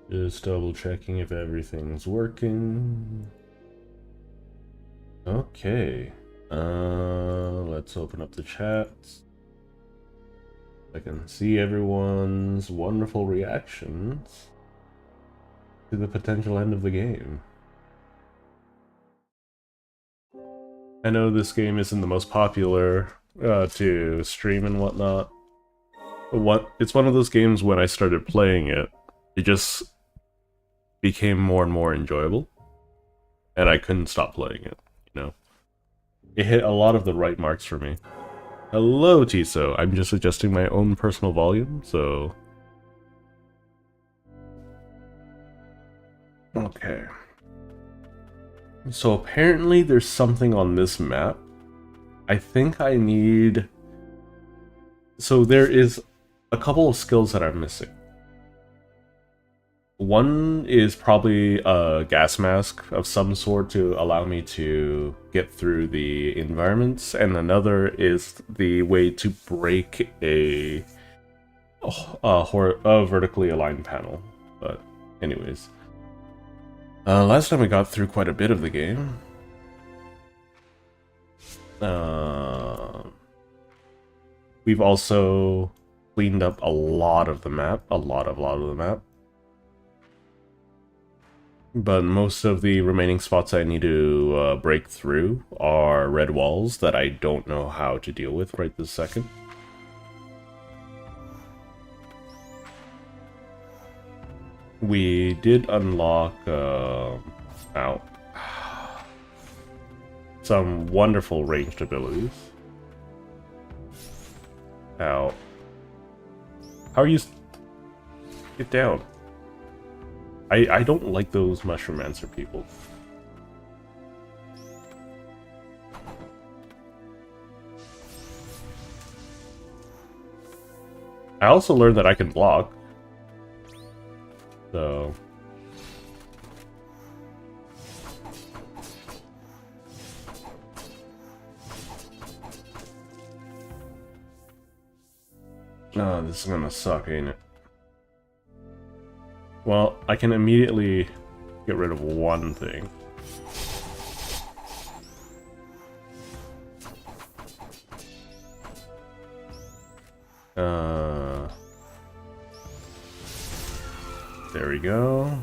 Just double checking if everything's working. Okay. Let's open up the chats. I can see everyone's wonderful reactions to the potential end of the game. I know this game isn't the most popular to stream and whatnot. But it's one of those games when I started playing it, it just became more and more enjoyable, and I couldn't stop playing it, you know? It hit a lot of the right marks for me. Hello, Tiso. I'm just adjusting my own personal volume, so... Okay. So apparently there's something on this map. I think I need... So there is a couple of skills that I'm missing. One is probably a gas mask of some sort to allow me to get through the environments, and another is the way to break a vertically aligned panel. But anyways, last time we got through quite a bit of the game. We've also cleaned up a lot of the map, a lot of the map. But most of the remaining spots I need to break through are red walls that I don't know how to deal with right this second. We did unlock some wonderful ranged abilities. Ow. How are you... Get down. I don't like those Mushroom-Mancer people. I also learned that I can block. So... Oh, this is gonna suck, ain't it? Well, I can immediately get rid of one thing. There we go.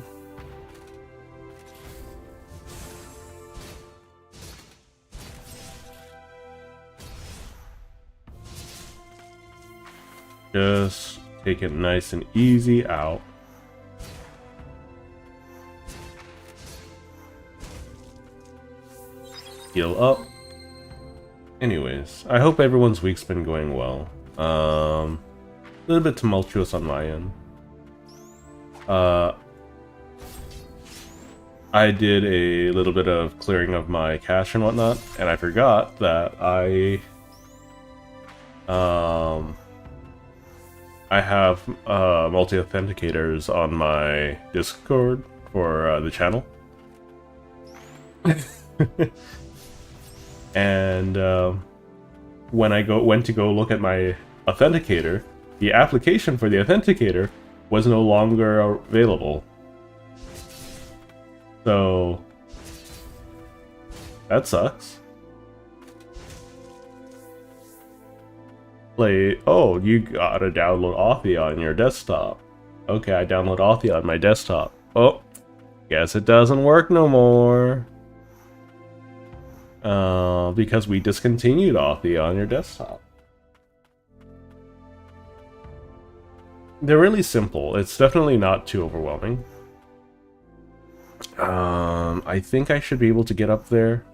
Just take it nice and easy out. Heal up. Anyways, I hope everyone's week's been going well. A little bit tumultuous on my end. I did a little bit of clearing of my cache and whatnot, and I forgot that I have multi-authenticators on my Discord for the channel. And when I went to go look at my authenticator, the application for the authenticator was no longer available. So that sucks. Oh, you gotta download Authy on your desktop. Okay, I download Authy on my desktop. Oh, guess it doesn't work no more. Because we discontinued Authy on your desktop. They're really simple. It's definitely not too overwhelming. I think I should be able to get up there.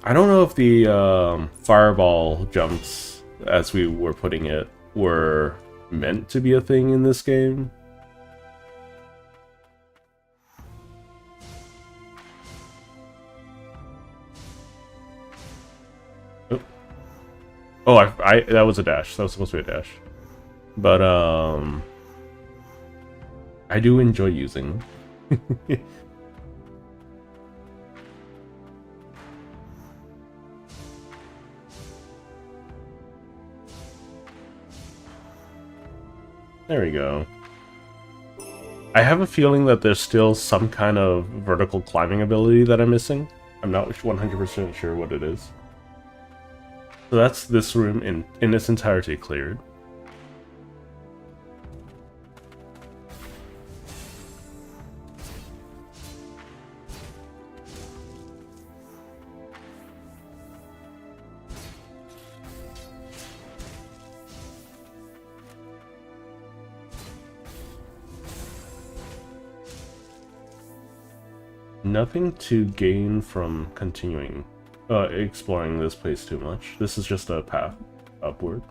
I don't know if the fireball jumps, as we were putting it, were meant to be a thing in this game. Oh, that was a dash. That was supposed to be a dash. But, I do enjoy using them. There we go. I have a feeling that there's still some kind of vertical climbing ability that I'm missing. I'm not 100% sure what it is. So that's this room in its entirety cleared. Nothing to gain from continuing exploring this place too much. This is just a path upward.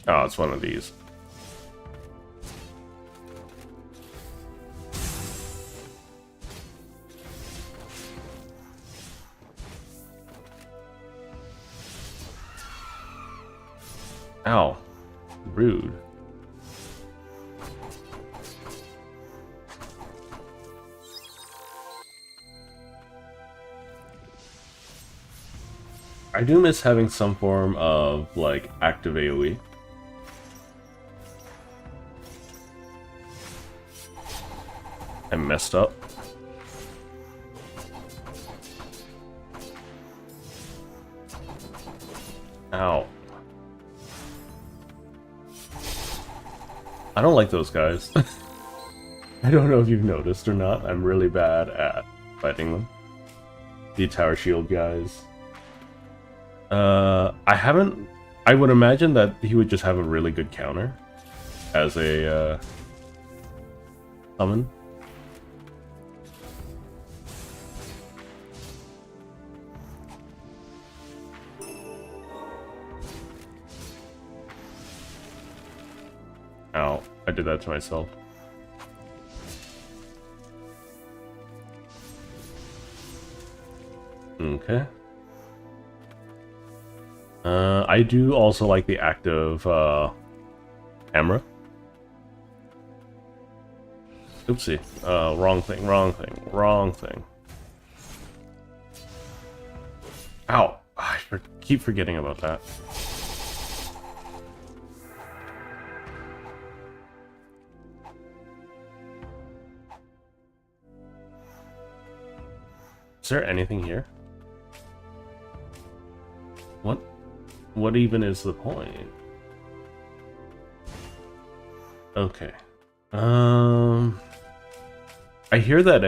Oh, it's one of these. Ow. Rude. I do miss having some form of, like, active AoE. I messed up. Ow. I don't like those guys. I don't know if you've noticed or not. I'm really bad at fighting them. The tower shield guys. I would imagine that he would just have a really good counter as a summon. Ow, I did that to myself. Okay. I do also like the active Emra. Oopsie. Wrong thing, wrong thing, wrong thing. Ow! I keep forgetting about that. Is there anything here? What even is the point? Okay. I hear that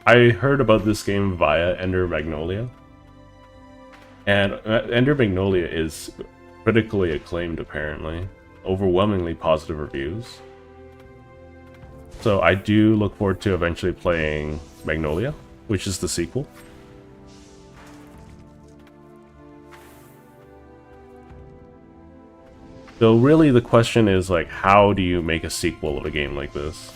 I heard about this game via Ender Magnolia. And Ender Magnolia is critically acclaimed, apparently. Overwhelmingly positive reviews. So I do look forward to eventually playing Magnolia, which is the sequel. So really the question is, like, how do you make a sequel of a game like this?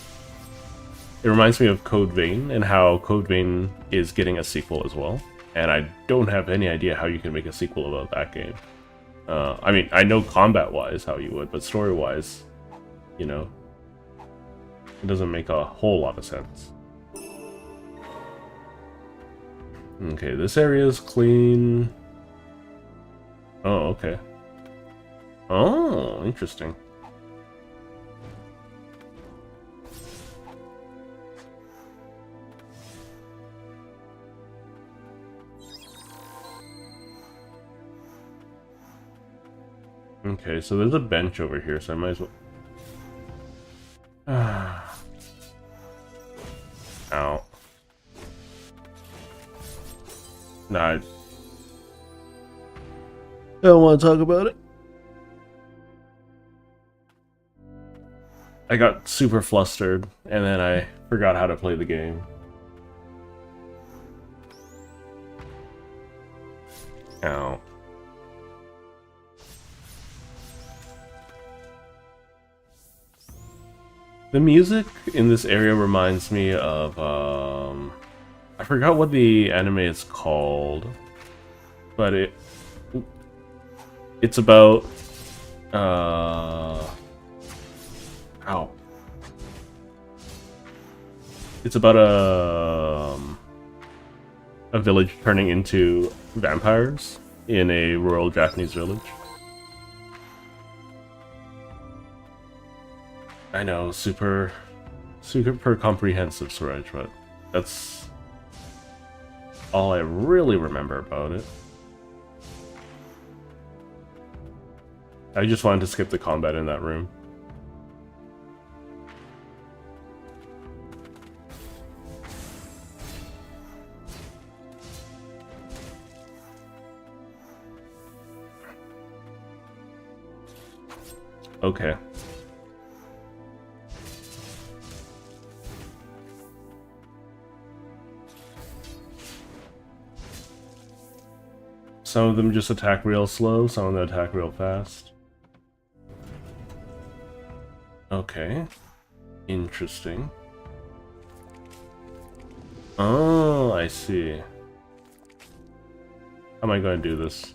It reminds me of Code Vein and how Code Vein is getting a sequel as well. And I don't have any idea how you can make a sequel about that game. I mean, I know combat-wise how you would, but story-wise, you know, it doesn't make a whole lot of sense. Okay, this area is clean. Oh, okay. Oh, interesting. Okay, so there's a bench over here, so I might as well... Ow. Nah, I don't want to talk about it. I got super flustered, and then I forgot how to play the game. Ow. The music in this area reminds me of, I forgot what the anime is called, but it's about, ow. It's about a village turning into vampires in a rural Japanese village. I know, super comprehensive, Suraj, but that's all I really remember about it. I just wanted to skip the combat in that room. Okay. Some of them just attack real slow, some of them attack real fast. Okay. Interesting. Oh, I see. How am I going to do this?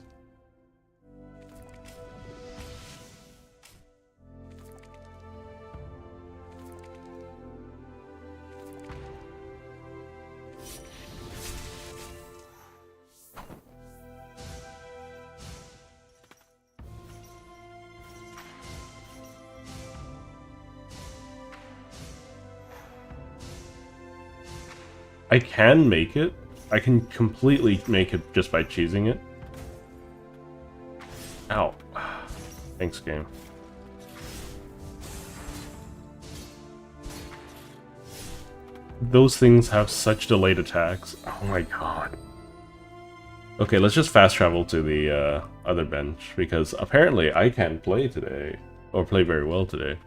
I can make it. I can completely make it just by cheesing it. Ow. Thanks, game. Those things have such delayed attacks. Oh my god. Okay, let's just fast travel to the other bench, because apparently I can play today. Or play very well today.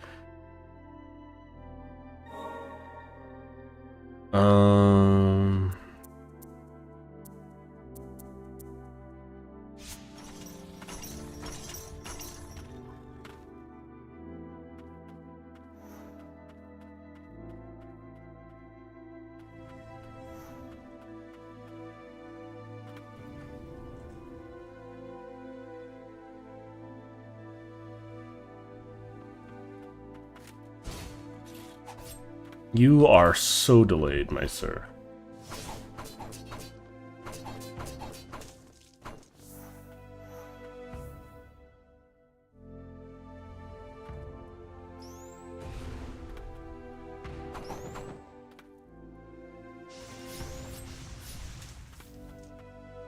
You are so delayed, my sir.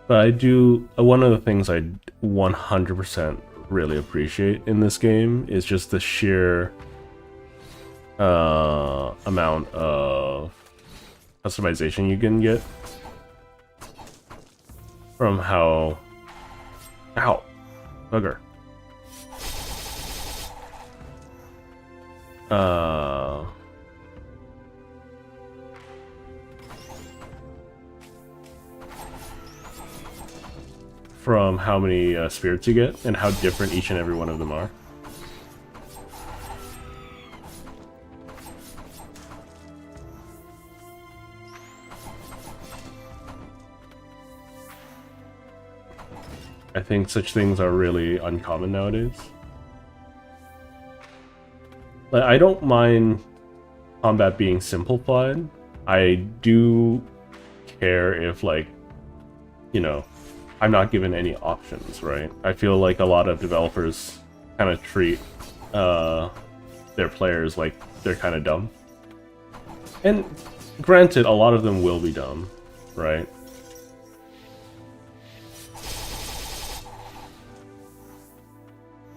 But I do, one of the things I 100% really appreciate in this game is just the sheer amount of customization you can get from how... Ow! Bugger. From how many spirits you get and how different each and every one of them are. I think such things are really uncommon nowadays. Like, I don't mind combat being simplified. I do care if, like, you know, I'm not given any options, right? I feel like a lot of developers kind of treat their players like they're kind of dumb. And granted, a lot of them will be dumb, right?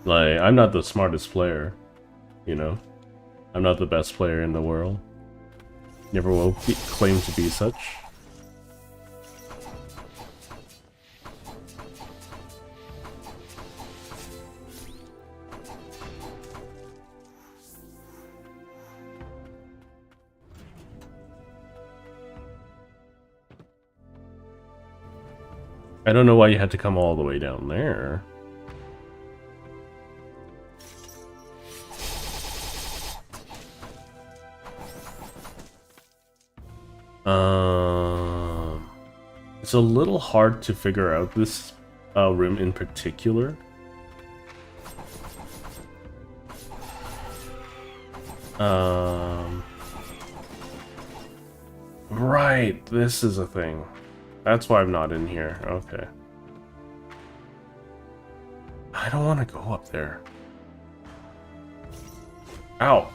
Like, I'm not the smartest player, you know? I'm not the best player in the world. Never will claim to be such. I don't know why you had to come all the way down there. It's a little hard to figure out this room in particular. Right, this is a thing. That's why I'm not in here. Okay. I don't want to go up there. Ow.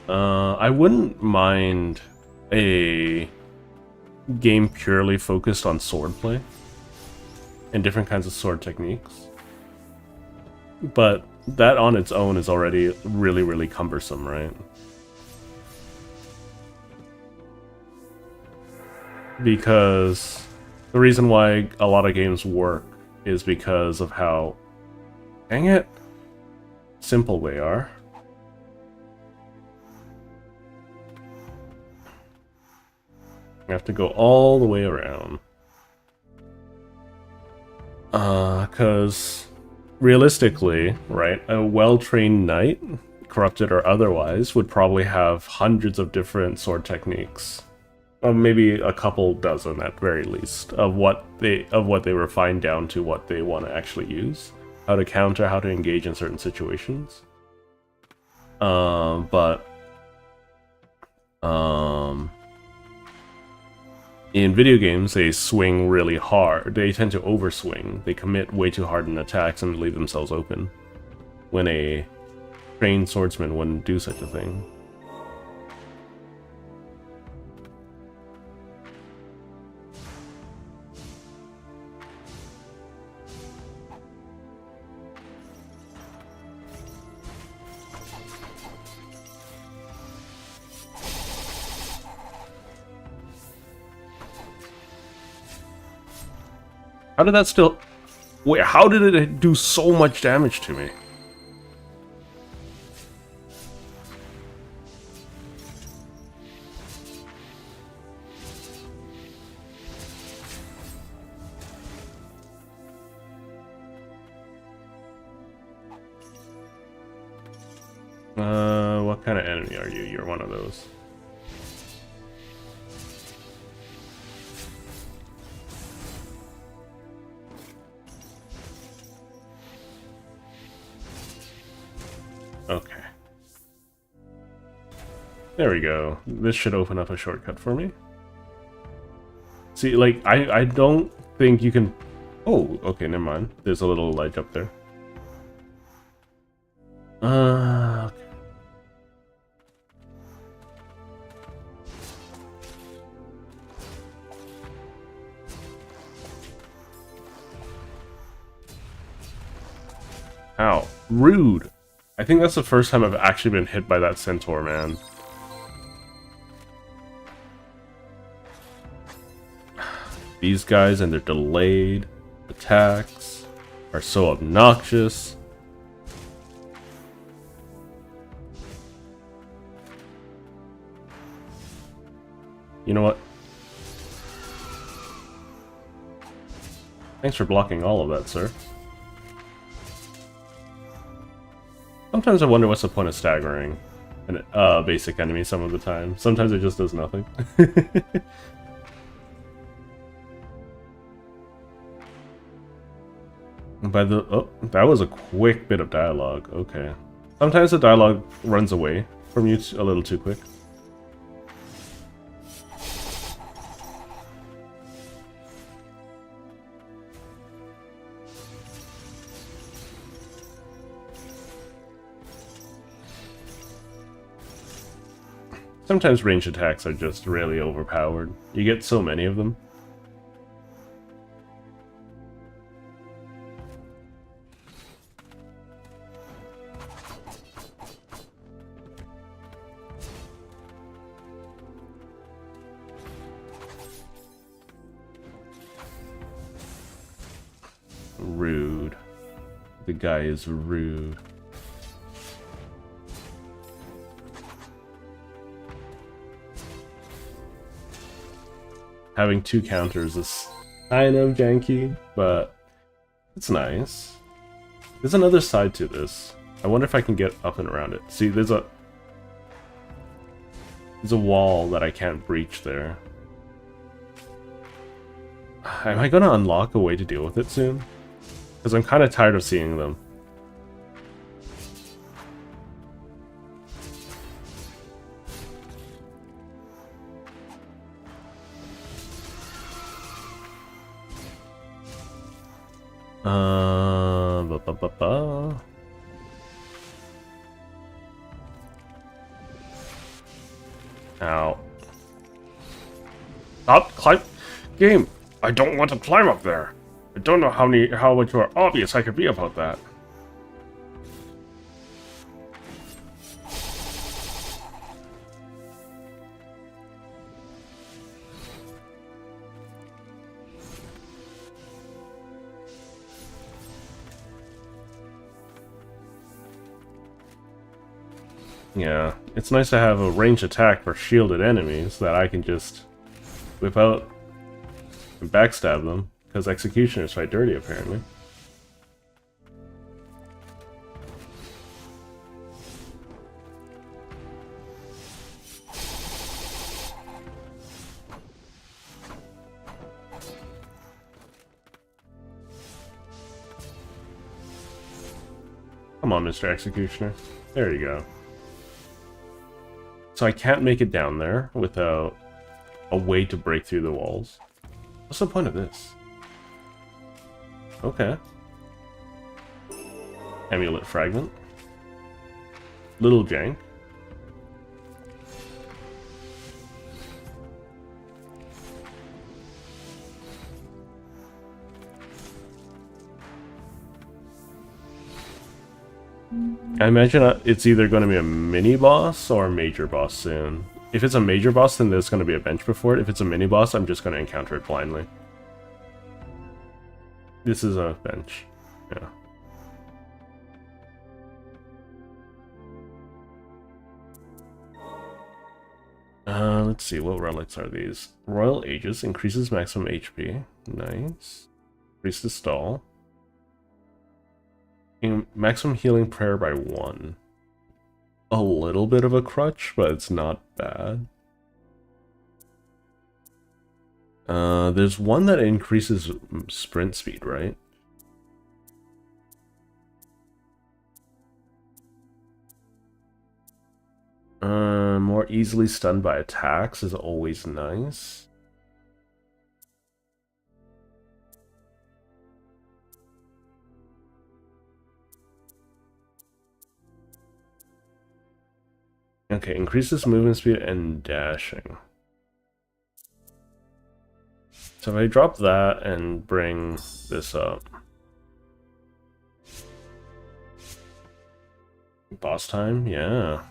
I wouldn't mind a game purely focused on swordplay and different kinds of sword techniques. But that on its own is already really, really cumbersome, right? Because the reason why a lot of games work is because of how, dang it, simple they are. I have to go all the way around. Because realistically, right, a well-trained knight, corrupted or otherwise, would probably have hundreds of different sword techniques. Maybe a couple dozen at very least, of what they refine down to what they want to actually use. How to counter, how to engage in certain situations. In video games, they swing really hard. They tend to overswing. They commit way too hard in attacks and leave themselves open. When a trained swordsman wouldn't do such a thing. How did that still... Wait, how did it do so much damage to me? What kind of enemy are you? You're one of those. Okay. There we go. This should open up a shortcut for me. See, like, I don't think you can... Oh, okay, never mind. There's a little ledge up there. Okay. Ow. Rude. I think that's the first time I've actually been hit by that centaur, man. These guys and their delayed attacks are so obnoxious. You know what? Thanks for blocking all of that, sir. Sometimes I wonder what's the point of staggering an basic enemy some of the time. Sometimes it just does nothing. By the... Oh, that was a quick bit of dialogue. Okay. Sometimes the dialogue runs away from you a little too quick. Sometimes ranged attacks are just really overpowered. You get so many of them. Rude. The guy is rude. Having two counters is kind of janky, but it's nice. There's another side to this. I wonder if I can get up and around it. See, there's a wall that I can't breach there. Am I gonna unlock a way to deal with it soon? Because I'm kind of tired of seeing them. Ba ba ba ba. Ow. Stop climb game. I don't want to climb up there. I don't know how much more obvious I could be about that. Yeah, it's nice to have a ranged attack for shielded enemies that I can just whip out and backstab them, because Executioner's fight dirty, apparently. Come on, Mr. Executioner. There you go. So I can't make it down there without a way to break through the walls. What's the point of this? Okay. Amulet Fragment. Little jank. I imagine it's either going to be a mini-boss or a major boss soon. If it's a major boss, then there's going to be a bench before it. If it's a mini-boss, I'm just going to encounter it blindly. This is a bench. Yeah. Let's see, what relics are these? Royal Aegis increases maximum HP. Nice. Priestess Stall. Maximum healing prayer by 1. A little bit of a crutch, but it's not bad. There's one that increases sprint speed, right? More easily stunned by attacks is always nice. Okay, increases movement speed and dashing. So if I drop that and bring this up. Boss time? Yeah.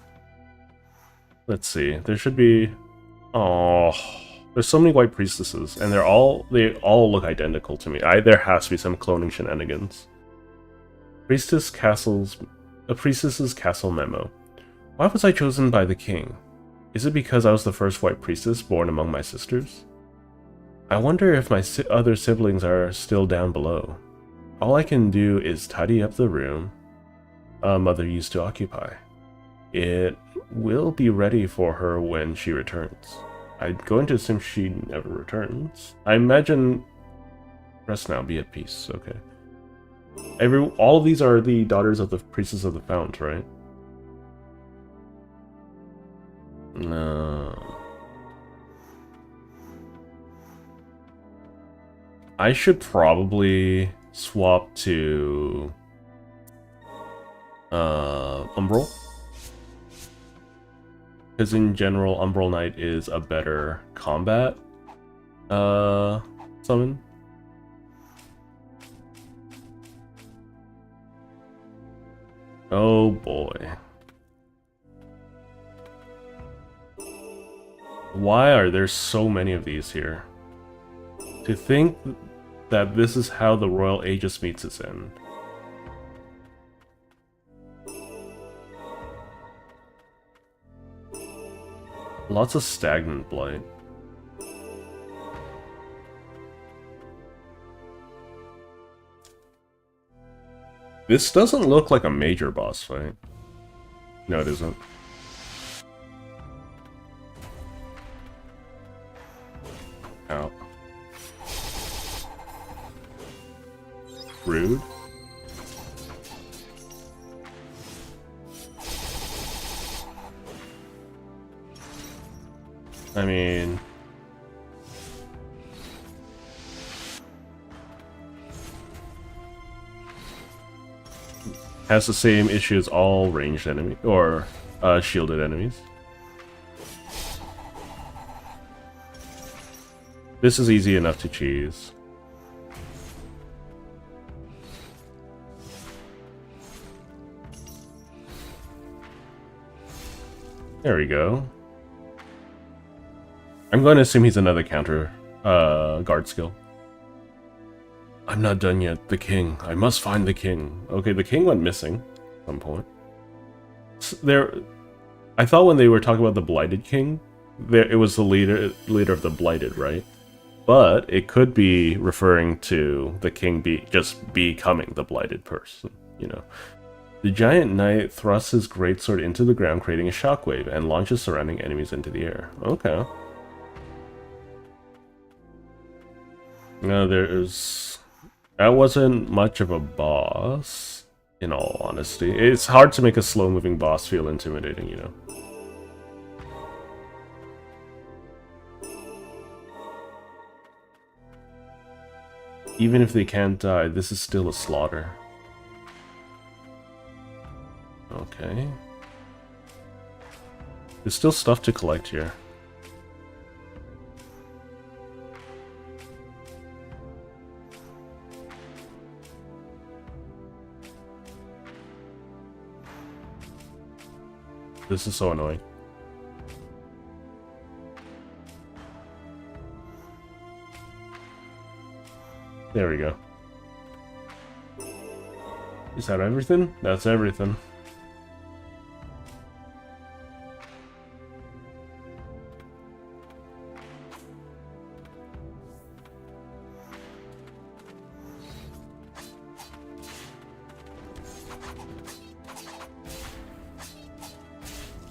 Let's see. There should be... Oh, there's so many white priestesses, and they all look identical to me. There has to be some cloning shenanigans. A priestess's castle memo. Why was I chosen by the king? Is it because I was the first white priestess born among my sisters? I wonder if my other siblings are still down below. All I can do is tidy up the room Mother used to occupy. It will be ready for her when she returns. I'm going to assume she never returns. I imagine... Rest now, be at peace, okay. All of these are the daughters of the priestess of the fount, right? No. I should probably swap to Umbral. Because in general, Umbral Knight is a better combat summon. Oh boy. Why are there so many of these here? To think that this is how the Royal Aegis meets its end. Lots of stagnant blight. This doesn't look like a major boss fight. No, it isn't. Ow. Rude. I mean... has the same issue as all ranged enemy or shielded enemies. This is easy enough to cheese. There we go. I'm going to assume he's another counter guard skill. I'm not done yet. The king. I must find the king. Okay, the king went missing at some point. I thought when they were talking about the Blighted King, it was the leader of the Blighted, right? But it could be referring to the king just becoming the Blighted person, you know. The giant knight thrusts his greatsword into the ground, creating a shockwave, and launches surrounding enemies into the air. Okay. No, that wasn't much of a boss, in all honesty. It's hard to make a slow-moving boss feel intimidating, you know. Even if they can't die, this is still a slaughter. Okay. There's still stuff to collect here. This is so annoying. There we go. Is that everything? That's everything.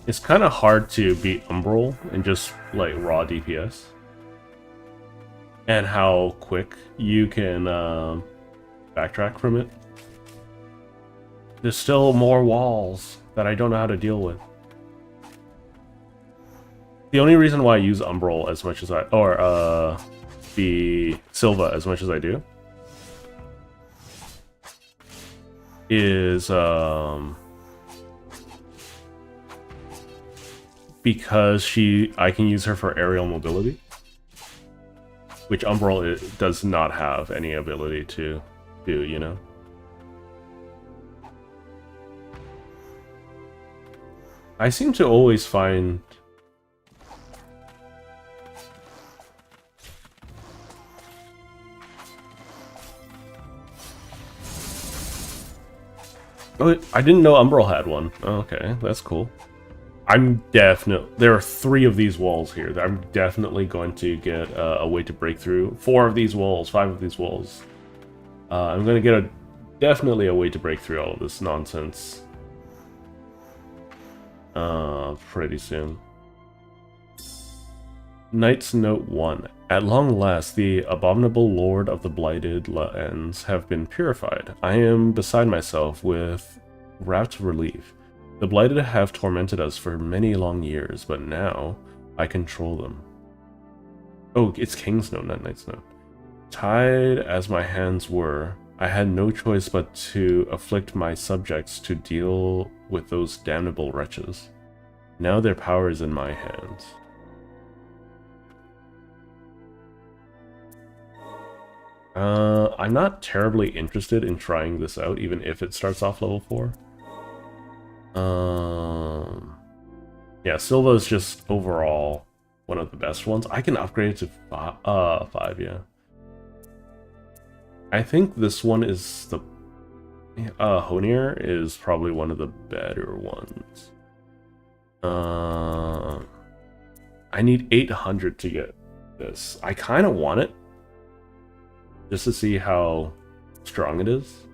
It's kind of hard to beat Umbral in just like raw DPS. And how quick you can backtrack from it. There's still more walls that I don't know how to deal with. The only reason why I use Umbral as much as the Sylva as much as I do is because I can use her for aerial mobility, which Umbral does not have any ability to do, you know? I seem to always find... Oh, I didn't know Umbral had one. Okay, that's cool. There are 3 of these walls here. I'm definitely going to get a way to break through 4 of these walls, 5 of these walls. I'm going to get definitely a way to break through all of this nonsense. Pretty soon. Knight's Note 1. At long last, the abominable lord of the Blighted Lands have been purified. I am beside myself with rapt relief. The Blighted have tormented us for many long years, but now I control them. Oh, it's King's Note, not Knight's Note. Tied as my hands were, I had no choice but to afflict my subjects to deal with those damnable wretches. Now their power is in my hands. I'm not terribly interested in trying this out, even if it starts off level 4. Yeah, Sylva is just overall one of the best ones. I can upgrade it to 5, yeah. I think this one is the... Honir is probably one of the better ones. I need 800 to get this. I kind of want it, just to see how strong it is.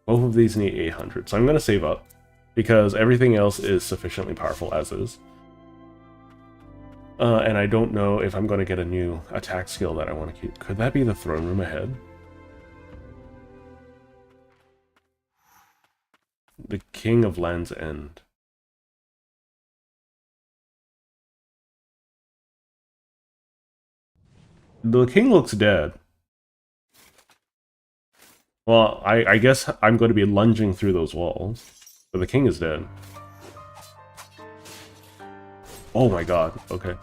Both of these need 800, so I'm going to save up, because everything else is sufficiently powerful as is. And I don't know if I'm going to get a new attack skill that I want to keep. Could that be the throne room ahead? The King of Land's End. The king looks dead. Well, I guess I'm going to be lunging through those walls. But the king is dead. Oh my god, okay.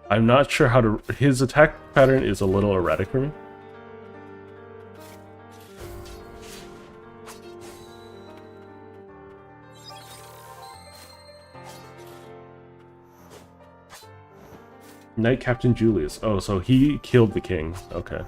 I'm not sure how to... His attack pattern is a little erratic for me. Knight Captain Julius. Oh, so he killed the king. Okay.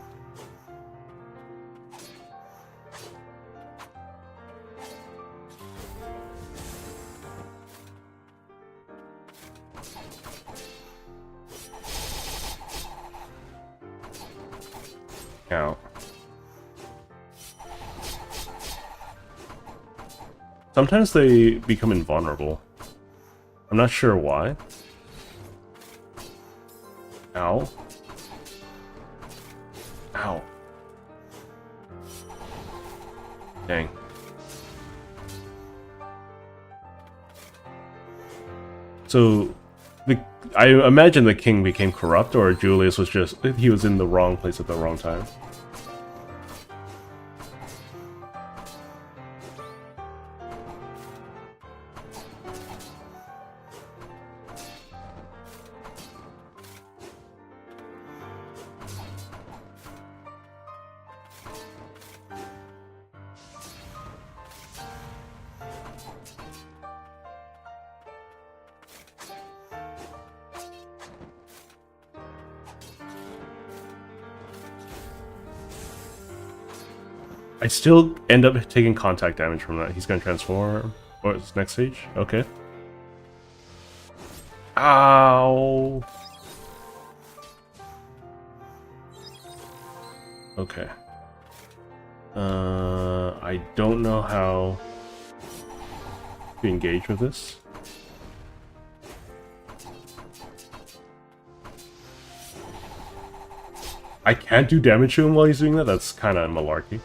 Ow. Sometimes they become invulnerable. I'm not sure why. Ow. Ow. Dang. So, I imagine the king became corrupt, or Julius was just... He was in the wrong place at the wrong time. I still end up taking contact damage from that. He's gonna transform. Or is next stage? Okay. Ow! Okay. I don't know how to engage with this. I can't do damage to him while he's doing that? That's kind of malarkey.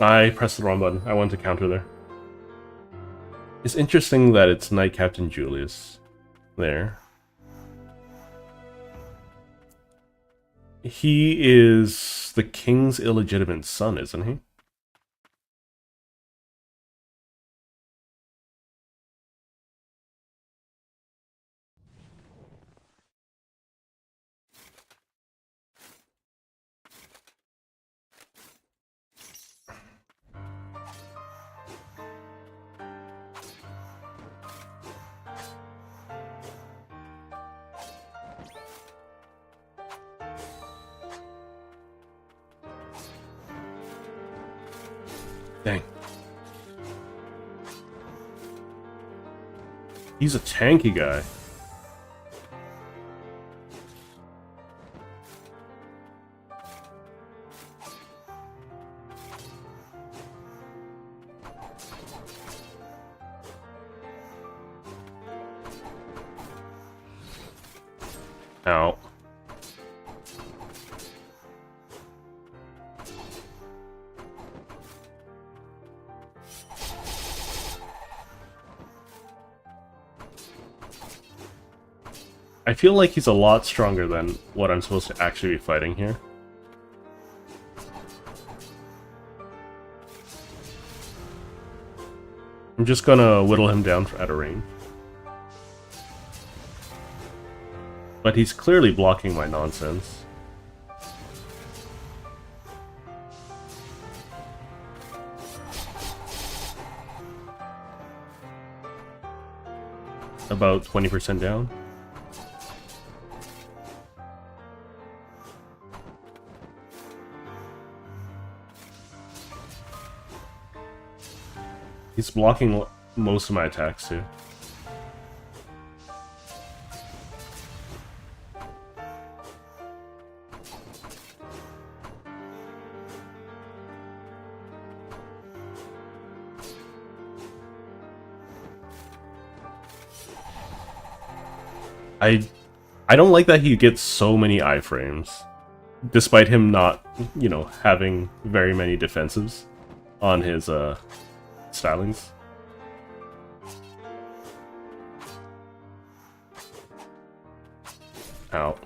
I pressed the wrong button. I wanted to counter there. It's interesting that it's Knight Captain Julius there. He is the king's illegitimate son, isn't he? Dang. He's a tanky guy. Ow. I feel like he's a lot stronger than what I'm supposed to actually be fighting here. I'm just gonna whittle him down at a range. But he's clearly blocking my nonsense. About 20% down. He's blocking most of my attacks too. I don't like that he gets so many iframes, despite him not, you know, having very many defensives on his stylings. Out.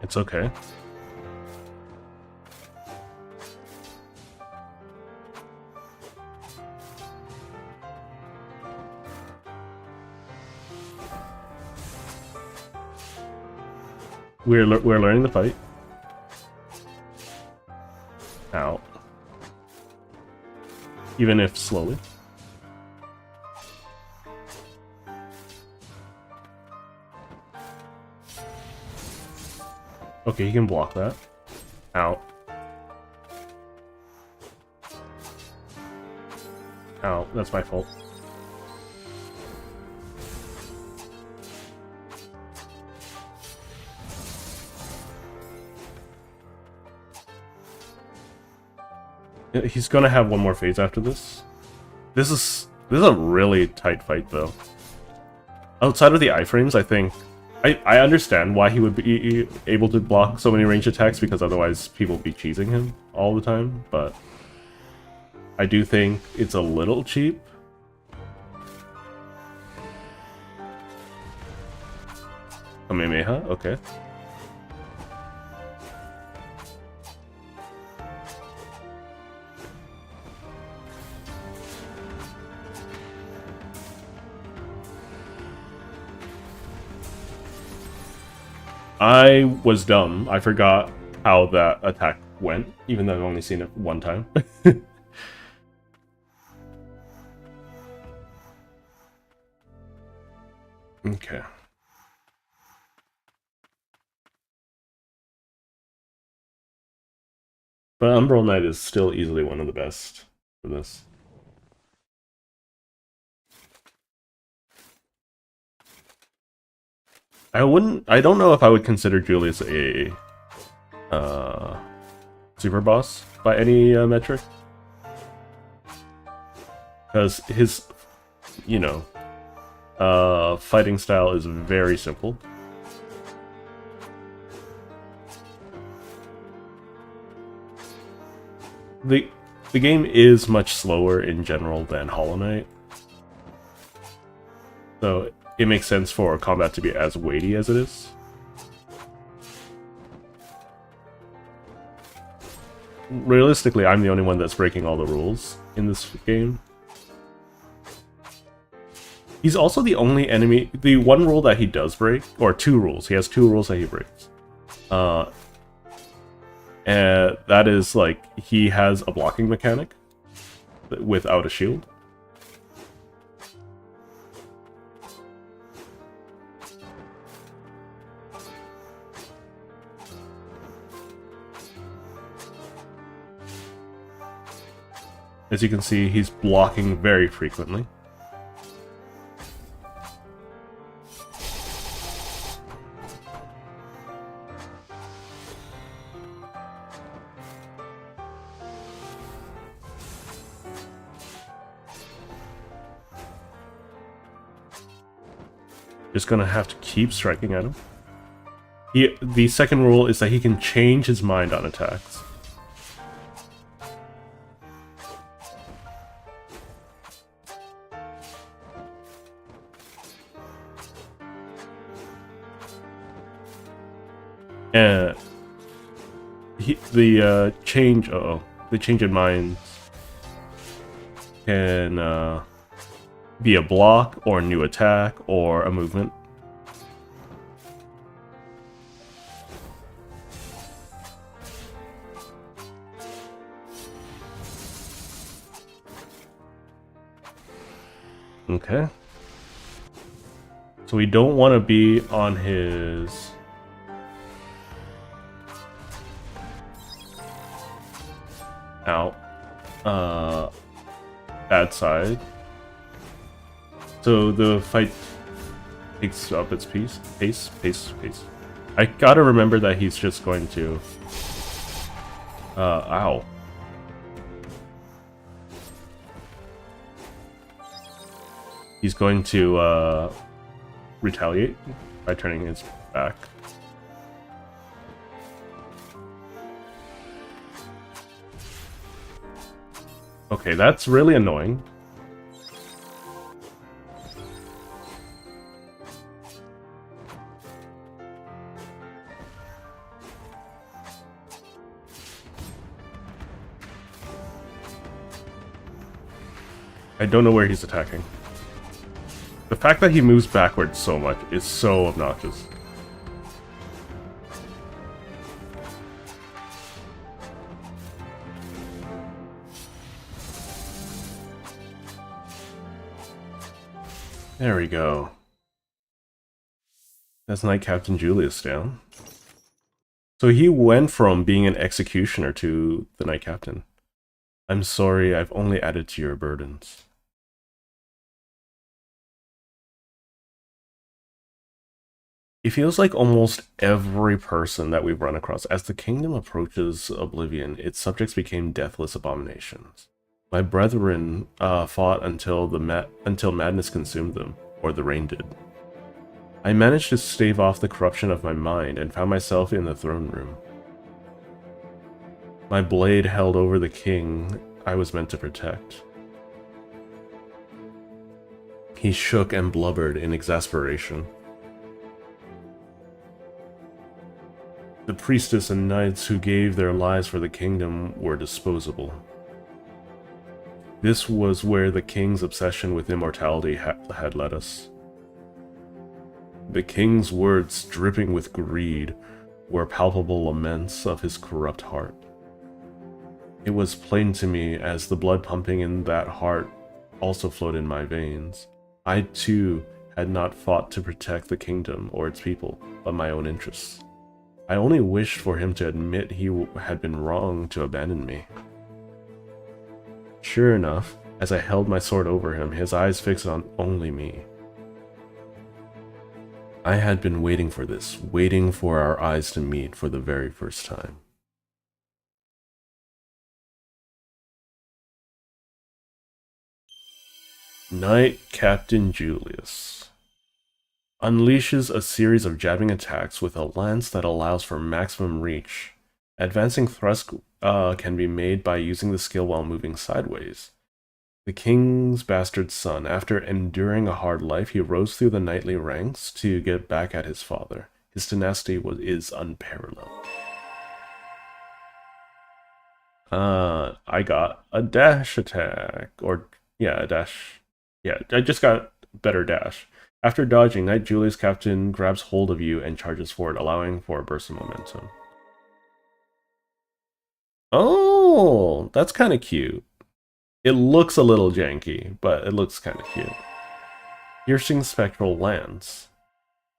It's okay. We're learning the fight. Out. Even if slowly. Okay, he can block that. Out. Out. That's my fault. He's gonna have one more phase after this. This is a really tight fight, though. Outside of the iframes, I think I understand why he would be able to block so many ranged attacks, because otherwise people would be cheesing him all the time, but I do think it's a little cheap. Kamehameha, okay. I was dumb. I forgot how that attack went, even though I've only seen it one time. Okay. But Umbral Knight is still easily one of the best for this. I don't know if I would consider Julius a super boss by any metric. Because his, you know, fighting style is very simple. The game is much slower in general than Hollow Knight. So it makes sense for combat to be as weighty as it is. Realistically, I'm the only one that's breaking all the rules in this game. He's also the only enemy... The one rule that he does break, or two rules, he has two rules that he breaks. And that is, like, he has a blocking mechanic without a shield. As you can see, he's blocking very frequently. Just gonna have to keep striking at him. The second rule is that he can change his mind on attacks. And the change in mind can be a block, or a new attack, or a movement. Okay. So we don't want to be on his... out bad side. So the fight takes up its pace. I gotta remember that he's just going to... ow. He's going to, retaliate by turning his back. Okay, that's really annoying. I don't know where he's attacking. The fact that he moves backwards so much is so obnoxious. There we go. That's Knight Captain Julius down. So he went from being an executioner to the Knight Captain. I'm sorry, I've only added to your burdens. It feels like almost every person that we've run across, as the kingdom approaches oblivion, its subjects became deathless abominations. My brethren fought until madness consumed them, or the rain did. I managed to stave off the corruption of my mind and found myself in the throne room. My blade held over the king I was meant to protect. He shook and blubbered in exasperation. The priestess and knights who gave their lives for the kingdom were disposable. This was where the king's obsession with immortality had led us. The king's words, dripping with greed, were palpable laments of his corrupt heart. It was plain to me as the blood pumping in that heart also flowed in my veins. I too had not fought to protect the kingdom or its people, but my own interests. I only wished for him to admit he had been wrong to abandon me. Sure enough, as I held my sword over him, his eyes fixed on only me. I had been waiting for this, waiting for our eyes to meet for the very first time. Knight Captain Julius unleashes a series of jabbing attacks with a lance that allows for maximum reach. Advancing thrust can be made by using the skill while moving sideways. The king's bastard son, after enduring a hard life, he rose through the knightly ranks to get back at his father. His tenacity is unparalleled. I got a dash attack, or yeah, a dash. Yeah, I just got better dash. After dodging, Knight Julius Captain grabs hold of you and charges forward, allowing for a burst of momentum. Oh, that's kind of cute. It looks a little janky, but it looks kind of cute. Piercing Spectral Lance.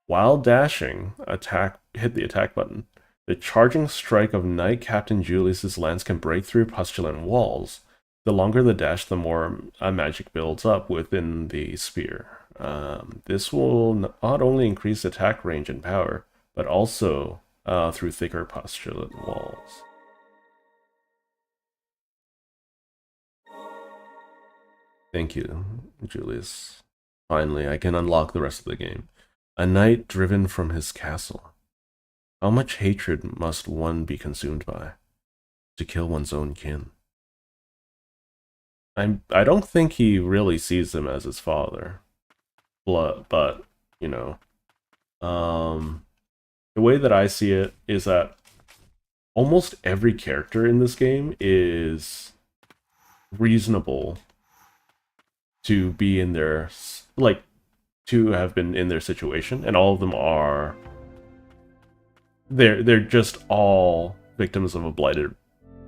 While dashing, hit the attack button. The charging strike of Knight Captain Julius's lance can break through Postulant walls. The longer the dash, the more magic builds up within the spear. This will not only increase attack range and power, but also through thicker Postulant walls. Thank you, Julius. Finally, I can unlock the rest of the game. A knight driven from his castle. How much hatred must one be consumed by to kill one's own kin? I don't think he really sees him as his father. But you know, the way that I see it is that almost every character in this game is reasonable to be in their, like, to have been in their situation, and all of them are, they're just all victims of a blighted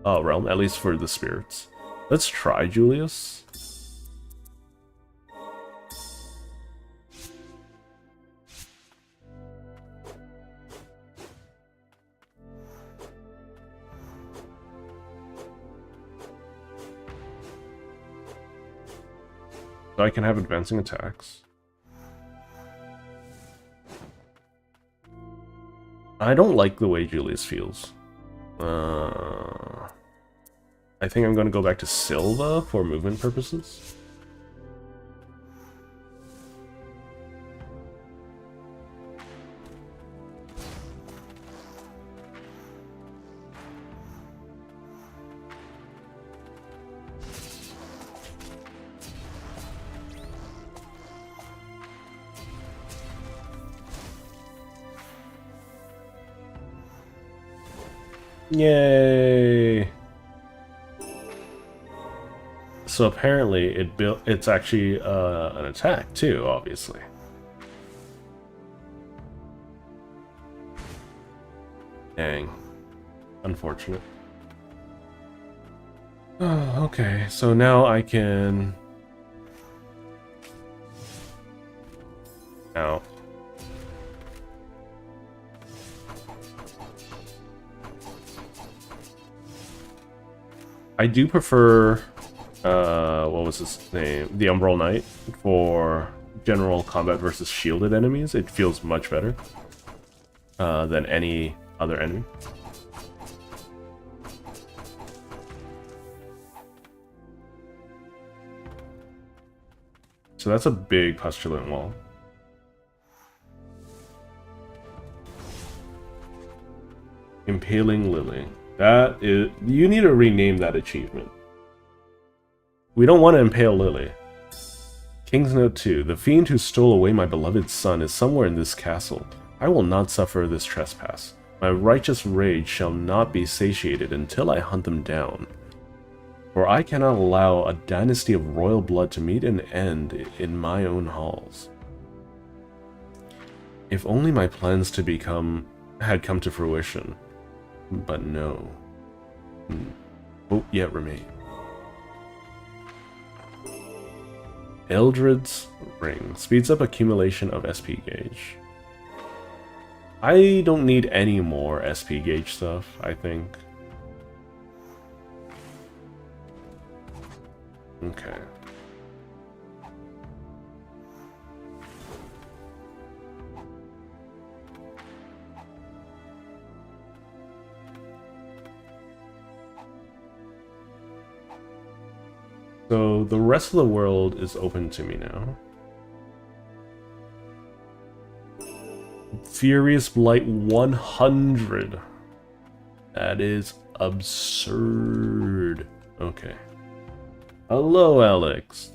realm, at least for the spirits. Let's try Julius. So I can have advancing attacks. I don't like the way Julius feels. I think I'm going to go back to Silva for movement purposes. Yay! So apparently it's actually an attack too, obviously. Dang. Unfortunate. Oh, okay, so now I can... Ow. I do prefer, what was his name? The Umbral Knight for general combat versus shielded enemies. It feels much better than any other enemy. So that's a big Postulant wall. Impaling Lily. That is... You need to rename that achievement. We don't want to impale Lily. King's Note 2. The fiend who stole away my beloved son is somewhere in this castle. I will not suffer this trespass. My righteous rage shall not be satiated until I hunt them down. For I cannot allow a dynasty of royal blood to meet an end in my own halls. If only my plans to become had come to fruition. But no. Hope yet remain. Eldred's Ring. Speeds up accumulation of SP gauge. I don't need any more SP gauge stuff, I think. Okay. So the rest of the world is open to me now. Furious Blight 100. That is absurd. Okay. Hello, Alex.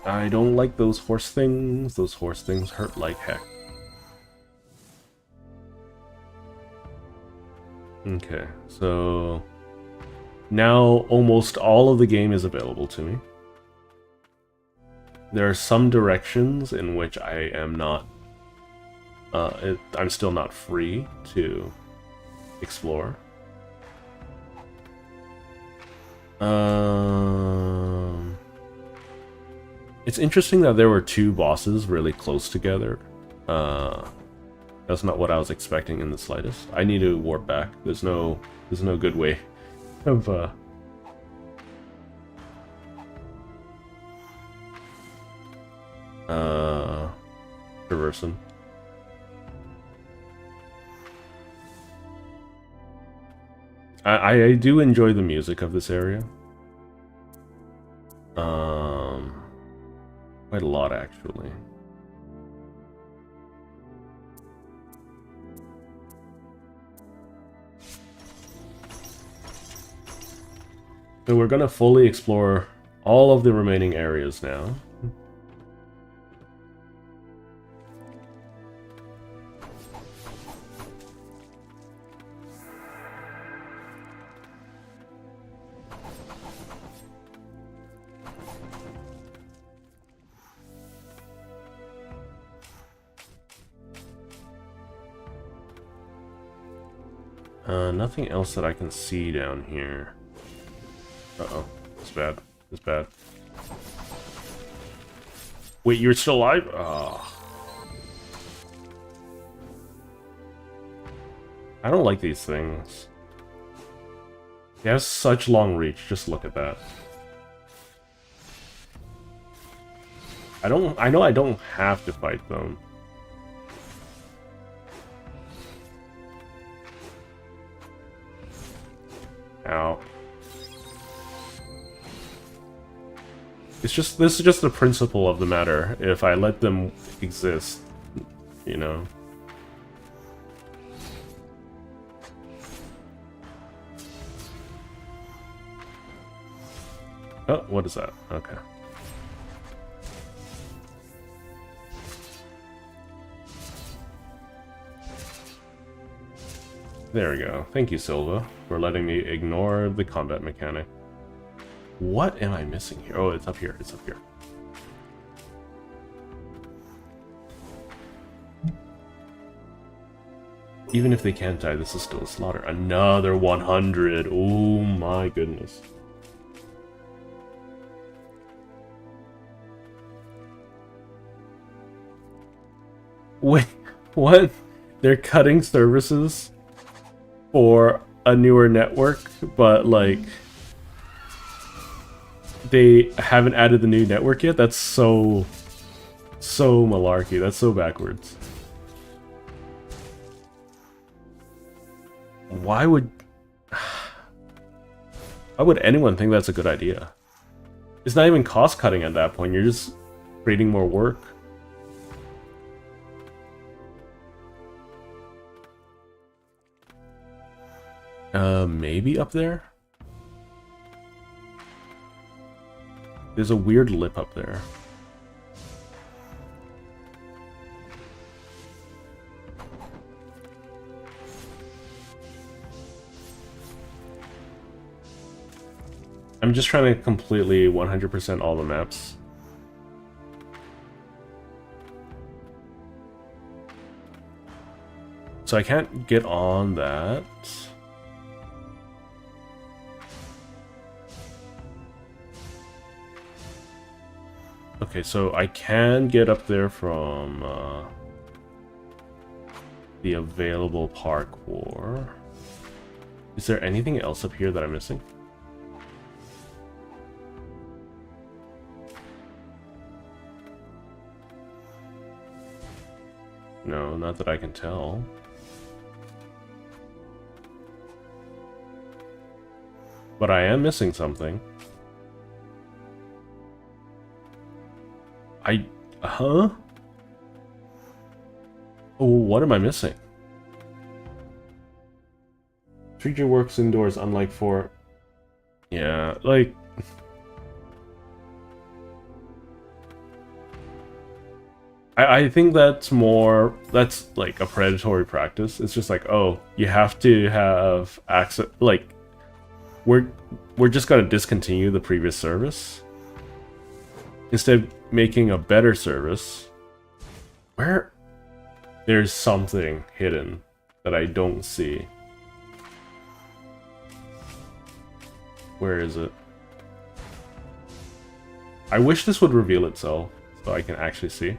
I don't like those horse things. Those horse things hurt like heck. Okay, so now almost all of the game is available to me. There are some directions in which I am not, I'm still not free to explore. It's interesting that there were two bosses really close together. That's not what I was expecting in the slightest. I need to warp back. There's no good way of traversing. I do enjoy the music of this area. Quite a lot actually. So we're gonna fully explore all of the remaining areas now. Nothing else that I can see down here. Uh-oh. It's bad. It's bad. Wait, you're still alive? Oh. I don't like these things. He has such long reach, just look at that. I know I don't have to fight them. Ow. This is just the principle of the matter. If I let them exist, you know. Oh, what is that? Okay. There we go. Thank you, Silva, for letting me ignore the combat mechanic. What am I missing here? Oh, it's up here. It's up here. Even if they can't die, this is still a slaughter. Another 100. Oh my goodness. Wait, what? They're cutting services for a newer network, but like they haven't added the new network yet? That's so malarkey. That's so backwards. Why would anyone think that's a good idea? It's not even cost cutting at that point. You're just creating more work. Maybe up there? There's a weird lip up there. I'm just trying to completely 100% all the maps. So I can't get on that. Okay, so I can get up there from the available parkour. Is there anything else up here that I'm missing? No, not that I can tell. But I am missing something. Huh? Oh, what am I missing? Treat works indoors, unlike for... Yeah, like... I think that's more... That's like a predatory practice. It's just like, oh, you have to have access... Like, we're just gonna discontinue the previous service. Instead of making a better service, where there's something hidden that I don't see. Where is it? I wish this would reveal itself so I can actually see.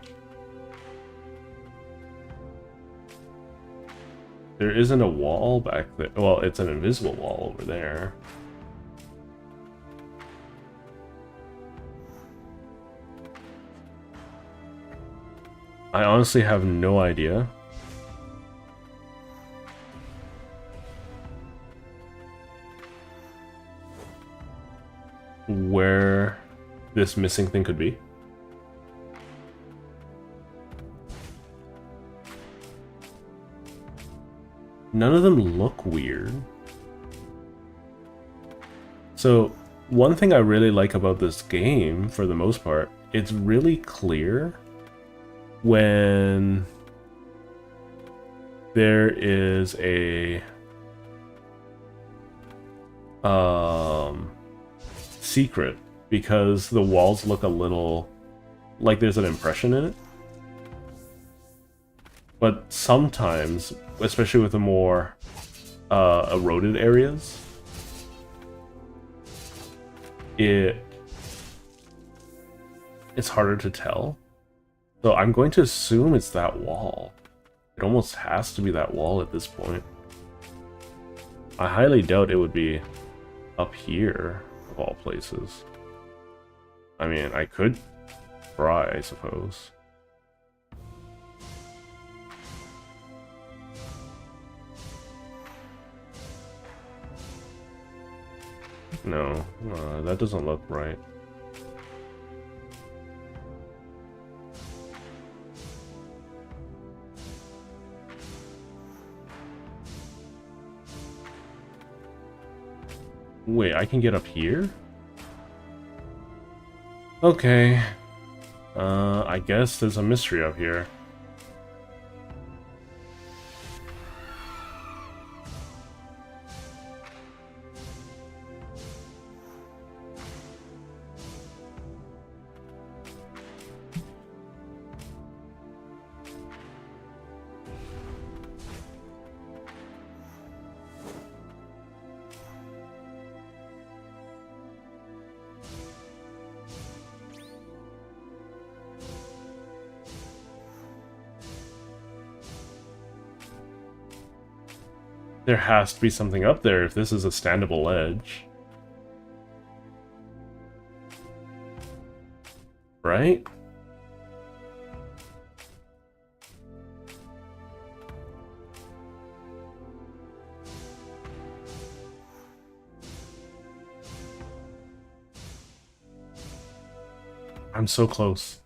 There isn't a wall back there. Well, it's an invisible wall over there. I honestly have no idea. Where this missing thing could be. None of them look weird. So, one thing I really like about this game, for the most part, it's really clear when there is a secret, because the walls look a little like there's an impression in it. But sometimes, especially with the more eroded areas, it's harder to tell. So I'm going to assume it's that wall. It almost has to be that wall at this point. I highly doubt it would be up here, of all places. I mean, I could try, I suppose. No, that doesn't look right. Wait, I can get up here? Okay. I guess there's a mystery up here. There has to be something up there if this is a standable ledge. Right? I'm so close.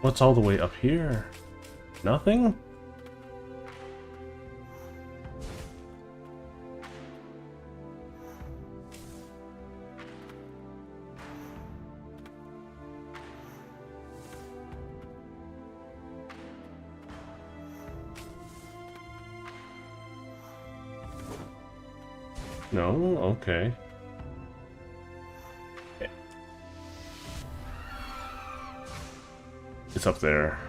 What's all the way up here? Nothing? No? Okay. It's up there.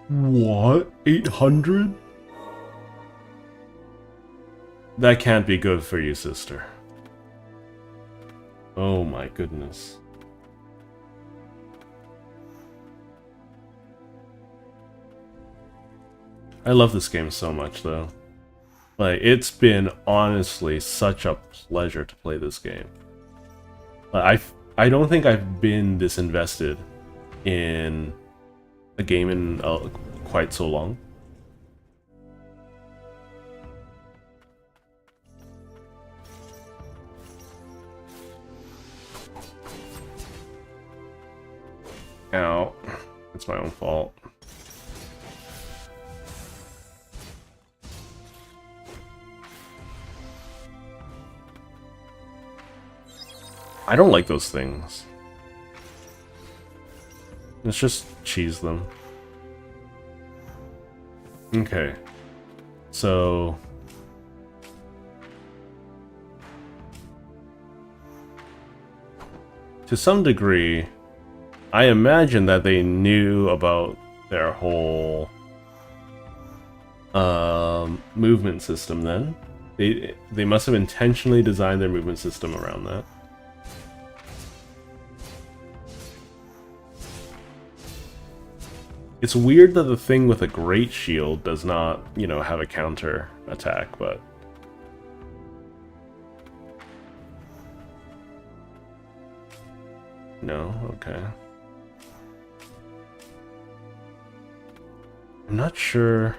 What? 800? That can't be good for you, sister. Oh my goodness. I love this game so much, though. Like, it's been honestly such a pleasure to play this game. I don't think I've been this invested in a game in quite so long. Ow. It's my own fault. I don't like those things. Let's just cheese them. Okay. So... to some degree, I imagine that they knew about their whole movement system then. They must have intentionally designed their movement system around that. It's weird that the thing with a great shield does not, you know, have a counter attack, but... no? Okay. I'm not sure.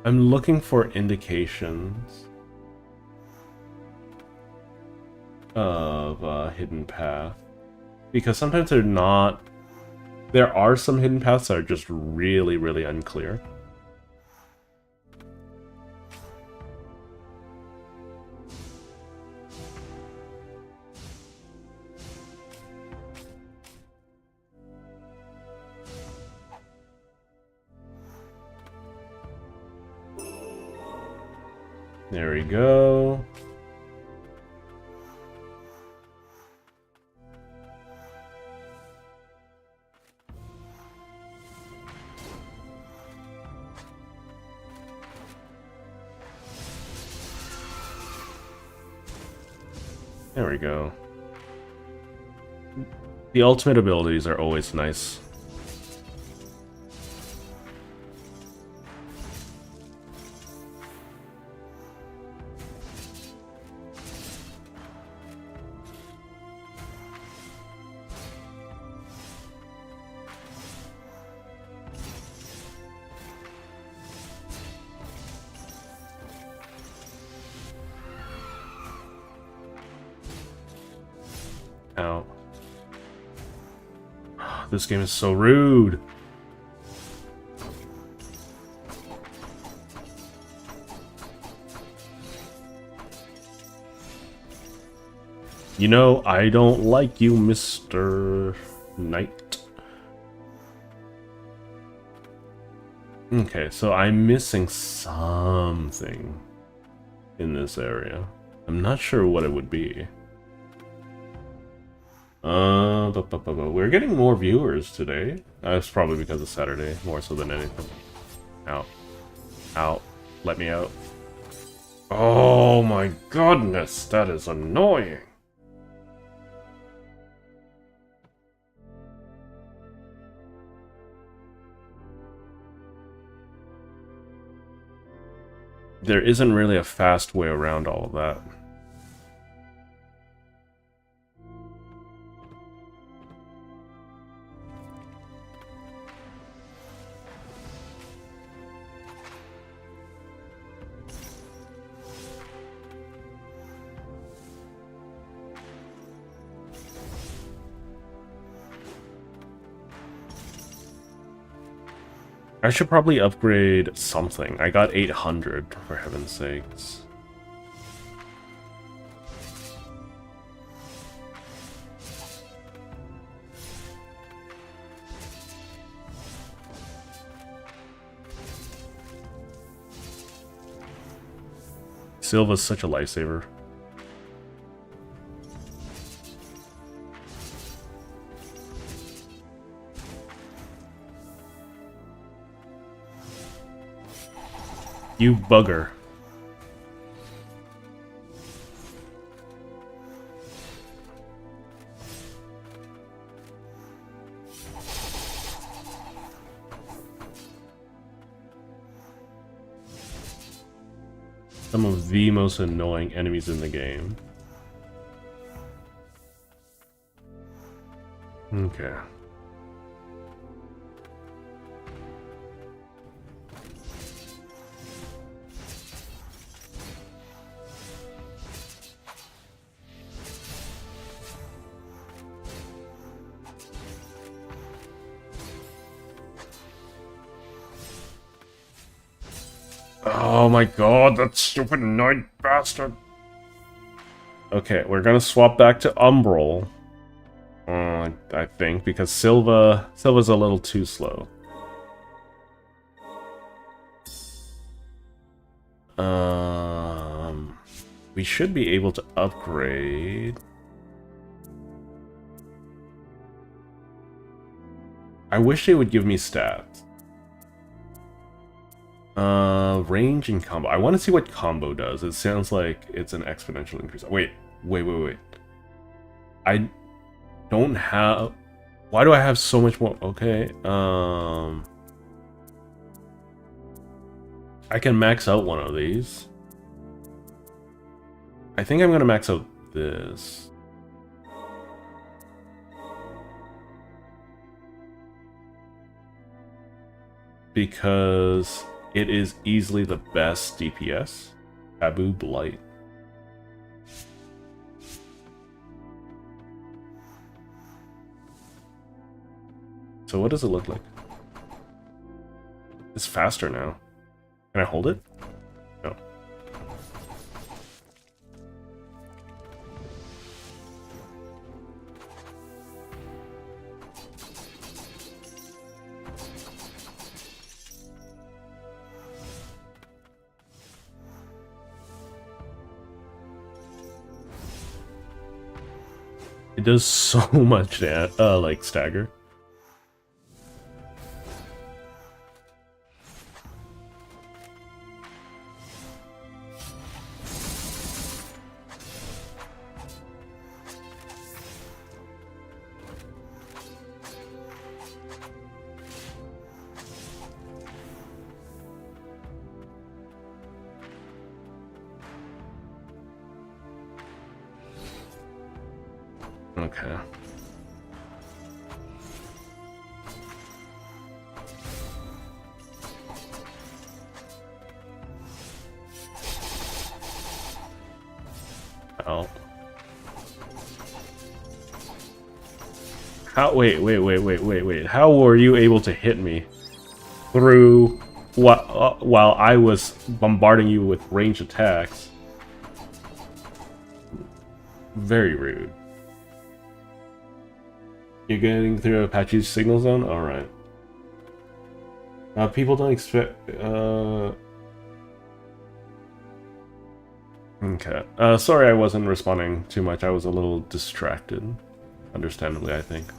I'm looking for indications of a hidden path. Because sometimes they're not... there are some hidden paths that are just really, really unclear. There we go. There we go. The ultimate abilities are always nice. Ow. This game is so rude. You know, I don't like you, Mr. Knight. Okay, so I'm missing something in this area. I'm not sure what it would be. We're getting more viewers today. That's probably because it's Saturday, more so than anything. Out. Out. Let me out. Oh my goodness, that is annoying. There isn't really a fast way around all of that. I should probably upgrade something. I got 800, for heaven's sakes. Silva's such a lifesaver. You bugger. Some of the most annoying enemies in the game. Okay. Oh my god, that stupid knight bastard. Okay, we're gonna swap back to Umbral. I think, because Silva's a little too slow. We should be able to upgrade. I wish they would give me stats. Range and combo. I want to see what combo does. It sounds like it's an exponential increase. Wait. I don't have... Why do I have so much more? Okay, I can max out one of these. I think I'm gonna max out this. Because it is easily the best DPS. Taboo Blight. So what does it look like? It's faster now. Can I hold it? No. It does so much like stagger. Okay. Oh. How? Wait. How were you able to hit me through what while I was bombarding you with ranged attacks? Very rude. You're getting through Apache's signal zone? Alright. People don't expect... Okay. Sorry I wasn't responding too much. I was a little distracted. Understandably, I think.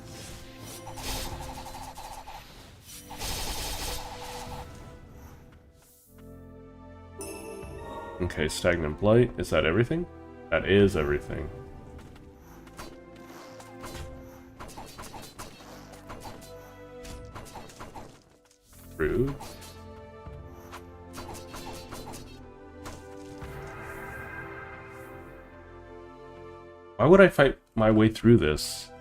Okay, Stagnant Blight. Is that everything? That is everything. Rude. Why would I fight my way through this?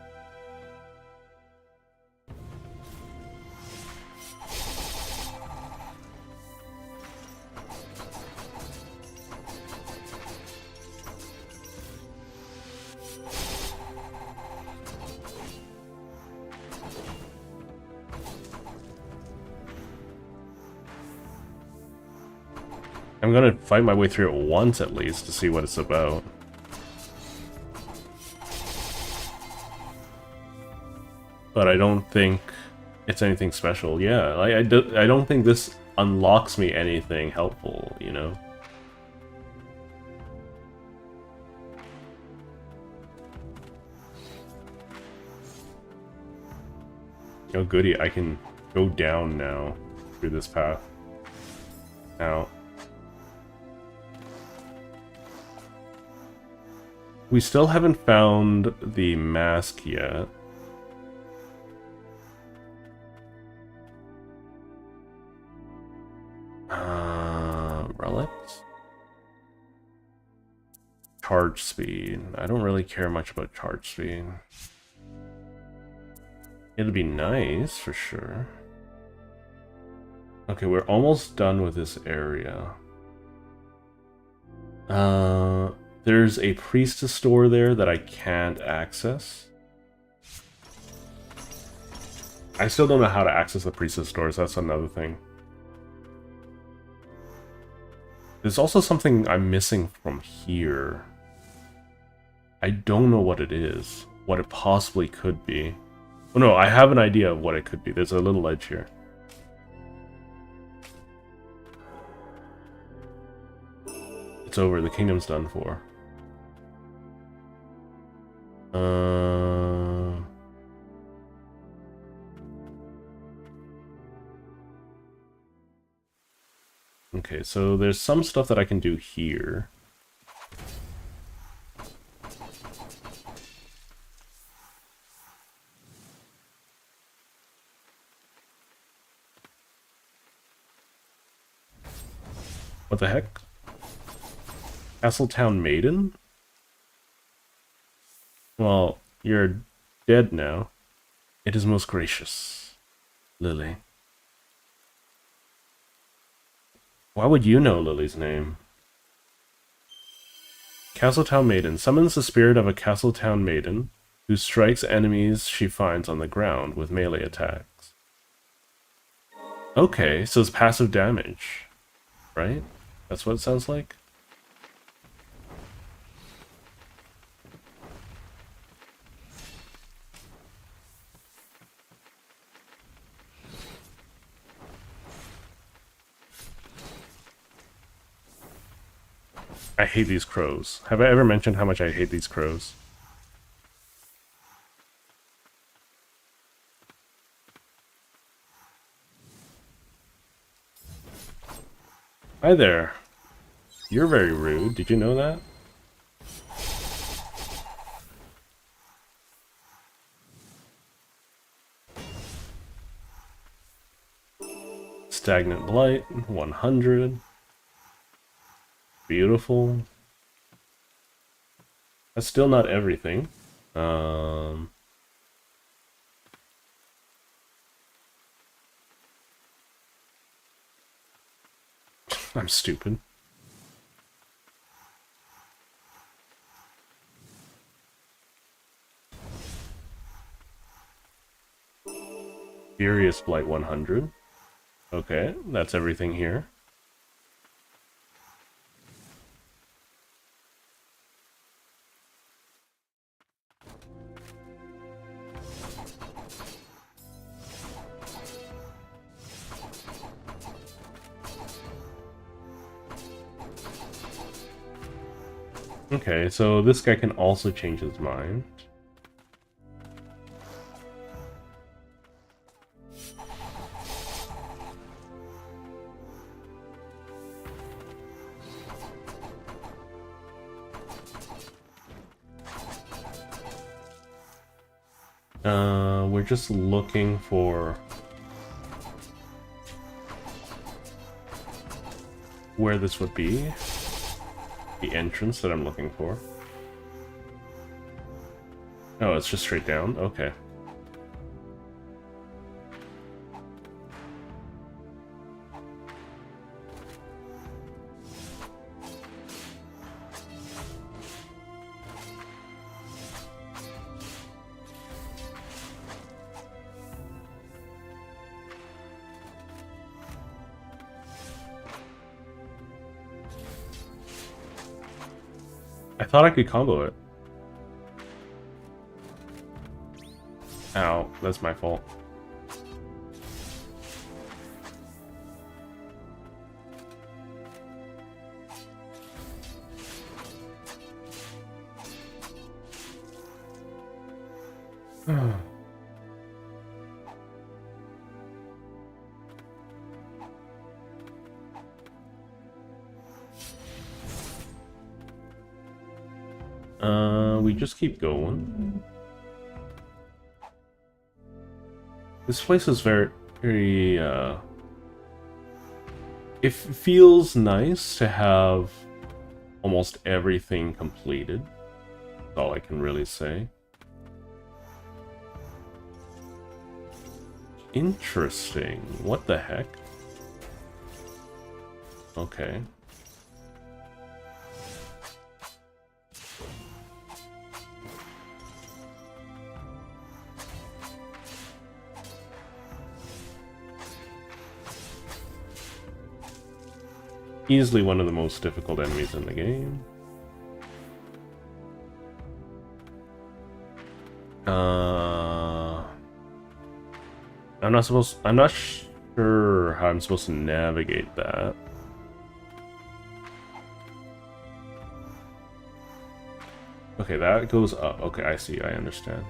I'm gonna fight my way through it once at least to see what it's about. But I don't think it's anything special. Yeah, I don't think this unlocks me anything helpful, you know? Oh goody, I can go down now through this path. Now, we still haven't found the mask yet. Relics? Charge speed. I don't really care much about charge speed. It'd be nice, for sure. Okay, we're almost done with this area. There's a priestess store there that I can't access. I still don't know how to access the priestess stores, that's another thing. There's also something I'm missing from here. I don't know what it is. What it possibly could be. Oh no, I have an idea of what it could be. There's a little ledge here. It's over. The kingdom's done for. Okay, so there's some stuff that I can do here. What the heck? Castletown Maiden? Well, you're dead now. It is most gracious, Lily. Why would you know Lily's name? Castletown Maiden summons the spirit of a Castletown Maiden who strikes enemies she finds on the ground with melee attacks. Okay, so it's passive damage, right? That's what it sounds like? I hate these crows. Have I ever mentioned how much I hate these crows? Hi there. You're very rude. Did you know that? Stagnant Blight, 100. Beautiful. That's still not everything. I'm stupid. Furious Blight 100. Okay, that's everything here. Okay, so this guy can also change his mind. We're just looking for where this would be. The entrance that I'm looking for. Oh, it's just straight down? Okay. I thought I could combo it. Ow, that's my fault. We just keep going. This place is very, it feels nice to have almost everything completed. That's all I can really say. Interesting. What the heck? Okay. Easily one of the most difficult enemies in the game. I'm not sure how I'm supposed to navigate that. Okay, that goes up. Okay, I see, I understand.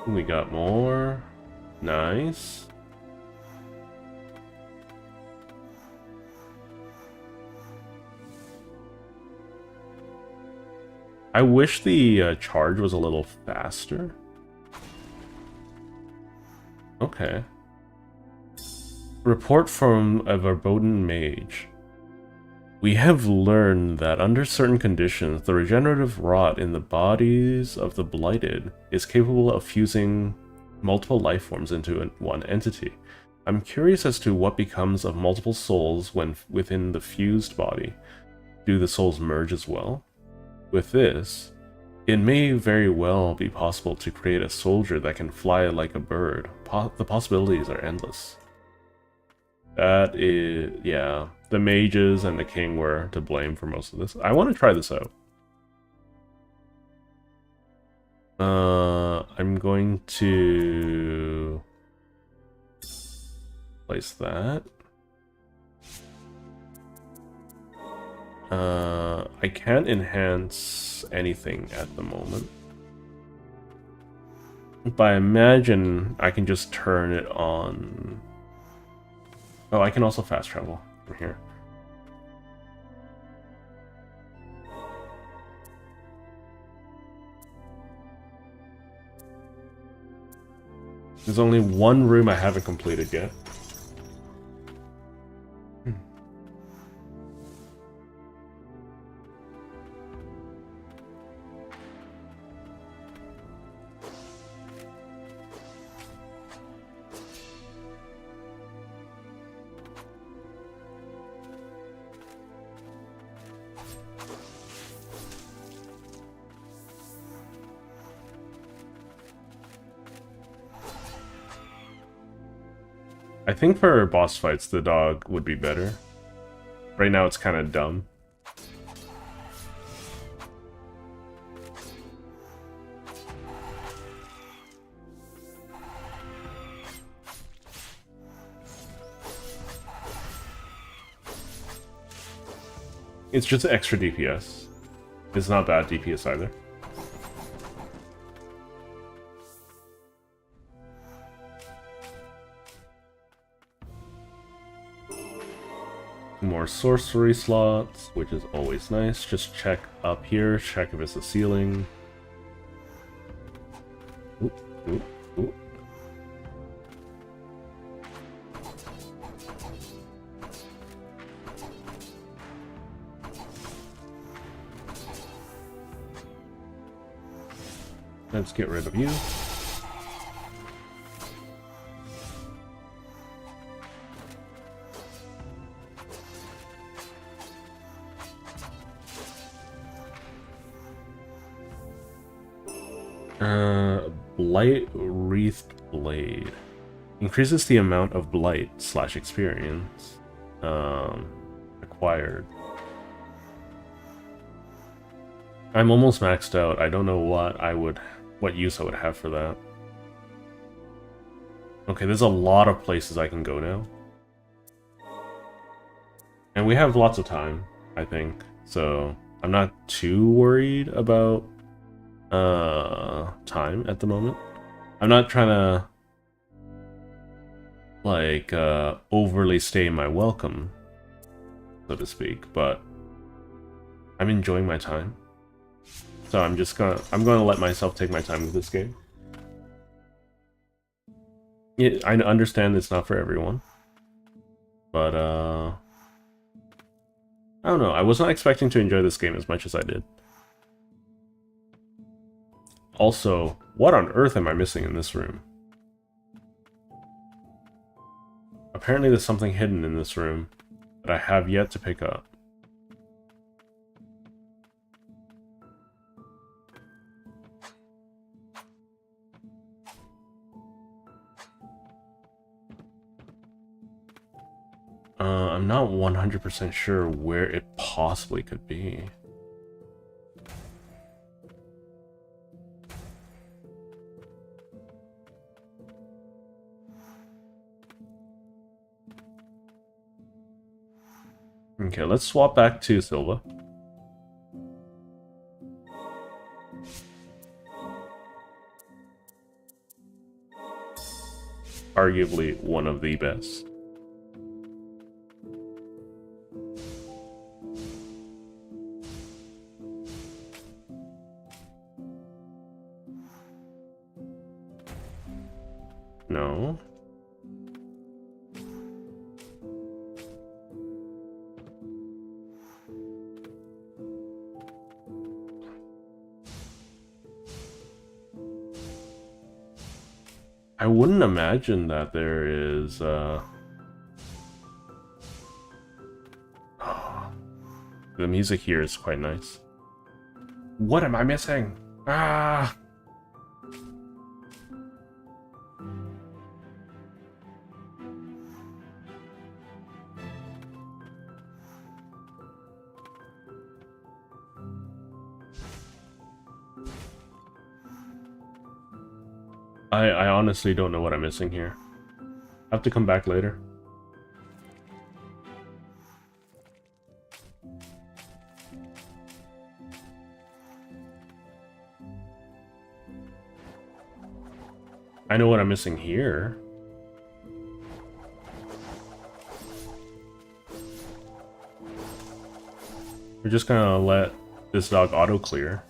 We got more. Nice. I wish the charge was a little faster. Okay. Report from a Verboten mage. We have learned that under certain conditions, the regenerative rot in the bodies of the Blighted is capable of fusing multiple life forms into one entity. I'm curious as to what becomes of multiple souls when within the fused body. Do the souls merge as well? With this, it may very well be possible to create a soldier that can fly like a bird. The possibilities are endless. That is, yeah, the mages and the king were to blame for most of this. I want to try this out. I'm going to place that. I can't enhance anything at the moment. But I imagine I can just turn it on. Oh, I can also fast travel from here. There's only one room I haven't completed yet. I think for boss fights, the dog would be better. Right now, it's kind of dumb. It's just extra DPS. It's not bad DPS either. More sorcery slots, which is always nice. Just check up here, check if it's a ceiling. Ooh, ooh, ooh. Let's get rid of you. Blight Wreathed Blade. Increases the amount of blight / experience acquired. I'm almost maxed out. I don't know what use I would have for that. Okay, there's a lot of places I can go now. And we have lots of time, I think. So I'm not too worried about time at the moment. I'm not trying to like overly stay my welcome, so to speak, but I'm enjoying my time. So I'm gonna let myself take my time with this game. Yeah, I understand it's not for everyone, but I don't know. I was not expecting to enjoy this game as much as I did. Also, what on earth am I missing in this room? Apparently there's something hidden in this room that I have yet to pick up. I'm not 100% sure where it possibly could be. Okay, let's swap back to Silva. Arguably one of the best. No. I wouldn't imagine that there is, the music here is quite nice. What am I missing? Ah! I honestly don't know what I'm missing here. I have to come back later. I know what I'm missing here. We're just gonna let this dog auto-clear.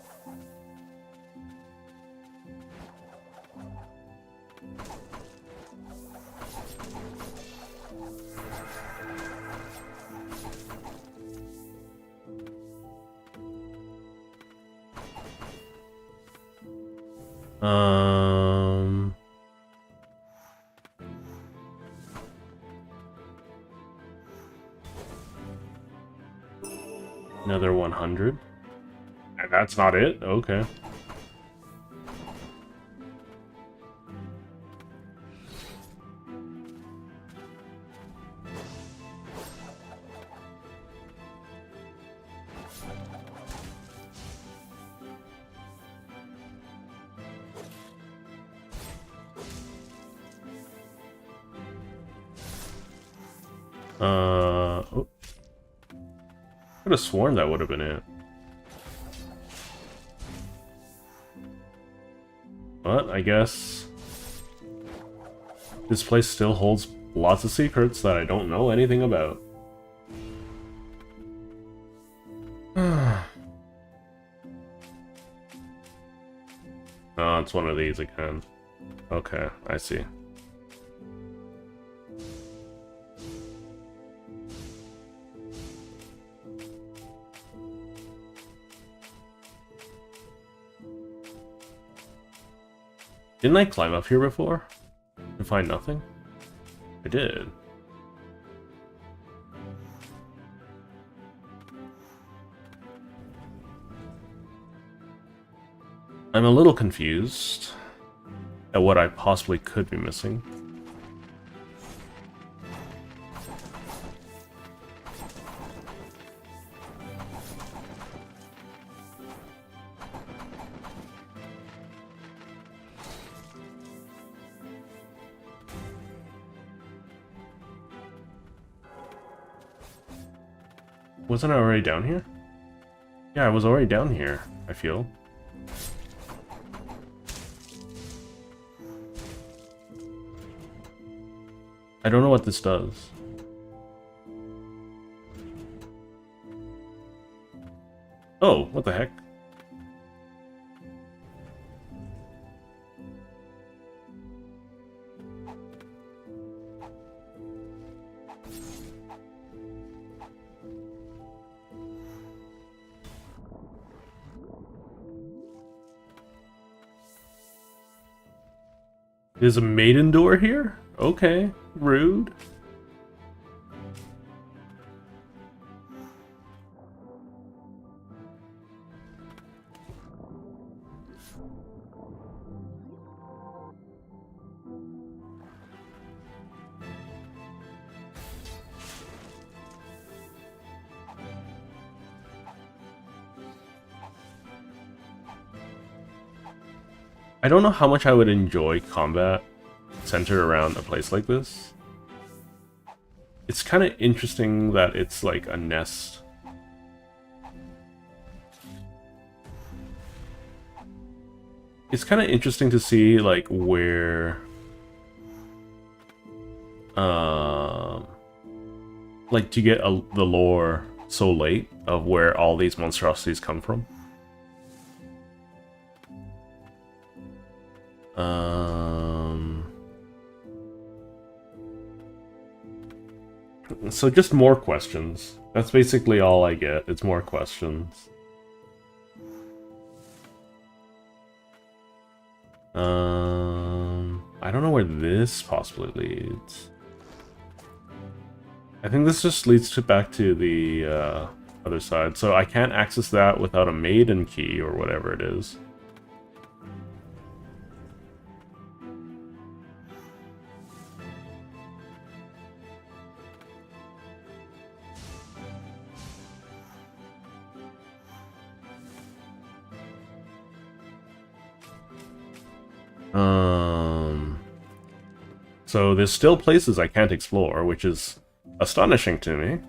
Another 100. And that's not it? Okay. Oh. I could have sworn that would have been it. But I guess this place still holds lots of secrets that I don't know anything about. Oh, it's one of these again. Okay, I see. Didn't I climb up here before and find nothing? I did. I'm a little confused at what I possibly could be missing. Wasn't I already down here? Yeah, I was already down here, I feel. I don't know what this does. Oh, what the heck? There's a maiden door here? Okay, rude. I don't know how much I would enjoy combat centered around a place like this. It's kind of interesting that it's like a nest. It's kind of interesting to see like where like to get the lore so late of where all these monstrosities come from. So just more questions. That's basically all I get. It's more questions. I don't know where this possibly leads. I think this just leads to back to the other side. So I can't access that without a maiden key or whatever it is. So there's still places I can't explore, which is astonishing to me.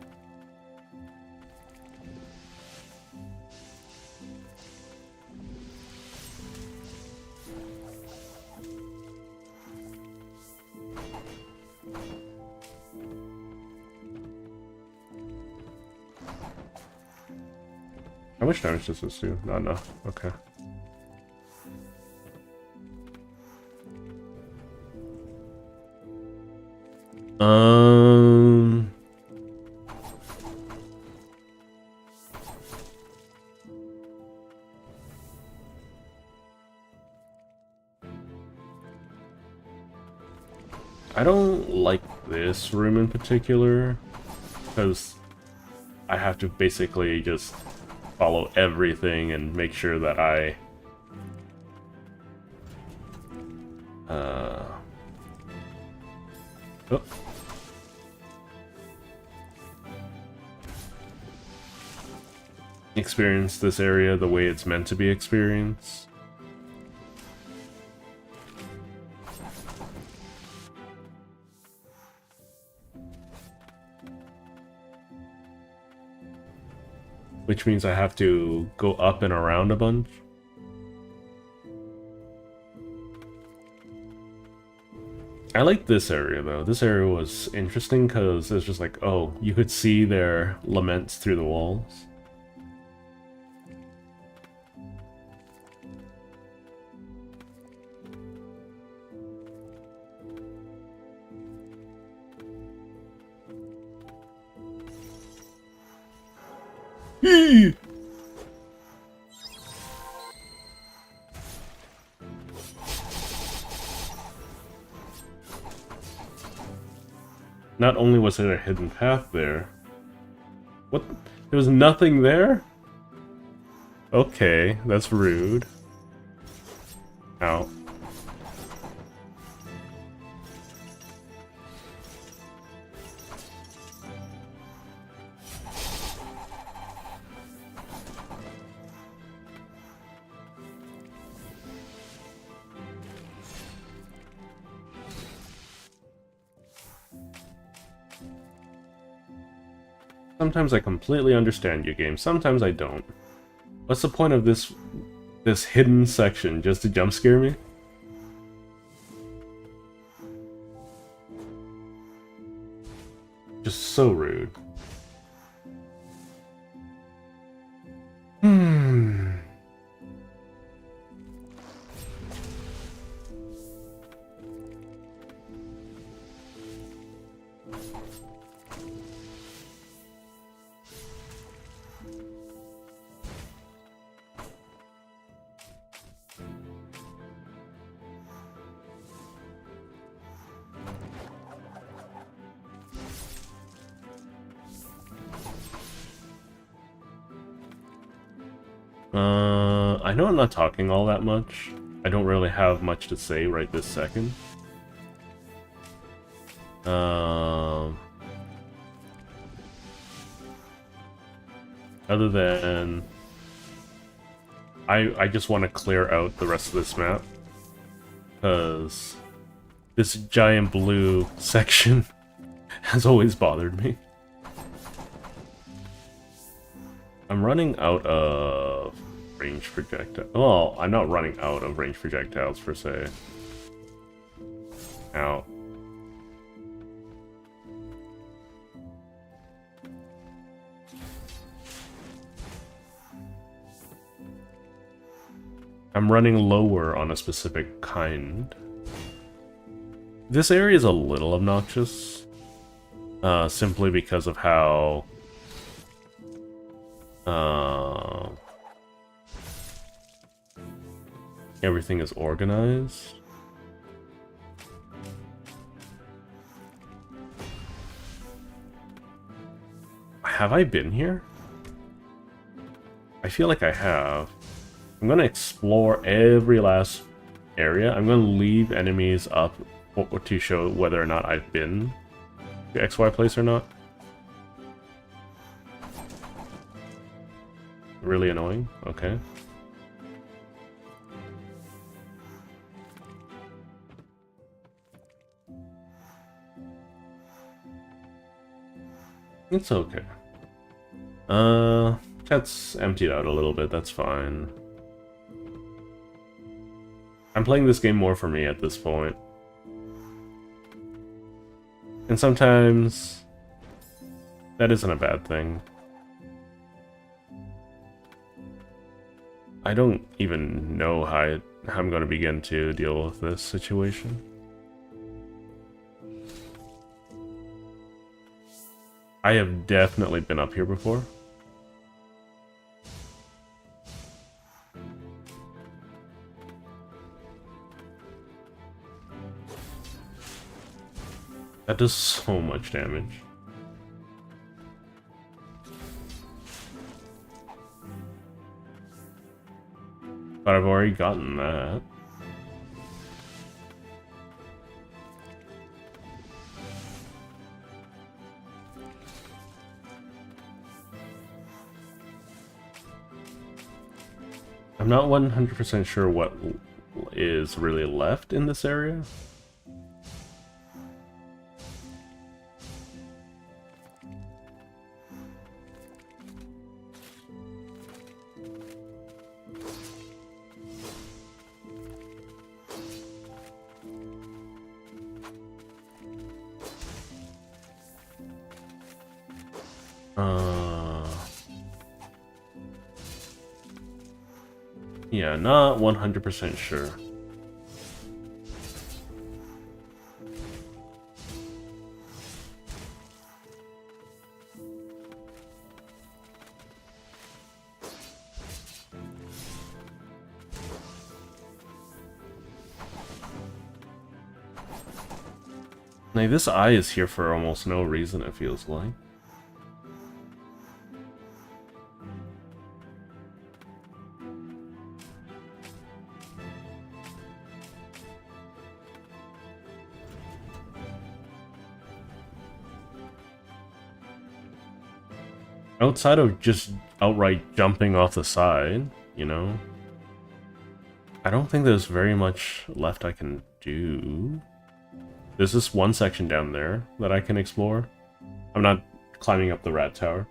How much damage does this do? Not enough. Okay. Um... I don't like this room in particular, because I have to basically just follow everything and make sure that I... Oh. Experience this area the way it's meant to be experienced. Which means I have to go up and around a bunch. I like this area though. This area was interesting because it's just like, oh, you could see their laments through the walls. Eee! Not only was there a hidden path there... What? There was nothing there? Okay, that's rude. Ow. Sometimes I completely understand you, game. Sometimes I don't. What's the point of this hidden section? Just to jump scare me? Just so rude. I know I'm not talking all that much. I don't really have much to say right this second. Other than... I just want to clear out the rest of this map. Because this giant blue section has always bothered me. I'm running out of range projectiles. Well, I'm not running out of range projectiles per se. Ow. I'm running lower on a specific kind. This area is a little obnoxious. Simply because of how... everything is organized. Have I been here? I feel like I have. I'm gonna explore every last area. I'm gonna leave enemies up to show whether or not I've been to XY place or not. Really annoying? Okay. It's okay. Chat's emptied out a little bit, that's fine. I'm playing this game more for me at this point. And sometimes that isn't a bad thing. I don't even know how I'm going to begin to deal with this situation. I have definitely been up here before. That does so much damage. But I've already gotten that. I'm not 100% sure what is really left in this area. Yeah, not 100% sure. Like, this eye is here for almost no reason, it feels like. Outside of just outright jumping off the side, you know? I don't think there's very much left I can do. There's this one section down there that I can explore. I'm not climbing up the rat tower.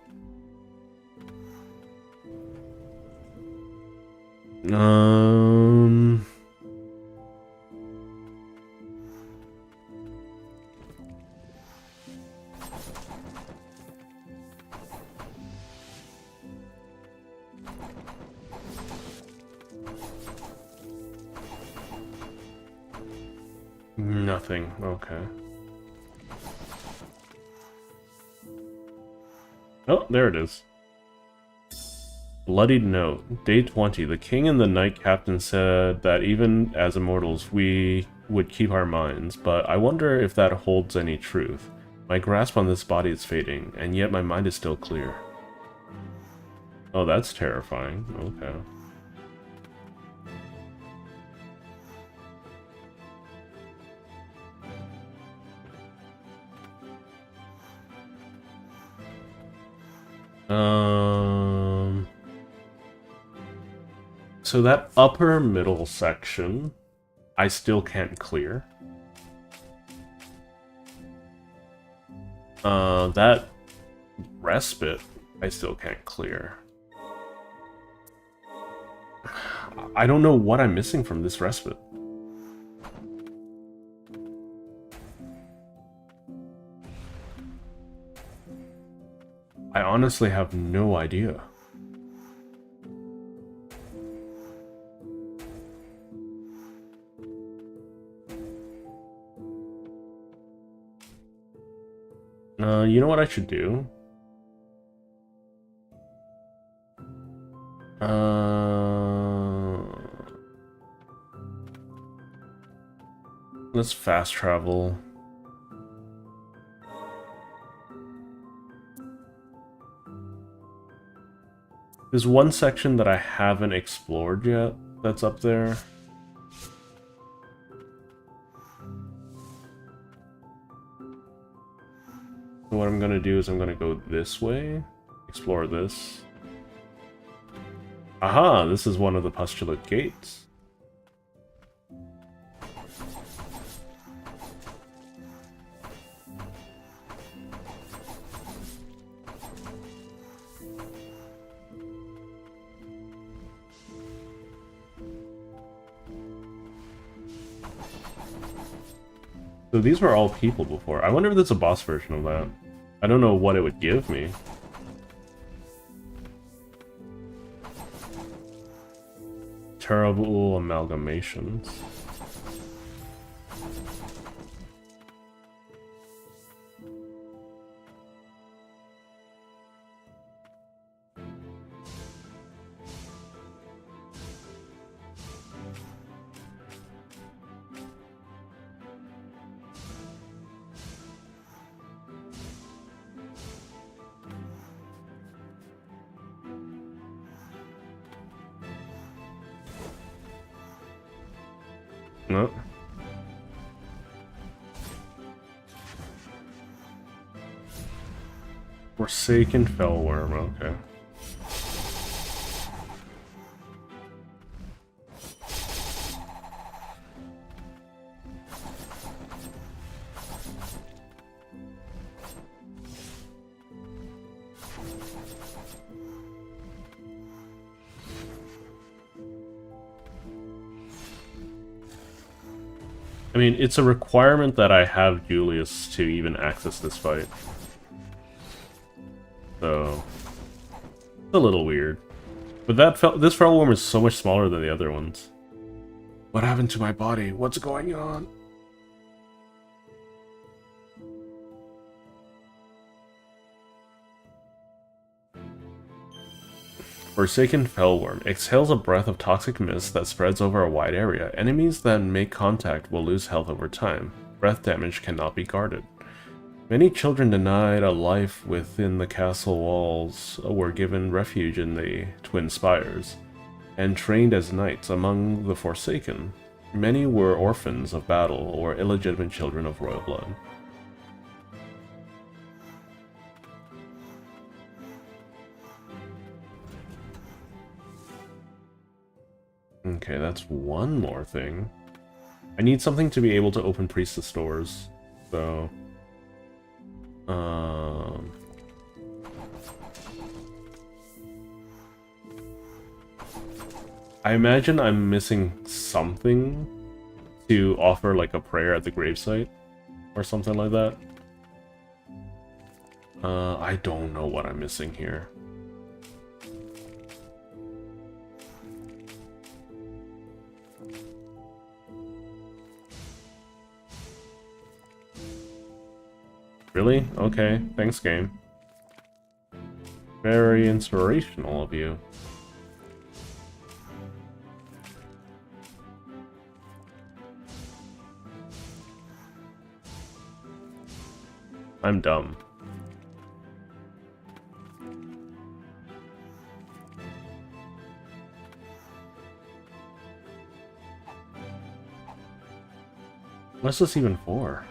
Nothing. Okay. Oh, there it is. Bloodied note. Day 20. The king and the knight captain said that even as immortals, we would keep our minds, but I wonder if that holds any truth. My grasp on this body is fading, and yet my mind is still clear. Oh, that's terrifying. Okay. So that upper middle section, I still can't clear. That respite, I still can't clear. I don't know what I'm missing from this respite. I honestly have no idea. You know what I should do? Let's fast travel. There's one section that I haven't explored yet that's up there. So what I'm gonna do is I'm gonna go this way, explore this. Aha, this is one of the postulate gates. So these were all people before. I wonder if there's a boss version of that. I don't know what it would give me. Terrible amalgamations. No. Forsaken Fellworm, okay. I mean, it's a requirement that I have Julius to even access this fight. So, it's a little weird. But this Fellworm is so much smaller than the other ones. What happened to my body? What's going on? Forsaken Fellworm exhales a breath of toxic mist that spreads over a wide area. Enemies that make contact will lose health over time. Breath damage cannot be guarded. Many children denied a life within the castle walls were given refuge in the Twin Spires, and trained as knights among the Forsaken. Many were orphans of battle or illegitimate children of royal blood. Okay, that's one more thing. I need something to be able to open priestess doors, so... I imagine I'm missing something to offer, like a prayer at the gravesite, or something like that. I don't know what I'm missing here. Really? Okay, thanks, game. Very inspirational of you. I'm dumb. What's this even for?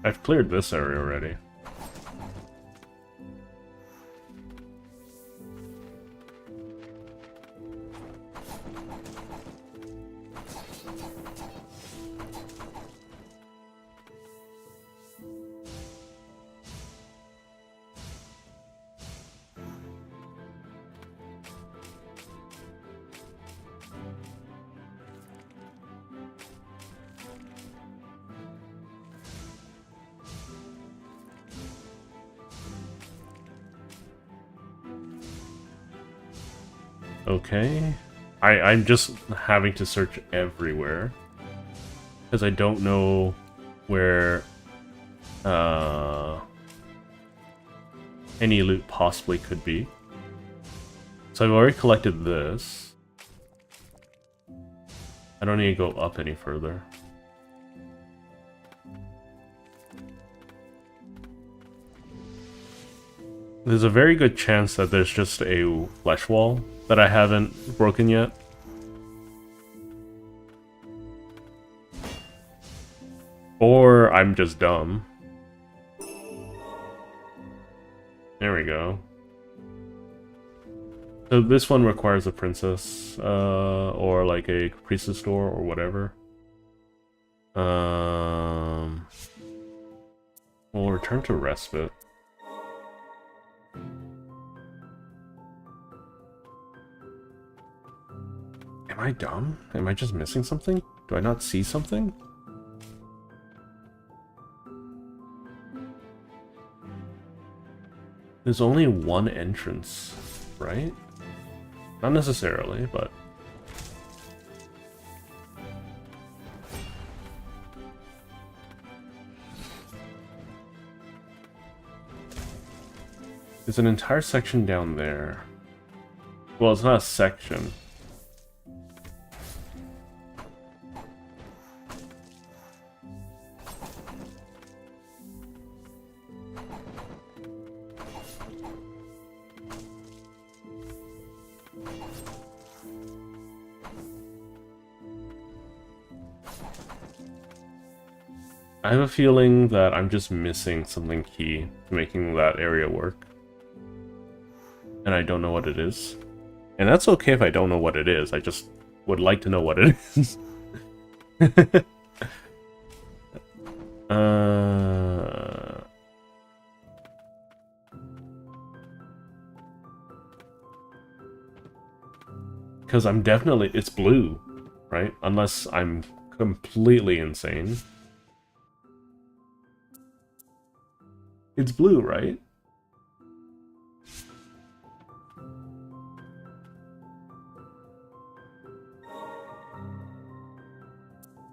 I've cleared this area already. Okay. I'm just having to search everywhere. Because I don't know where any loot possibly could be. So I've already collected this. I don't need to go up any further. There's a very good chance that there's just a flesh wall that I haven't broken yet. Or I'm just dumb. There we go. So this one requires a princess, or like a priestess door or whatever. We'll return to respite. Am I dumb? Am I just missing something? Do I not see something? There's only one entrance, right? Not necessarily, but... There's an entire section down there. Well, it's not a section. I have a feeling that I'm just missing something key to making that area work. And I don't know what it is. And that's okay if I don't know what it is, I just would like to know what it is. Because I'm definitely... It's blue, right? Unless I'm completely insane. It's blue, right?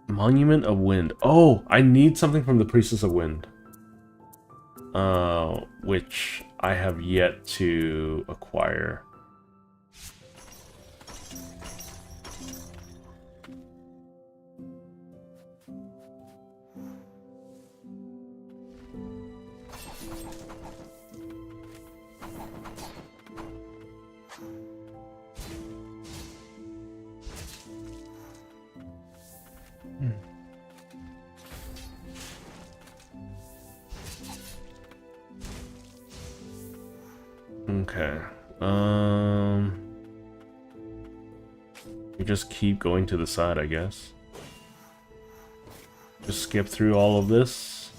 Monument of Wind. Oh, I need something from the Priestess of Wind. Which I have yet to acquire. Okay. We just keep going to the side, I guess. Just skip through all of this.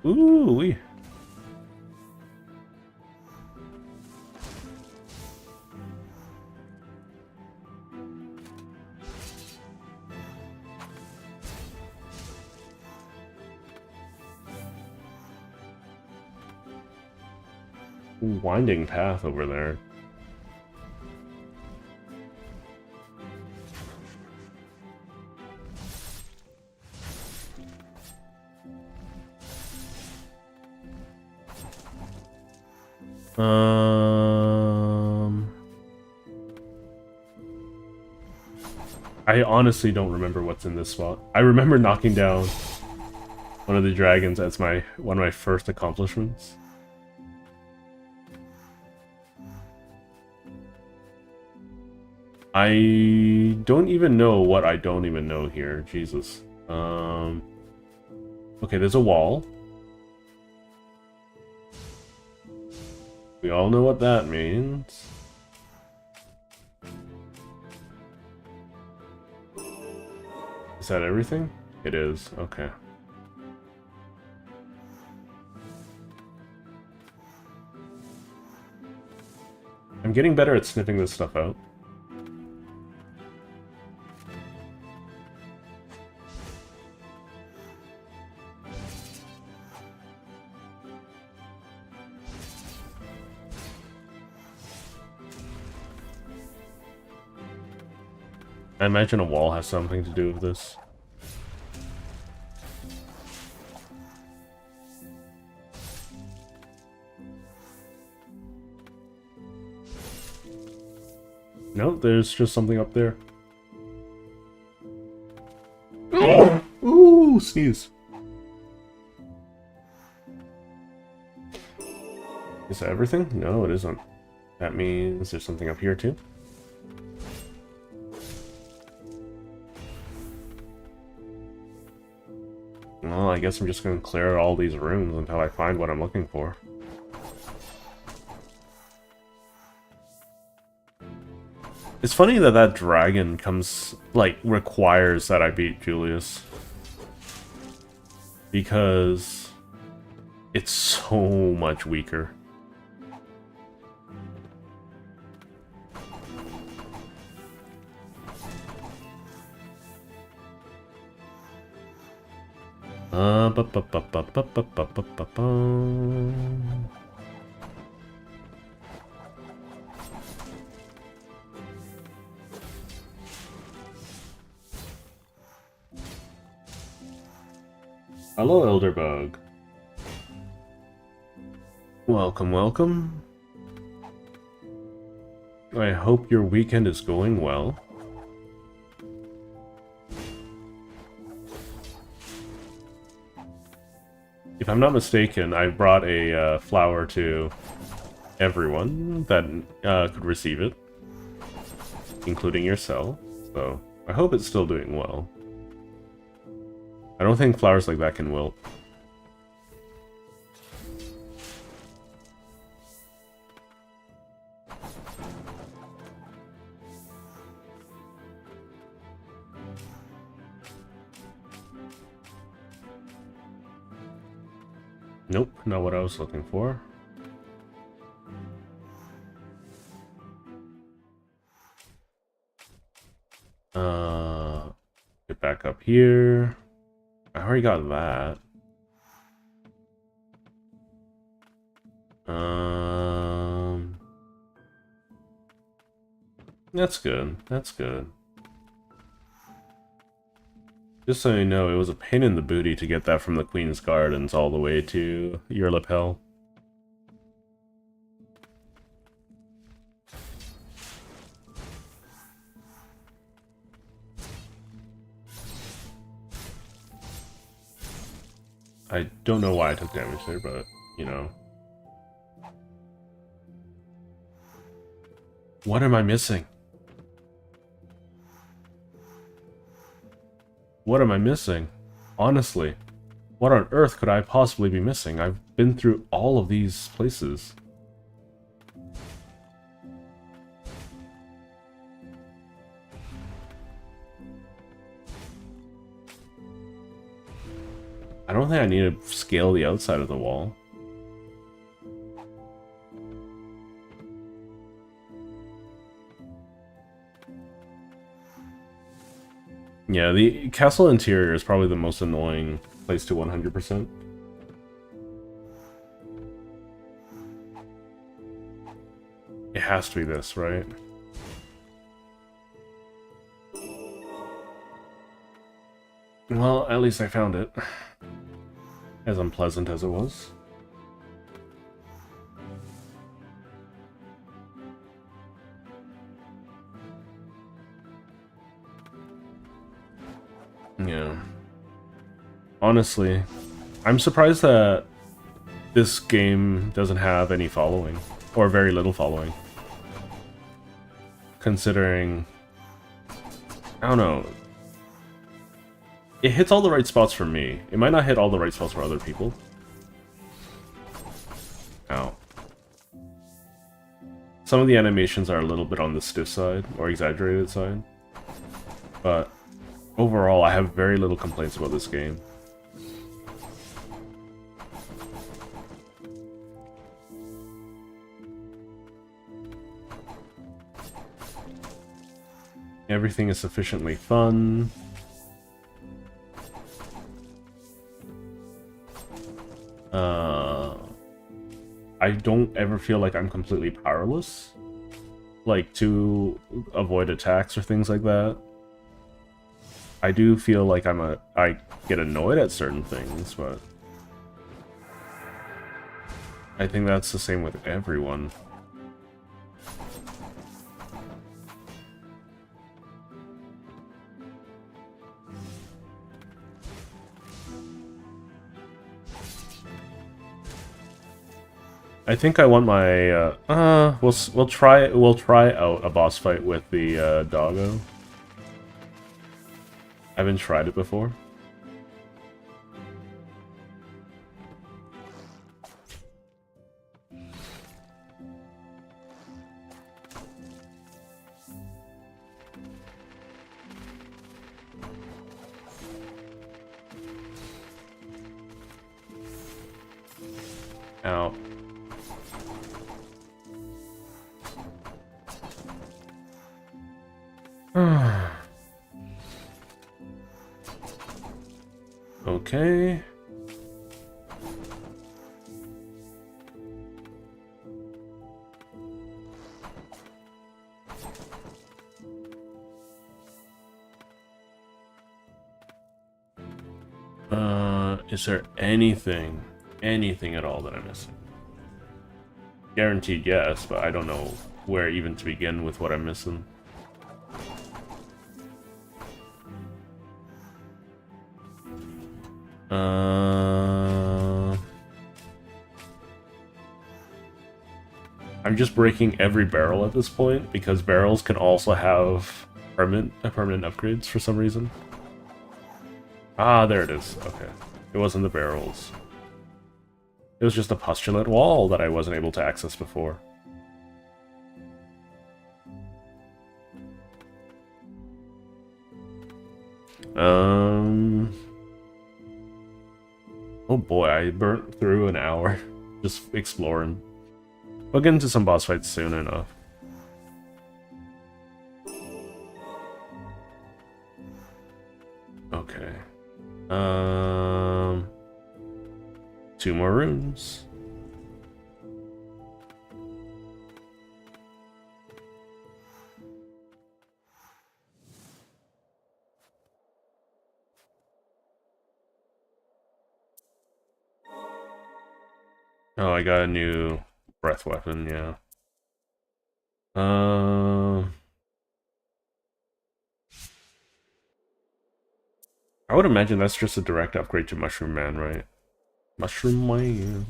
Ooh-wee. Winding path over there. I honestly don't remember what's in this spot. I remember knocking down one of the dragons as one of my first accomplishments. I don't even know what I don't even know here. Jesus. Okay, there's a wall. We all know what that means. Is that everything? It is. Okay. I'm getting better at sniffing this stuff out. I imagine a wall has something to do with this. No, there's just something up there. Ooh, sneeze. Is that everything? No, it isn't. That means there's something up here too. Well, I guess I'm just gonna clear all these rooms until I find what I'm looking for. It's funny that that dragon comes, like, requires that I beat Julius. Because it's so much weaker. Hello, Elderbug. Welcome, welcome. I hope your weekend is going well. If I'm not mistaken, I brought a flower to everyone that could receive it, including yourself, so I hope it's still doing well. I don't think flowers like that can wilt. Nope, not what I was looking for. Get back up here. I already got that. That's good. That's good. Just so you know, it was a pain in the booty to get that from the Queen's Gardens all the way to your lapel. I don't know why I took damage there, but, you know. What am I missing? What am I missing? Honestly, what on earth could I possibly be missing? I've been through all of these places. I don't think I need to scale the outside of the wall. Yeah, the castle interior is probably the most annoying place to 100%. It has to be this, right? Well, at least I found it. As unpleasant as it was. Yeah. Honestly, I'm surprised that this game doesn't have any following, or very little following. Considering, I don't know, it hits all the right spots for me. It might not hit all the right spots for other people. Ow. Some of the animations are a little bit on the stiff side, or exaggerated side. But overall, I have very little complaints about this game. Everything is sufficiently fun. I don't ever feel like I'm completely powerless, like, to avoid attacks or things like that. I do feel like I get annoyed at certain things, but I think that's the same with everyone. I think I want my we'll try out a boss fight with the doggo. I haven't tried it before. out. Okay. Is there anything at all that I'm missing? Guaranteed yes, but I don't know where even to begin with what I'm missing. I'm just breaking every barrel at this point because barrels can also have permanent upgrades for some reason. Ah, there it is. Okay. It wasn't the barrels. It was just a postulant wall that I wasn't able to access before. Oh boy, I burnt through an hour just exploring. We'll get into some boss fights soon enough. Okay. 2 more rooms. Oh, I got a new breath weapon, yeah. I would imagine that's just a direct upgrade to Mushroom Man, right? Mushroom Man.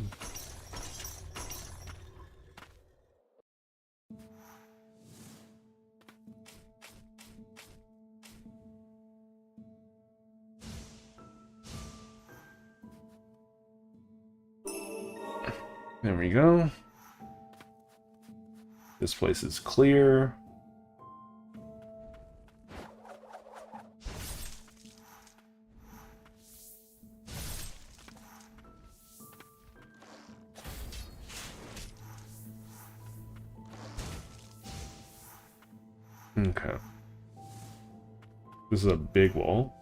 There we go. This place is clear. Okay. This is a big wall.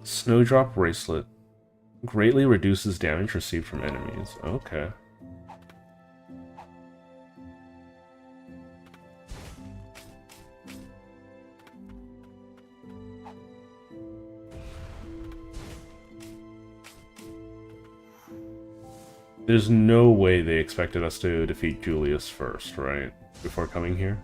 Snowdrop Bracelet. Greatly reduces damage received from enemies. Okay. There's no way they expected us to defeat Julius first, right? Before coming here?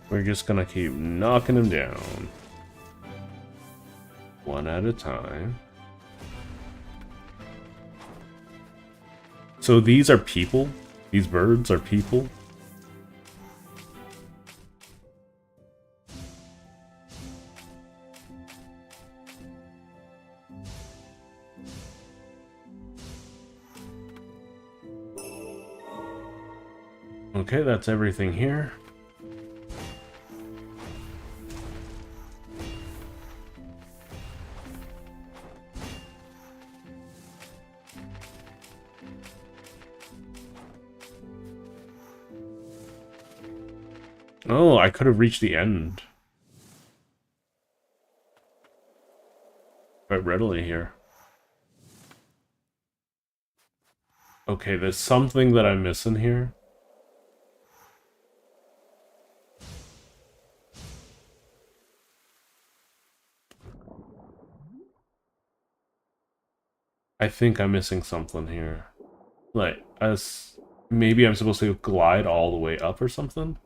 We're just gonna keep knocking him down. One at a time. So these are people? These birds are people? Okay, that's everything here. Oh, I could have reached the end quite readily here. Okay, there's something that I'm missing here. I think I'm missing something here. Like, as maybe I'm supposed to glide all the way up or something?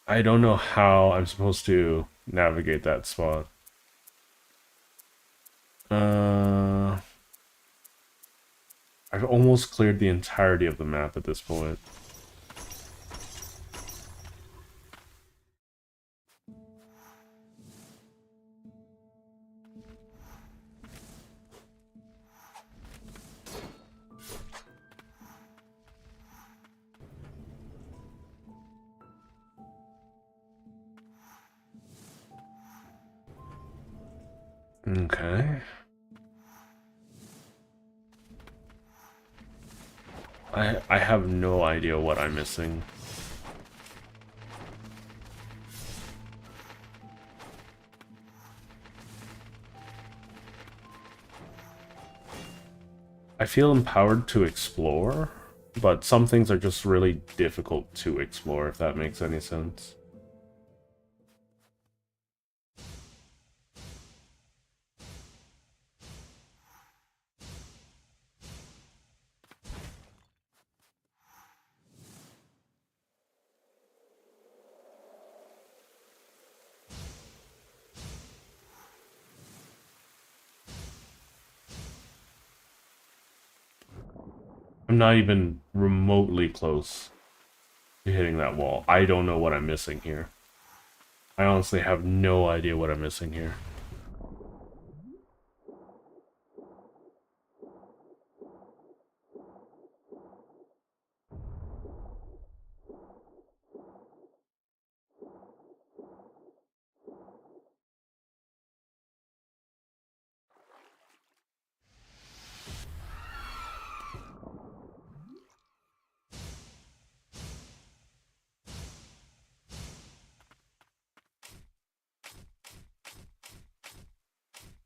I don't know how I'm supposed to navigate that spot. I've almost cleared the entirety of the map at this point. Okay. I have no idea what I'm missing. I feel empowered to explore, but some things are just really difficult to explore, if that makes any sense. I'm not even remotely close to hitting that wall. I don't know what I'm missing here. I honestly have no idea what I'm missing here.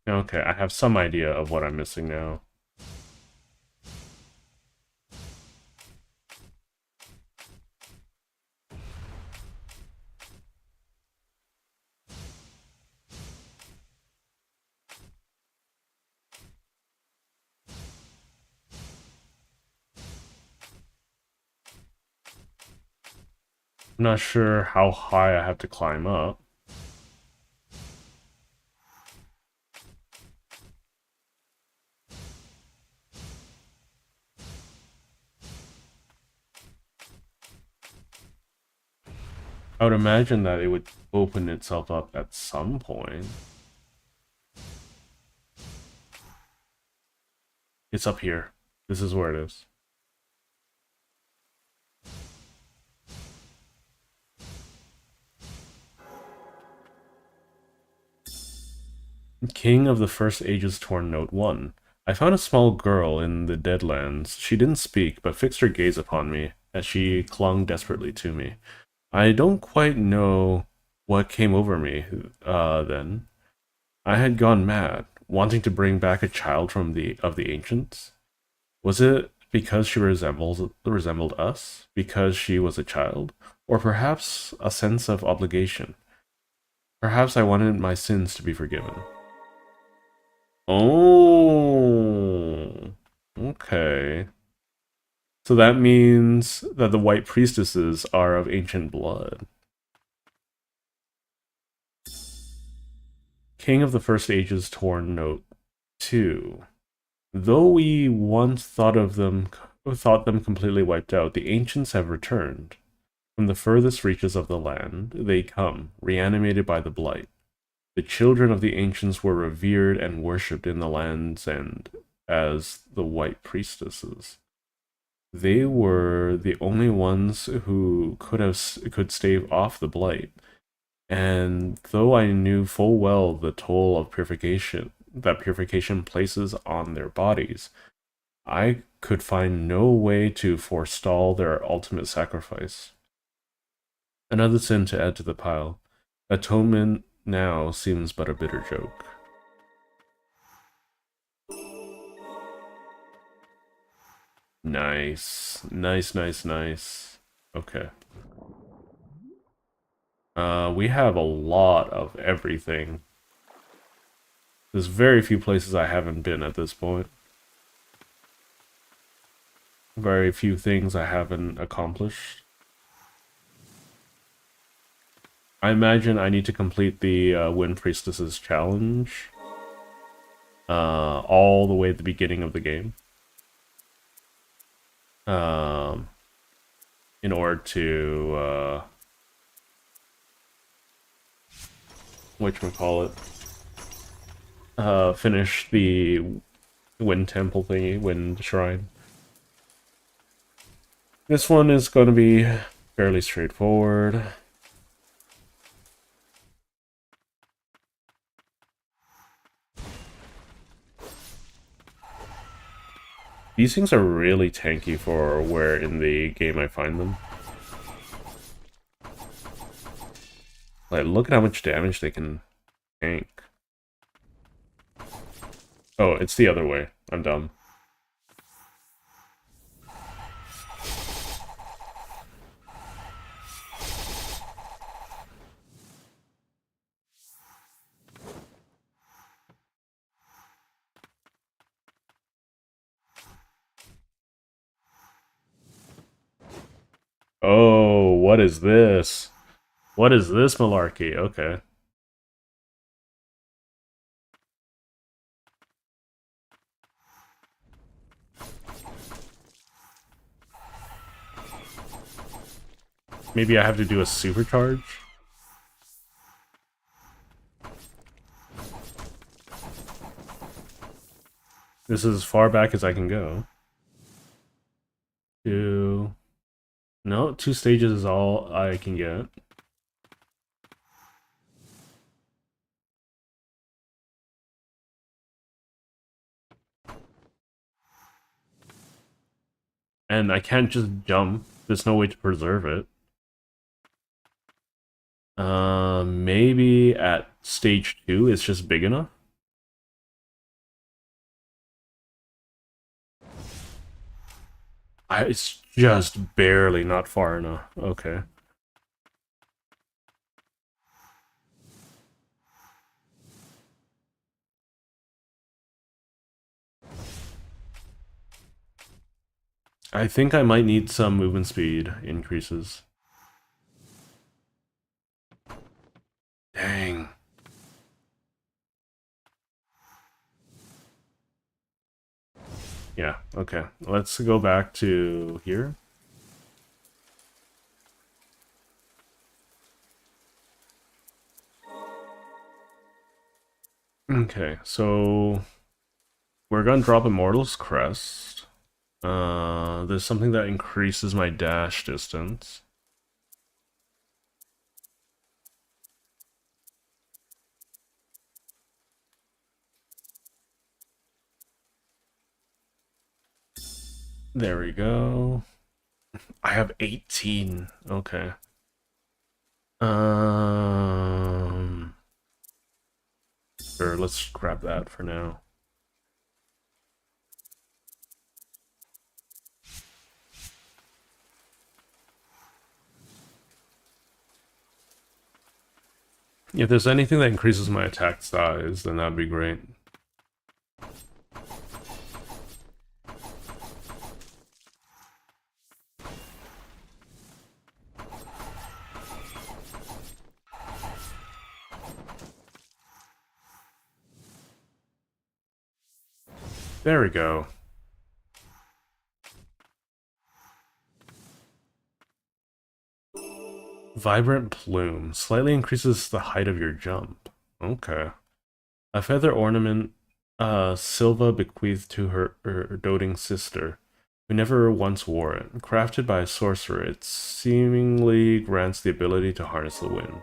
Okay, I have some idea of what I'm missing now. I'm not sure how high I have to climb up. I would imagine that it would open itself up at some point. It's up here. This is where it is. King of the First Ages Torn Note 1. I found a small girl in the Deadlands. She didn't speak, but fixed her gaze upon me as she clung desperately to me. I don't quite know what came over me then. I had gone mad, wanting to bring back a child from the ancients. Was it because she resembled us? Because she was a child? Or perhaps a sense of obligation? Perhaps I wanted my sins to be forgiven. Oh, okay. So that means that the white priestesses are of ancient blood. King of the First Ages Torn Note 2. Though we once thought them completely wiped out, the ancients have returned. From the furthest reaches of the land, they come, reanimated by the blight. The children of the ancients were revered and worshipped in the land's end as the white priestesses. They were the only ones who could stave off the blight. And though I knew full well the toll of purification that purification places on their bodies, I could find no way to forestall their ultimate sacrifice. Another sin to add to the pile. Atonement now seems but a bitter joke. Nice. Nice, nice, nice. Okay. We have a lot of everything. There's very few places I haven't been at this point. Very few things I haven't accomplished. I imagine I need to complete the Wind Priestess's challenge. All the way at the beginning of the game. In order to, whatchamacallit, finish the Wind Temple thingy, Wind Shrine. This one is going to be fairly straightforward. These things are really tanky for where in the game I find them. Like, look at how much damage they can tank. Oh, it's the other way. I'm dumb. Oh, what is this? What is this malarkey? Okay. Maybe I have to do a supercharge? This is as far back as I can go. No, 2 stages is all I can get. And I can't just jump. There's no way to preserve it. Maybe at stage 2 it's just big enough? It's just barely not far enough. Okay. I think I might need some movement speed increases. Dang. Yeah, okay. Let's go back to here. Okay, so we're gonna drop Immortal's Crest. There's something that increases my dash distance. There we go. I have 18. Okay. Sure, let's grab that for now. If there's anything that increases my attack size, then that'd be great. There we go. Vibrant Plume. Slightly increases the height of your jump. Okay. A feather ornament Silva bequeathed to her doting sister, who never once wore it. Crafted by a sorcerer, it seemingly grants the ability to harness the wind.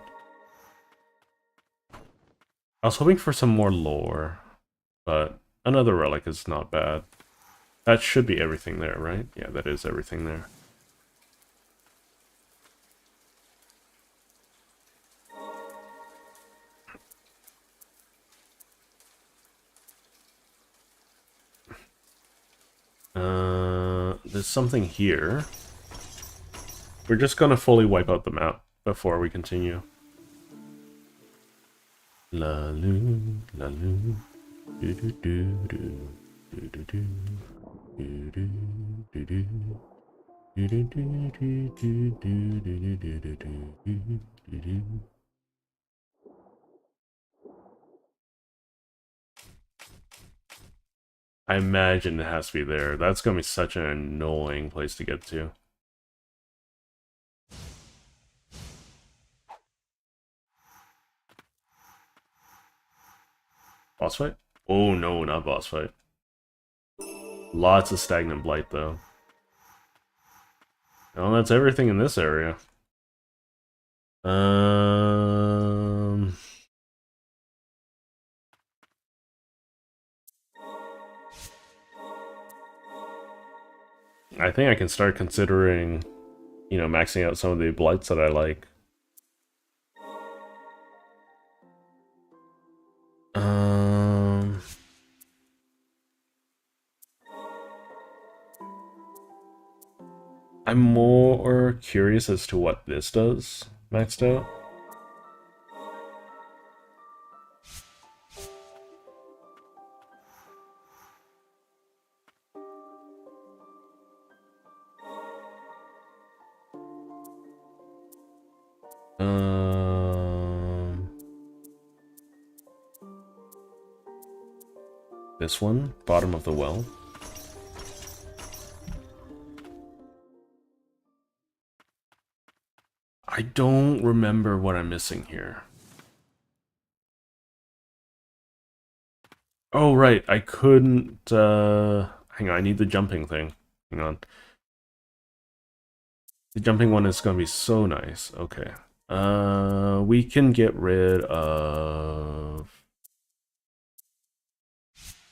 I was hoping for some more lore, but another relic is not bad. That should be everything there, right? Yeah, that is everything there. there's something here. We're just gonna fully wipe out the map before we continue. La loo, la loo, do do do do do do do do do do do. I imagine it has to be there. That's gonna be such an annoying place to get to. Boss fight? Oh no, not boss fight. Lots of stagnant blight though. Oh, that's everything in this area. I think I can start considering, you know, maxing out some of the blights that I like. I'm more curious as to what this does, maxed out. This one, bottom of the well. I don't remember what I'm missing here. Oh, right, I couldn't, hang on, I need the jumping thing. Hang on. The jumping one is gonna be so nice. Okay. We can get rid of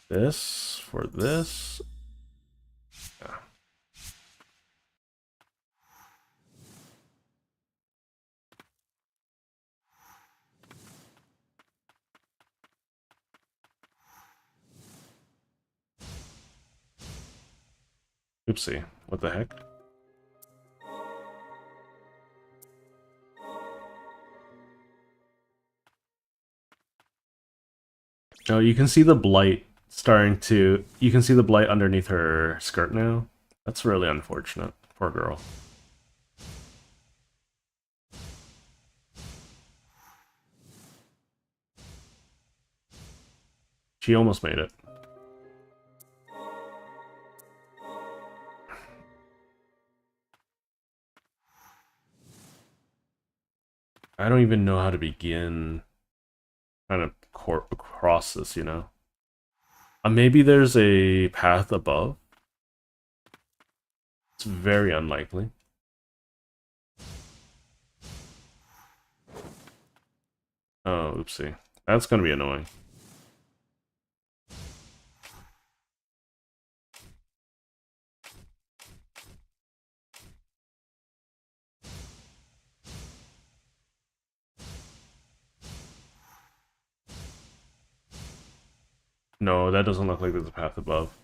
this for this. Yeah. Oopsie, what the heck? Oh, you can see the blight starting to... You can see the blight underneath her skirt now. That's really unfortunate. Poor girl. She almost made it. I don't even know how to begin trying to cross this, you know? Maybe there's a path above? It's very unlikely. Oh, oopsie. That's gonna be annoying. No, that doesn't look like there's a path above.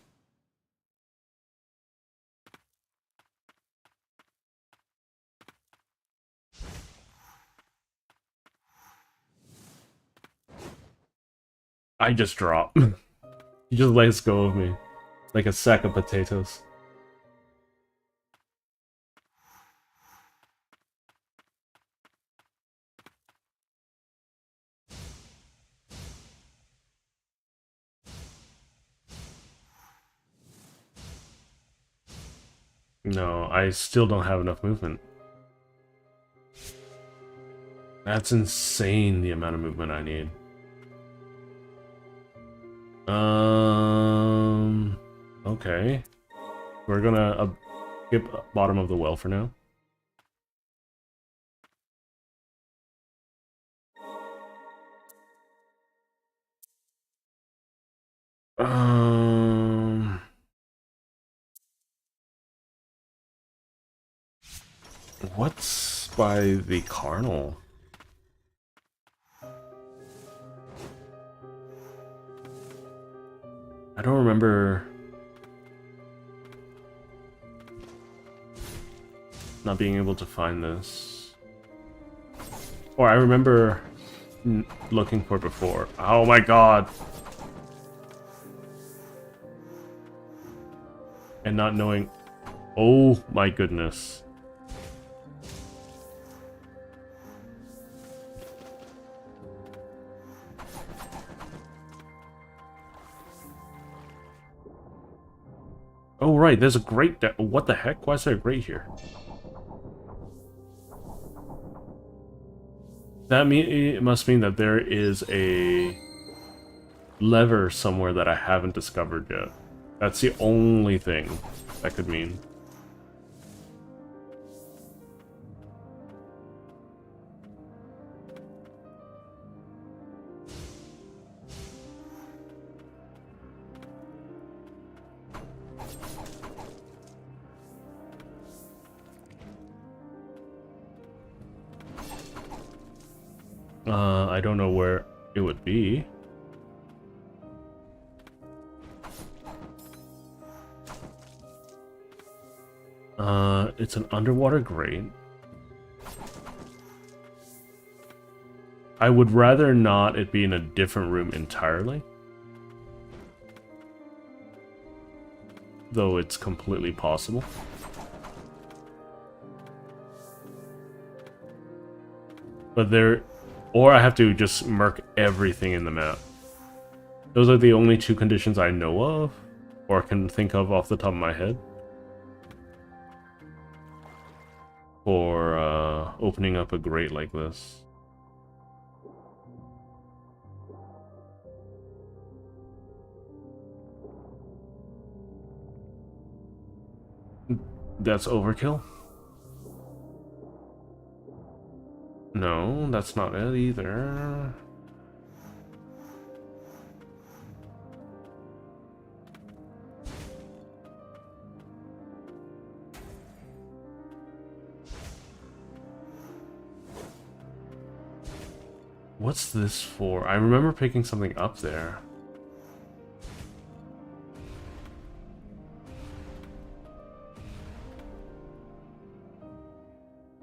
I just drop. He just lets go of me. Like a sack of potatoes. No, I still don't have enough movement. That's insane, the amount of movement I need. Okay. We're gonna skip bottom of the well for now. What's by the Carnal? I don't remember. not being able to find this. Or I remember looking for it before. Oh my god! And not knowing... Oh my goodness. Oh right, there's a grate. What the heck? Why is there a grate here? It must mean that there is a lever somewhere that I haven't discovered yet. That's the only thing that could mean. I don't know where it would be. It's an underwater grate. I would rather not it be in a different room entirely. Though it's completely possible. But there... Or I have to just mark everything in the map. Those are the only two conditions I know of, or can think of off the top of my head, for opening up a grate like this. That's overkill? No, that's not it either. What's this for? I remember picking something up there.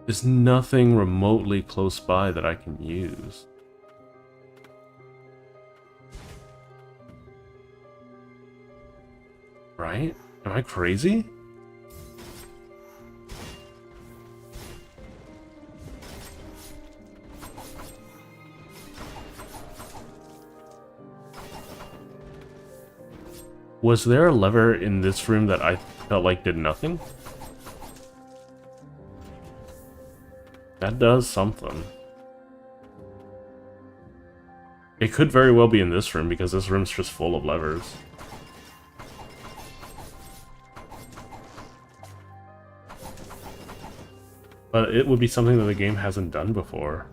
There's nothing remotely close by that I can use. Right? Am I crazy? Was there a lever in this room that I felt like did nothing? That does something. It could very well be in this room, because this room's just full of levers. But it would be something that the game hasn't done before.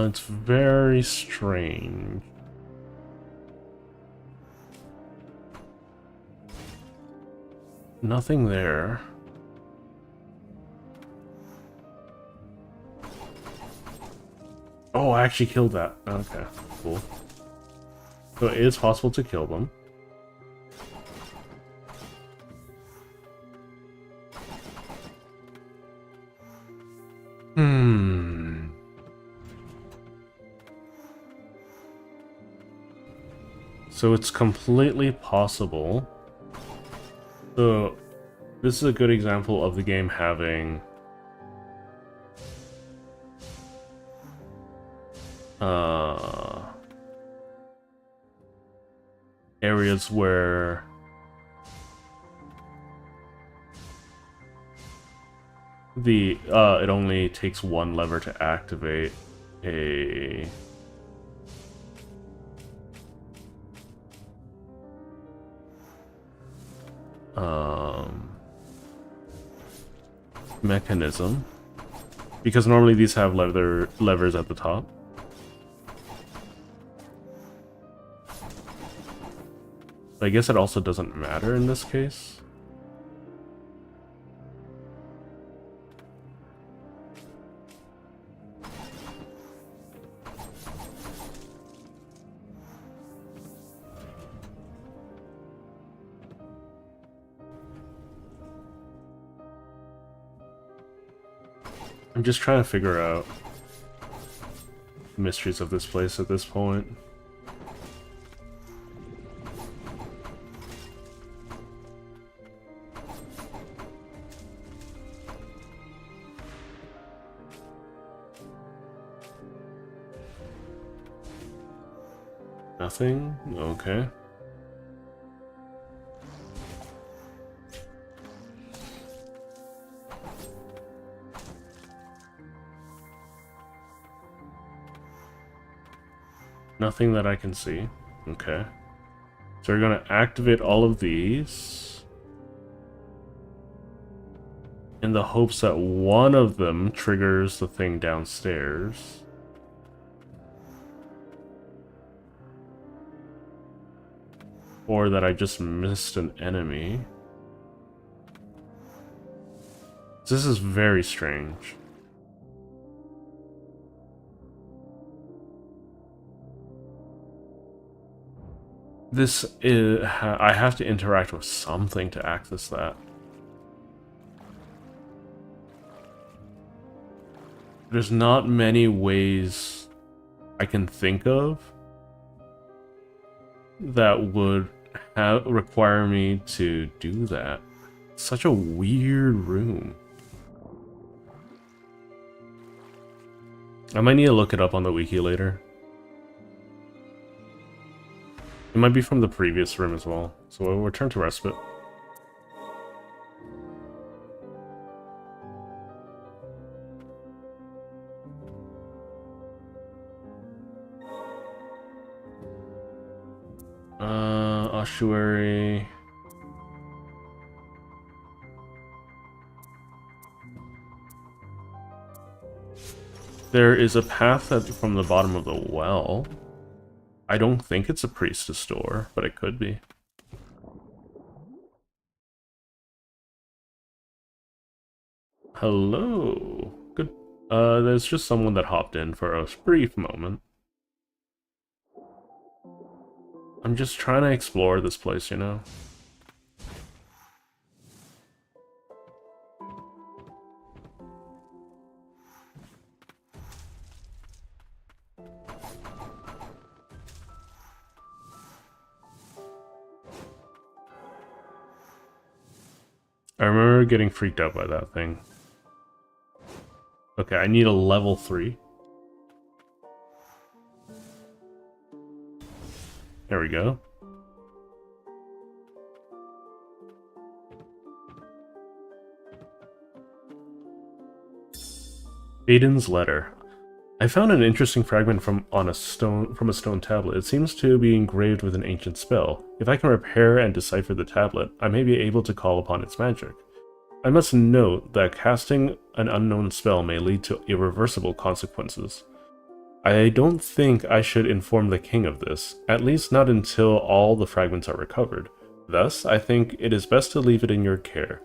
It's very strange. Nothing there. Oh, I actually killed that. Okay, cool. So it is possible to kill them. So it's completely possible. So this is a good example of the game having areas where the it only takes one lever to activate a mechanism, because normally these have levers at the top. I guess it also doesn't matter in this case. I'm just trying to figure out the mysteries of this place at this point. Nothing? Okay. Nothing that I can see. Okay. So we're gonna activate all of these in the hopes that one of them triggers the thing downstairs. Or that I just missed an enemy. This is very strange. This is... I have to interact with something to access that. There's not many ways I can think of that would require me to do that. It's such a weird room. I might need to look it up on the wiki later. It might be from the previous room as well. So we'll return to Respite. Ossuary. There is a path from the bottom of the well. I don't think it's a priestess door, but it could be. Hello. Good. There's just someone that hopped in for a brief moment. I'm just trying to explore this place, you know? I remember getting freaked out by that thing. Okay, I need a level 3. There we go. Aiden's letter. I found an interesting fragment from a stone tablet. It seems to be engraved with an ancient spell. If I can repair and decipher the tablet, I may be able to call upon its magic. I must note that casting an unknown spell may lead to irreversible consequences. I don't think I should inform the king of this, at least not until all the fragments are recovered. Thus, I think it is best to leave it in your care.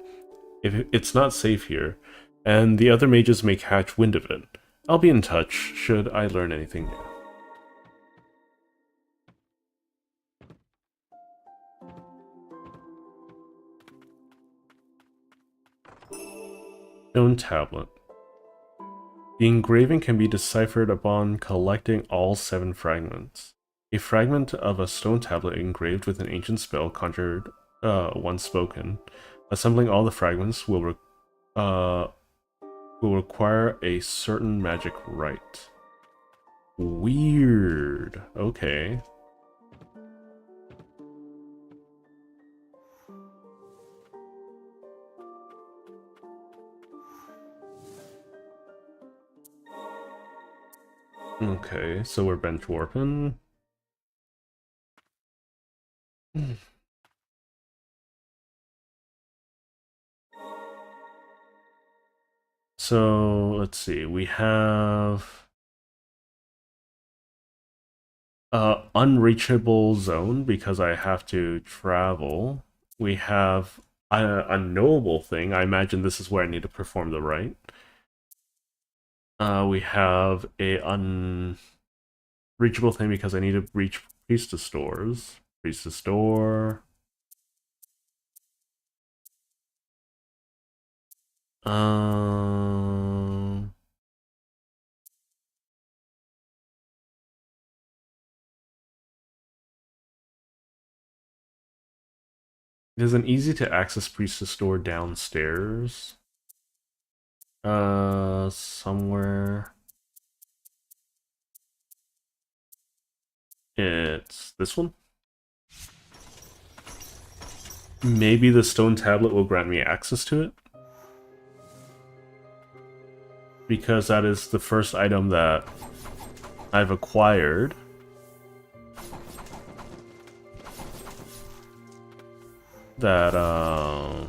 If it's not safe here, and the other mages may catch wind of it, I'll be in touch should I learn anything new. Stone tablet. The engraving can be deciphered upon collecting all 7 fragments. A fragment of a stone tablet engraved with an ancient spell conjured once spoken. Assembling all the fragments will require a certain magic rite. Weird. Okay. Okay, so we're bench warping. So let's see, we have unreachable zone because I have to travel. We have a knowable thing. I imagine this is where I need to perform the rite. We have a unreachable thing because I need to reach priestess doors. Priestess door. There's an easy to access priestess door downstairs. Somewhere. It's this one. Maybe the stone tablet will grant me access to it. Because that is the first item that I've acquired. That, the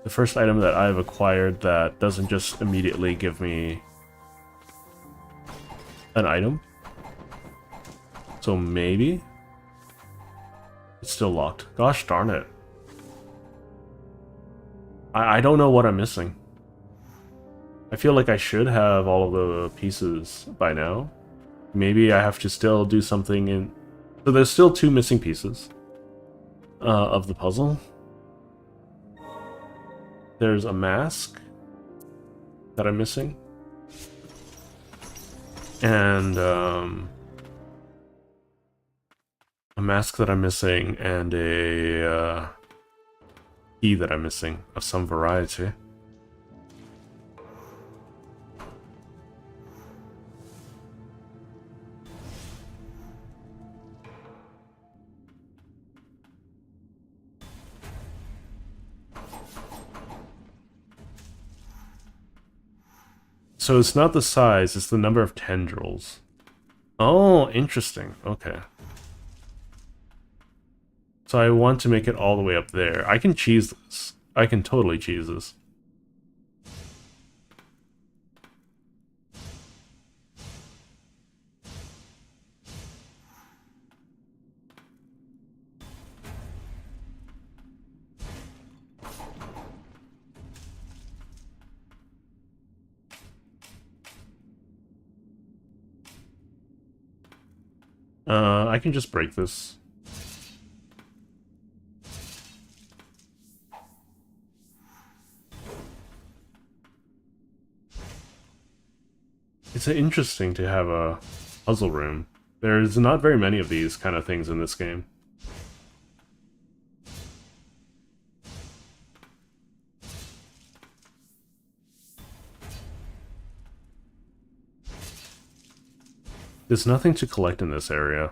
first item that I've acquired that doesn't just immediately give me an item. So maybe it's still locked. Gosh darn it. I don't know what I'm missing. I feel like I should have all of the pieces by now. Maybe I have to still do something in... So there's still 2 missing pieces of the puzzle. There's a mask that I'm missing. And a mask that I'm missing and a key that I'm missing of some variety. So it's not the size, it's the number of tendrils. Oh, interesting. Okay. So I want to make it all the way up there. I can cheese this. I can totally cheese this. I can just break this. It's interesting to have a puzzle room. There's not very many of these kind of things in this game. There's nothing to collect in this area.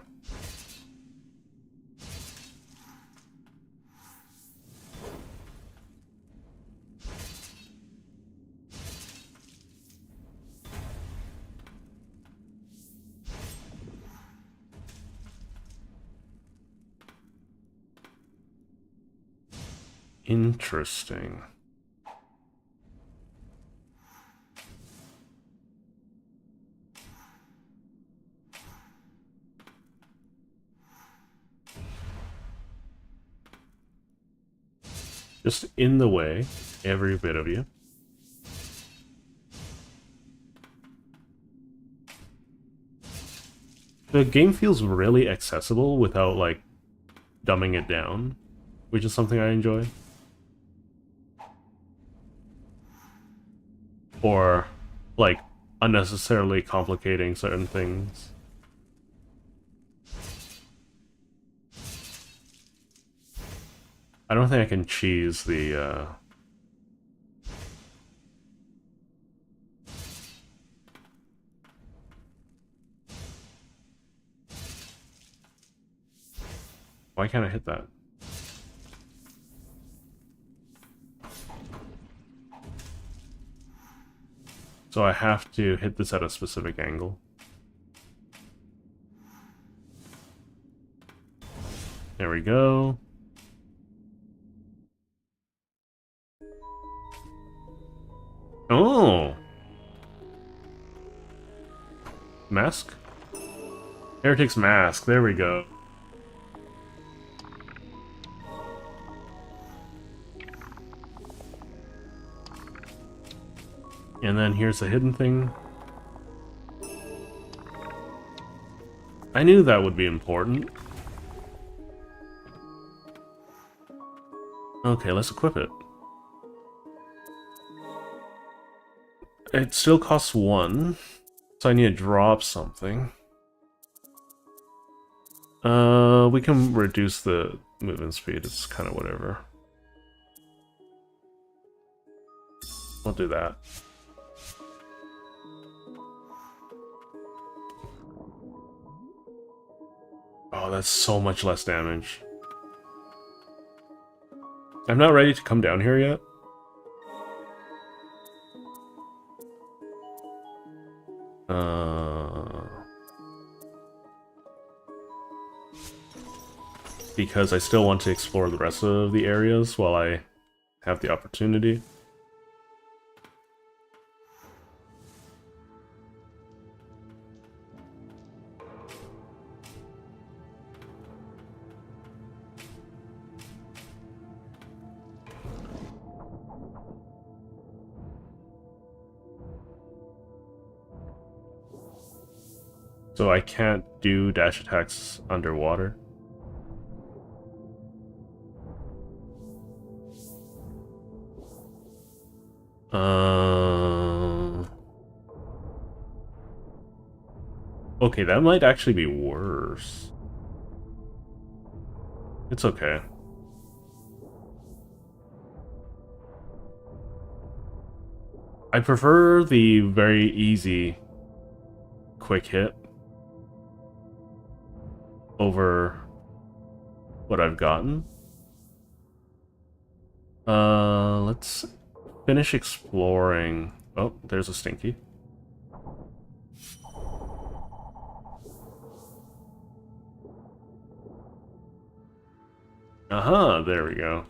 Interesting. Just in the way, every bit of you. The game feels really accessible without, like, dumbing it down, which is something I enjoy. Or, like, unnecessarily complicating certain things. I don't think I can cheese the, Why can't I hit that? So I have to hit this at a specific angle. There we go. Oh! Mask? Heretic's Mask, there we go. And then here's a hidden thing. I knew that would be important. Okay, let's equip it. It still costs 1, so I need to drop something. We can reduce the movement speed, it's kind of whatever. We'll do that. Oh, that's so much less damage. I'm not ready to come down here yet. Because I still want to explore the rest of the areas while I have the opportunity. So I can't do dash attacks underwater. Okay, that might actually be worse. It's okay. I prefer the very easy quick hit over what I've gotten. Let's finish exploring. Oh, there's a Stinky. Aha, there we go.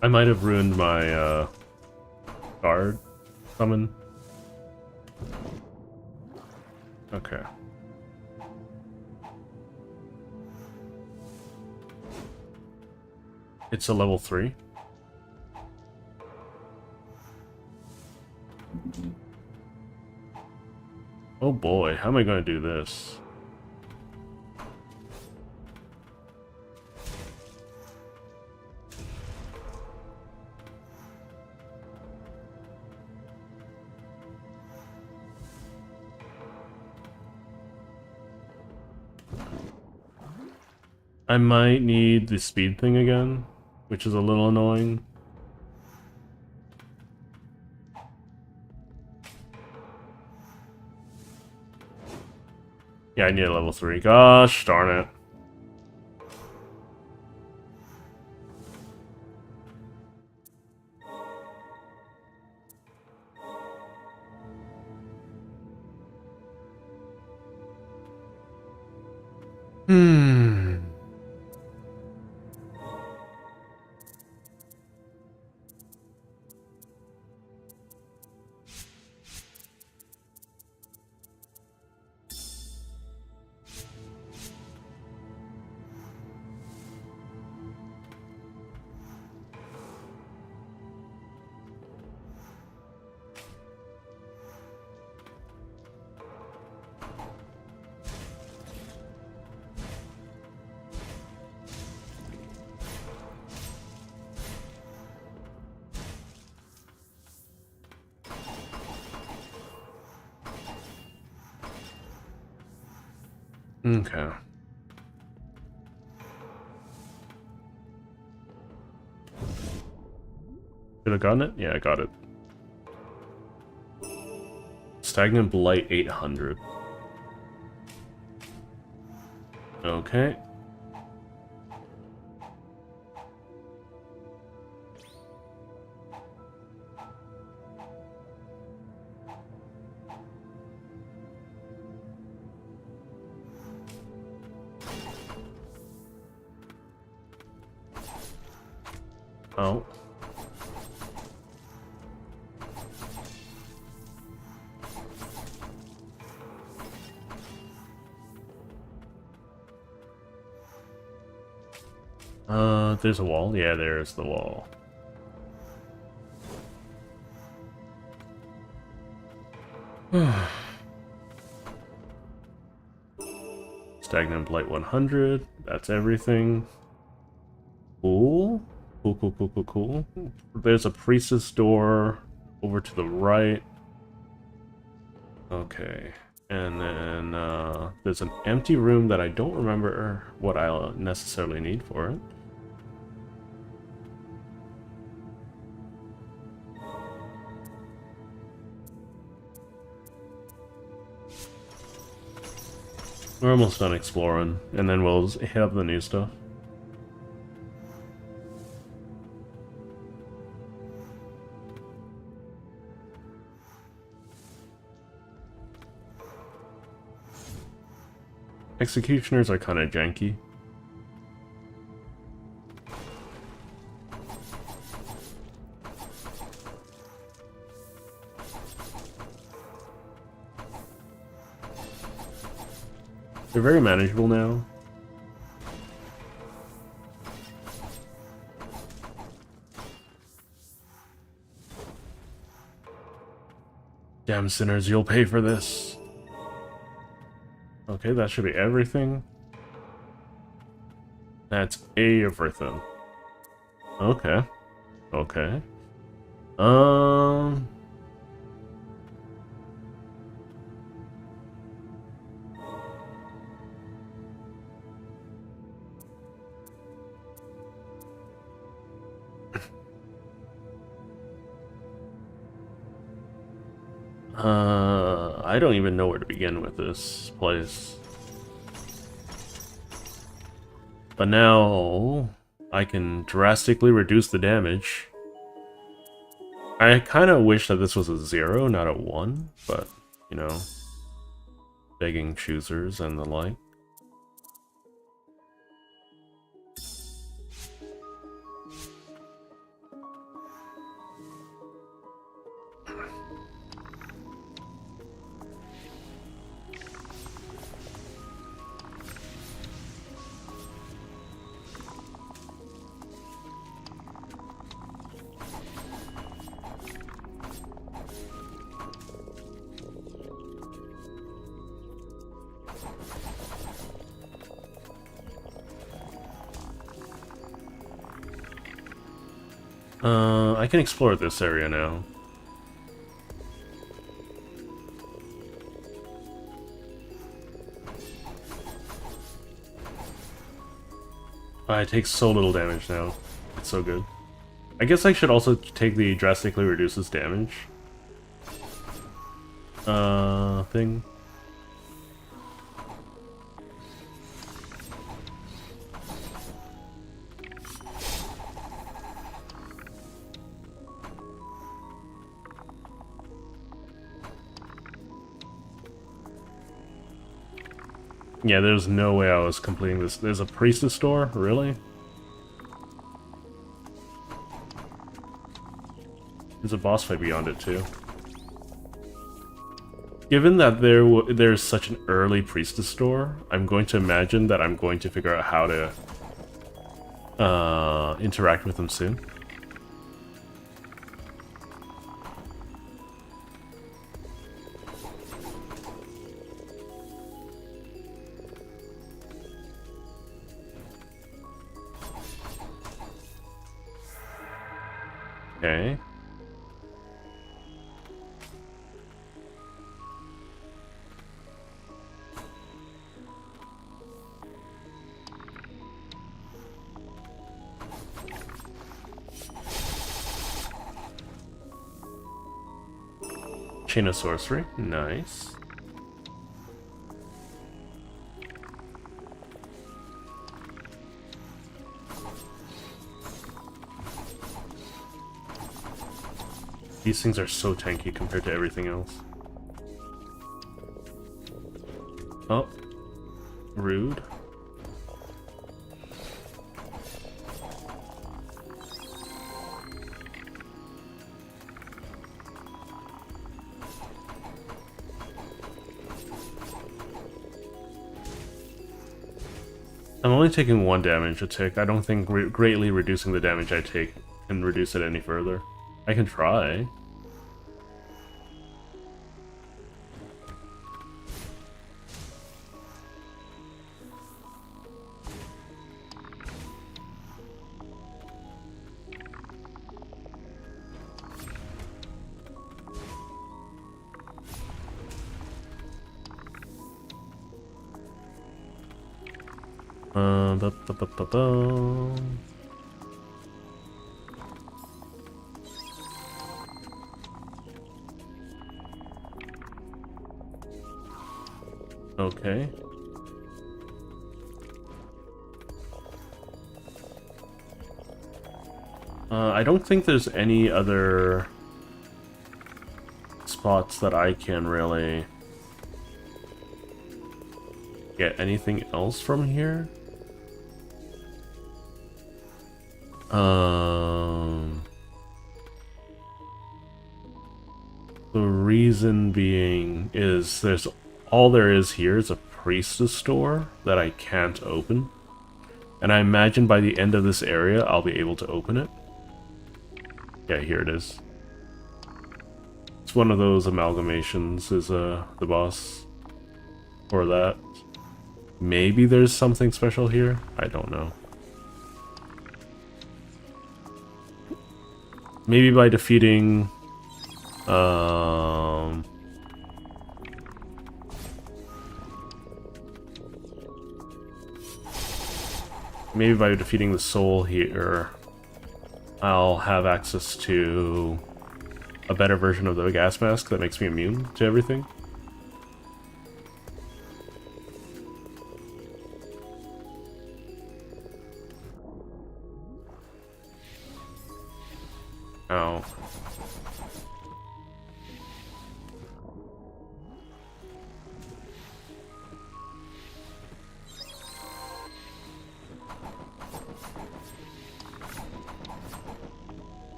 I might have ruined my guard summon. Okay. It's a level 3. Oh boy, how am I going to do this? I might need the speed thing again, which is a little annoying. Yeah, I need a level 3. Gosh darn it. Okay. Should have gotten it? Yeah, I got it. Stagnant Blight 800. Okay. Oh. There's a wall? Yeah, there's the wall. Stagnant Blight 100. That's everything. Cool. Cool, cool, cool, cool, cool. There's a priestess door over to the right. Okay. And then there's an empty room that I don't remember what I'll necessarily need for it. We're almost done exploring, and then we'll hit up the new stuff. Executioners are kind of janky. They're very manageable now. Damn sinners, you'll pay for this. Okay, that should be everything. That's everything. Okay. Okay. I don't even know where to begin with this place. But now I can drastically reduce the damage. I kind of wish that this was a 0, not a 1, but, you know, begging choosers and the like. I can explore this area now. I take so little damage now. It's so good. I guess I should also take the drastically reduces damage thing. Yeah, there's no way I was completing this. There's a priestess door? Really? There's a boss fight beyond it, too. Given that there's such an early priestess door, I'm going to imagine that I'm going to figure out how to interact with them soon. Okay. Chain of Sorcery, nice. These things are so tanky compared to everything else. Oh. Rude. I'm only taking 1 damage a tick. I don't think greatly reducing the damage I take can reduce it any further. I can try. Ba, ba, ba, ba, ba. Okay. I don't think there's any other spots that I can really get anything else from here. The reason being is all there is here is a priestess store that I can't open. And I imagine by the end of this area, I'll be able to open it. Yeah, here it is. It's one of those amalgamations is the boss for that. Maybe there's something special here? I don't know. Maybe by defeating maybe by defeating the soul here, I'll have access to a better version of the gas mask that makes me immune to everything. Ow.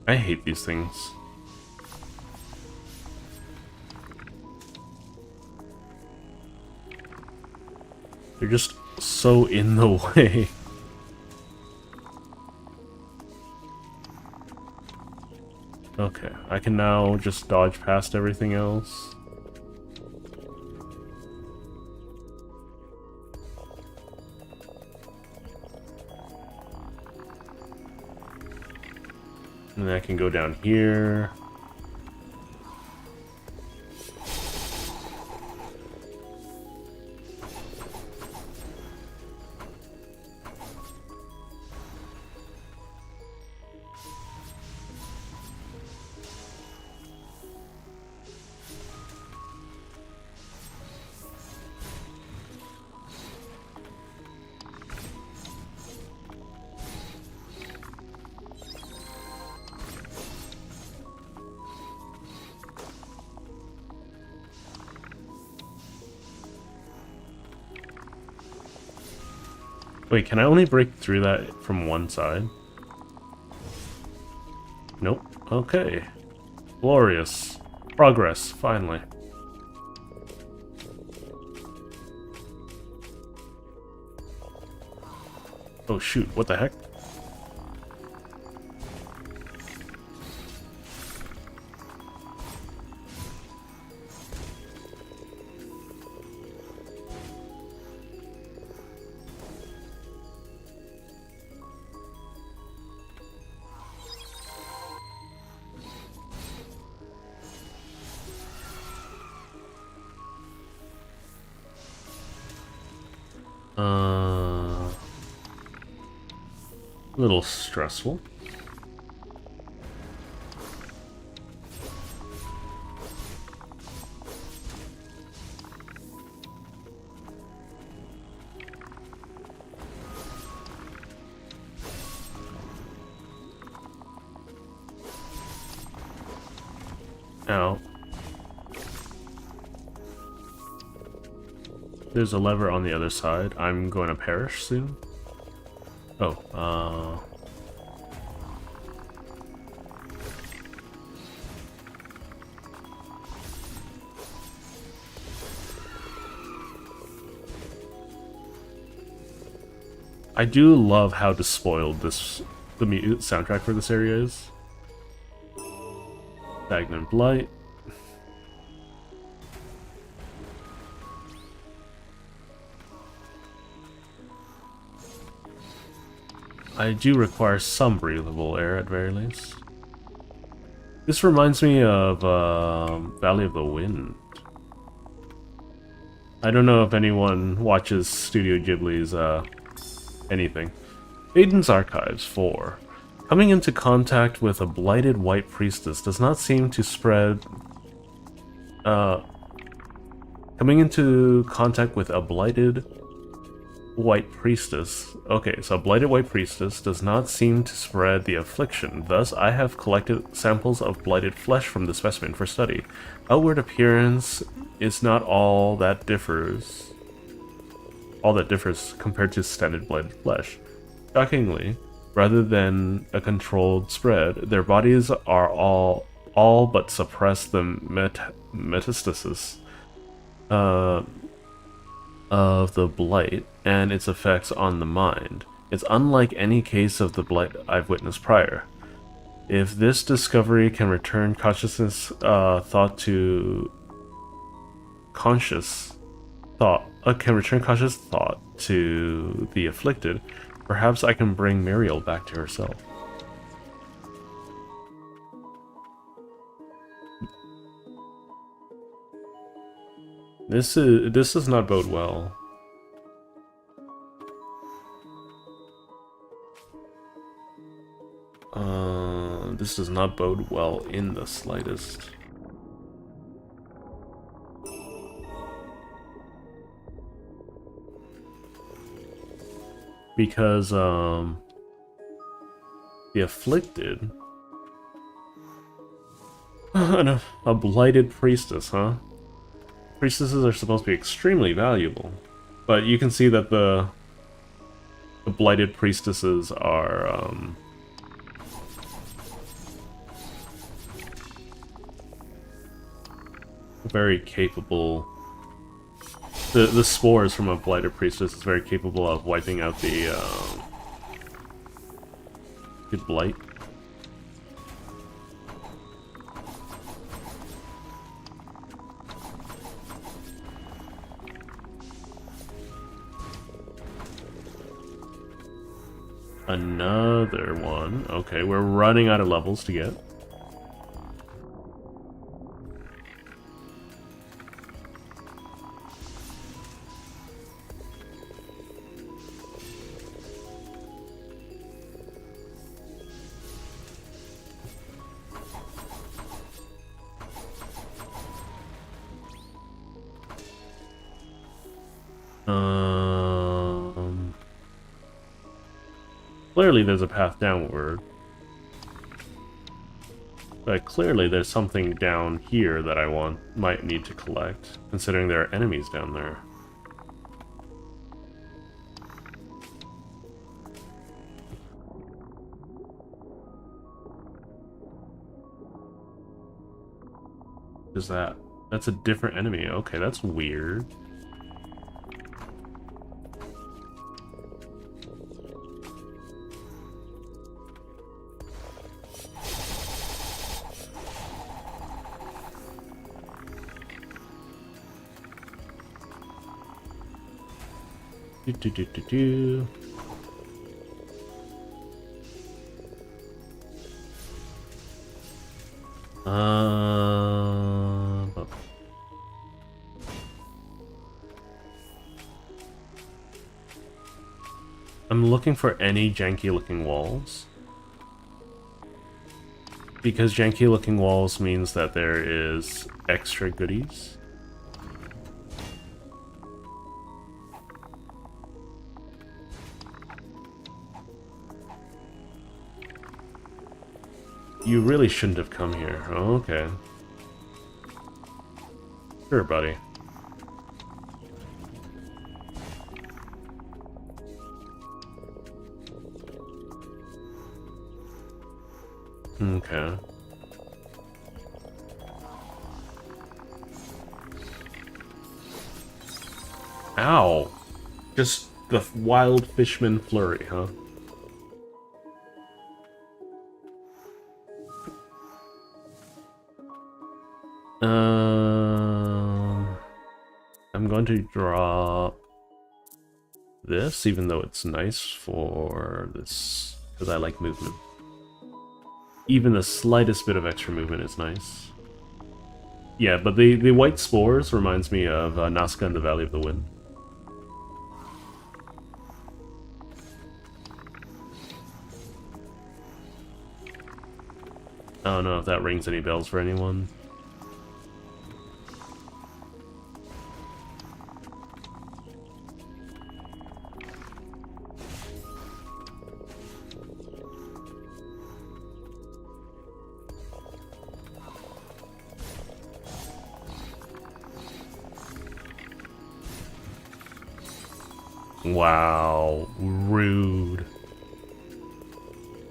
I hate these things. They're just so in the way. Okay, I can now just dodge past everything else. And then I can go down here. Wait, can I only break through that from one side? Nope. Okay. Glorious. Progress, finally. Oh shoot, what the heck? A little stressful. Now, there's a lever on the other side. I'm going to perish soon. Oh, I do love how despoiled the soundtrack for this area is. Stagnant Blight. I do require some breathable air at very least. This reminds me of Valley of the Wind. I don't know if anyone watches Studio Ghibli's anything. Aiden's Archives 4. Coming into contact with a blighted white priestess does not seem to spread... coming into contact with a blighted white priestess. Okay, so a blighted white priestess does not seem to spread the affliction. Thus, I have collected samples of blighted flesh from the specimen for study. Outward appearance is not all that differs compared to standard blighted flesh. Shockingly, rather than a controlled spread, their bodies are all but suppress the metastasis of the blight and its effects on the mind. It's unlike any case of the blight I've witnessed prior. If this discovery can return conscious thought to the afflicted, perhaps I can bring Muriel back to herself. This does not bode well. This does not bode well in the slightest. Because, the afflicted... a blighted priestess, huh? Priestesses are supposed to be extremely valuable. But you can see that the blighted priestesses are, very capable. The spores from a blighted priestess is very capable of wiping out the blight. Another one. Okay, we're running out of levels to get. Clearly there's a path downward. But clearly there's something down here that I might need to collect, considering there are enemies down there. What is that? That's a different enemy. Okay, that's weird. I'm looking for any janky looking walls. Because janky looking walls means that there is extra goodies. You really shouldn't have come here. Oh, okay. Sure, buddy. Okay. Ow! Just the wild fishman flurry, huh? I'm going to draw this, even though it's nice for this, because I like movement. Even the slightest bit of extra movement is nice. Yeah, but the white spores reminds me of Nazca in the Valley of the Wind. I don't know if that rings any bells for anyone. Wow, rude.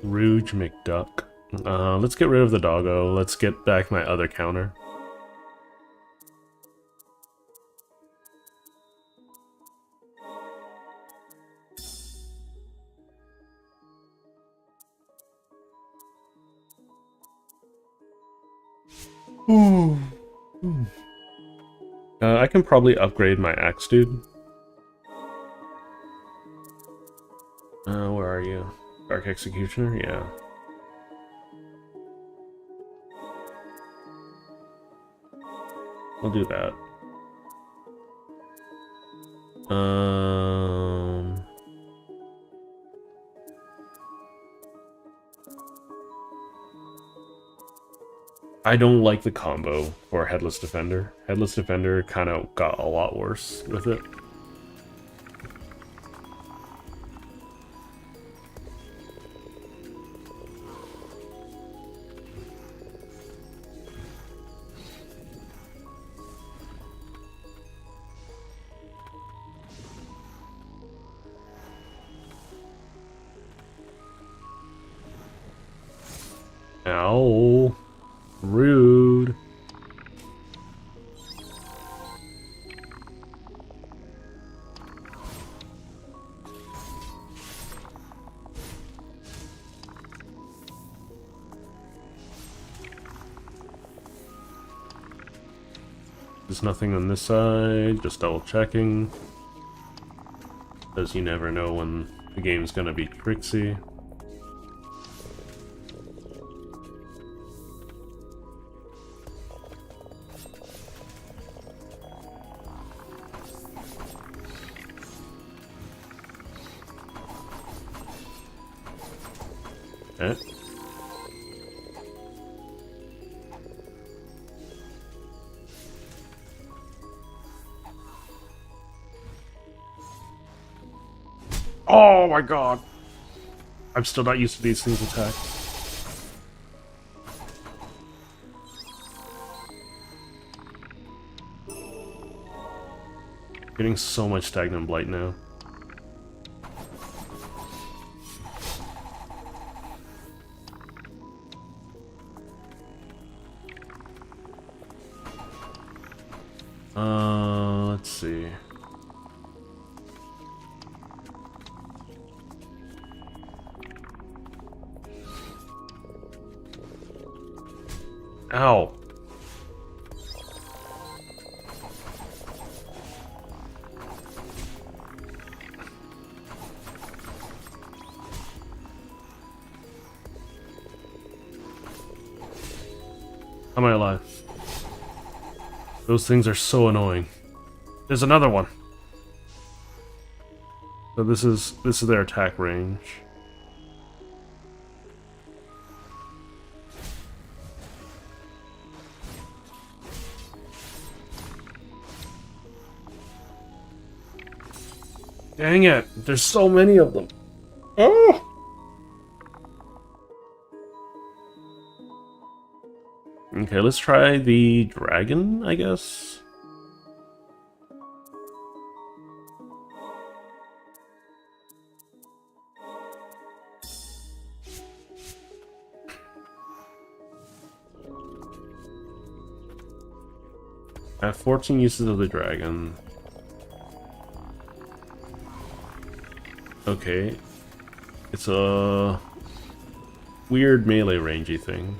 Rouge McDuck. Let's get rid of the doggo. Let's get back my other counter. I can probably upgrade my axe, dude. Where are you? Dark Executioner? Yeah. I'll do that. I don't like the combo for Headless Defender. Headless Defender kind of got a lot worse with it. Ow. Rude. There's nothing on this side, just double checking. Because you never know when the game's gonna be tricksy. Okay. Oh my god! I'm still not used to these things attack. Getting so much Stagnant Blight now. Let's see. Ow. How am I alive? Those things are so annoying. There's another one. So this is their attack range. Dang it! There's so many of them. Oh! Okay, let's try the dragon, I guess. I have 14 uses of the dragon. Okay. It's a weird melee rangey thing.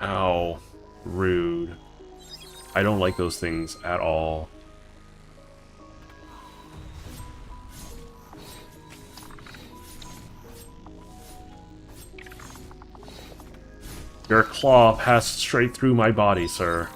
Ow. Rude. I don't like those things at all. Your claw passed straight through my body, sir.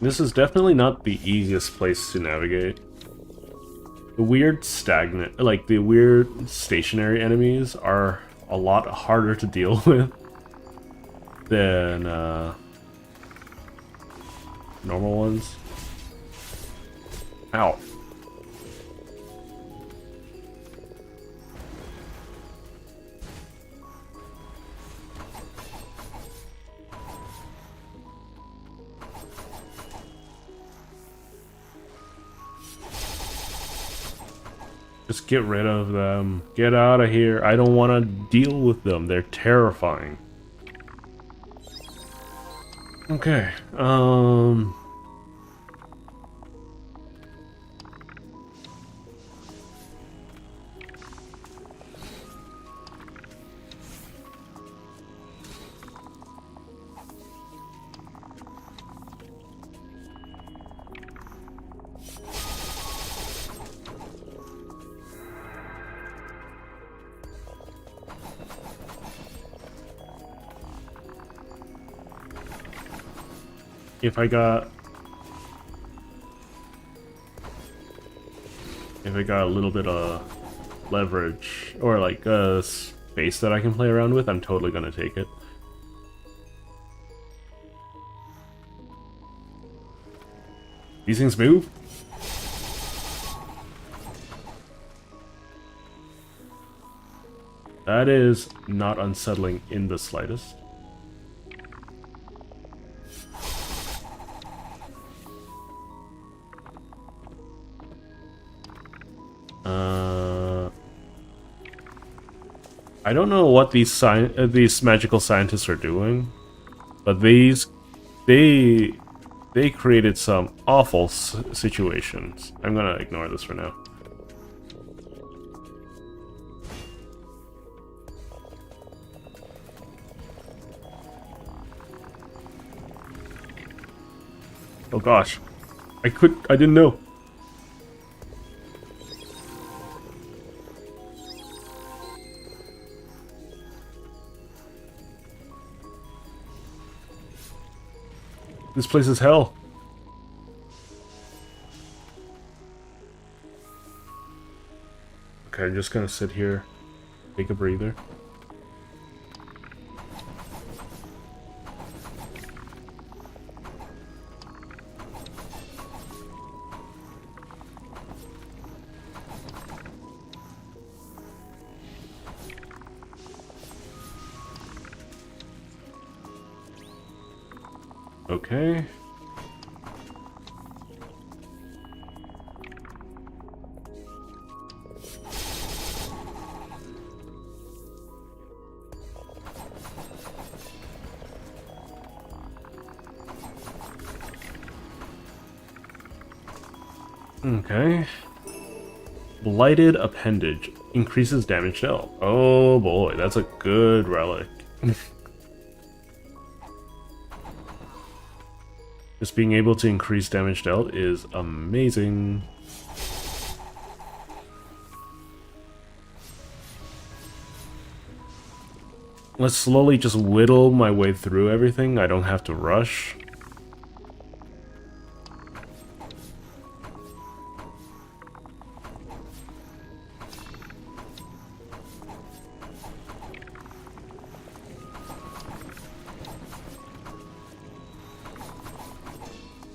This is definitely not the easiest place to navigate. The weird stagnant, like the weird stationary enemies are a lot harder to deal with than normal ones. Ow. Just get rid of them. Get out of here. I don't want to deal with them. They're terrifying. Okay. If I got a little bit of leverage or like space that I can play around with, I'm totally gonna take it. These things move? That is not unsettling in the slightest. I don't know what these magical scientists are doing, but they created some awful situations. I'm gonna ignore this for now. Oh gosh, I didn't know. This place is hell. Okay, I'm just gonna sit here, take a breather. Okay. Okay. Blighted Appendage. Increases damage dealt. Oh boy, that's a good relic. Just being able to increase damage dealt is amazing. Let's slowly just whittle my way through everything. I don't have to rush.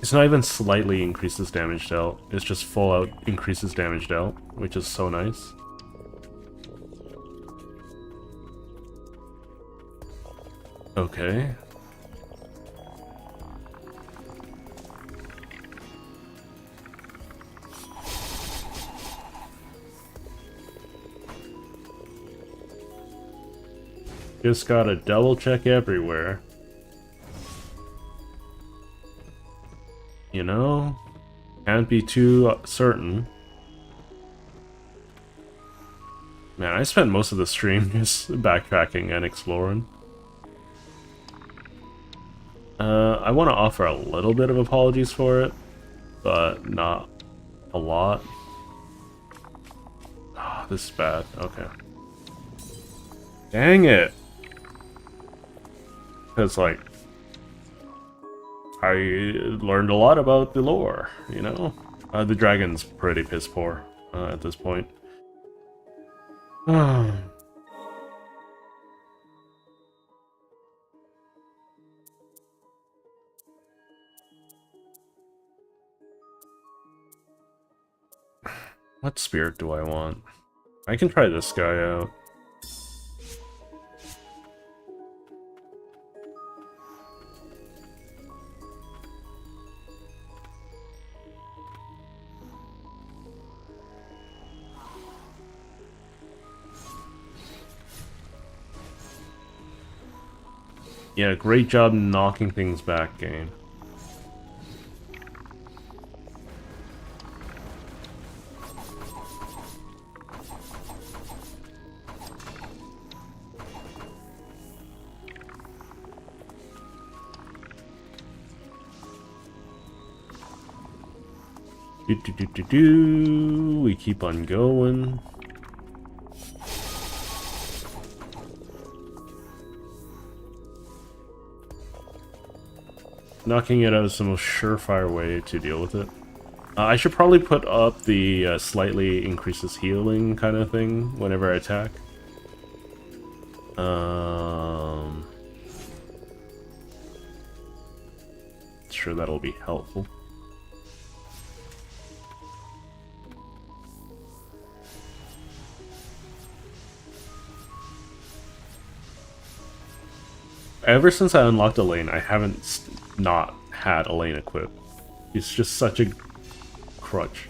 It's not even slightly increases damage dealt. It's just full out increases damage dealt, which is so nice. Okay. Just gotta double check everywhere. You know? Can't be too certain. Man, I spent most of the stream just backtracking and exploring. I want to offer a little bit of apologies for it, but not a lot. Ah, this is bad. Okay. Dang it! Because, like, I learned a lot about the lore, you know? The dragon's pretty piss poor at this point. What spirit do I want? I can try this guy out. Yeah, great job knocking things back, game. We keep on going. Knocking it out is the most surefire way to deal with it. I should probably put up the slightly increases healing kind of thing whenever I attack. Sure, that'll be helpful. Ever since I unlocked Elaine, I haven't not had Elaine equipped. He's just such a crutch.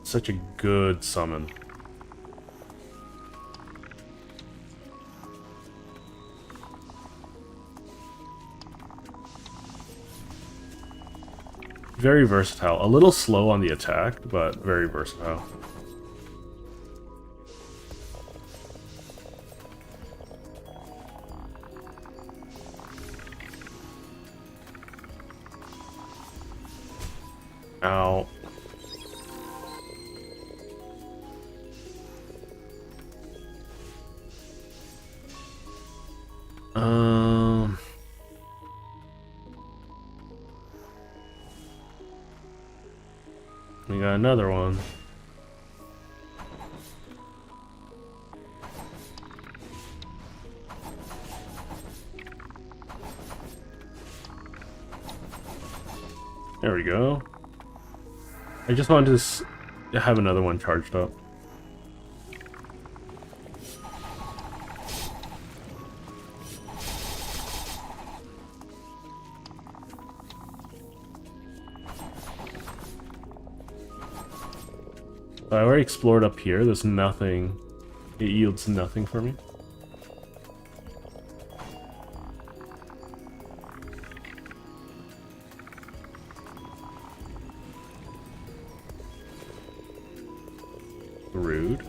Such a good summon. Very versatile. A little slow on the attack, but very versatile. Ow. We got another one. There we go. I just wanted to have another one charged up. I already explored up here. There's nothing. It yields nothing for me. Rude.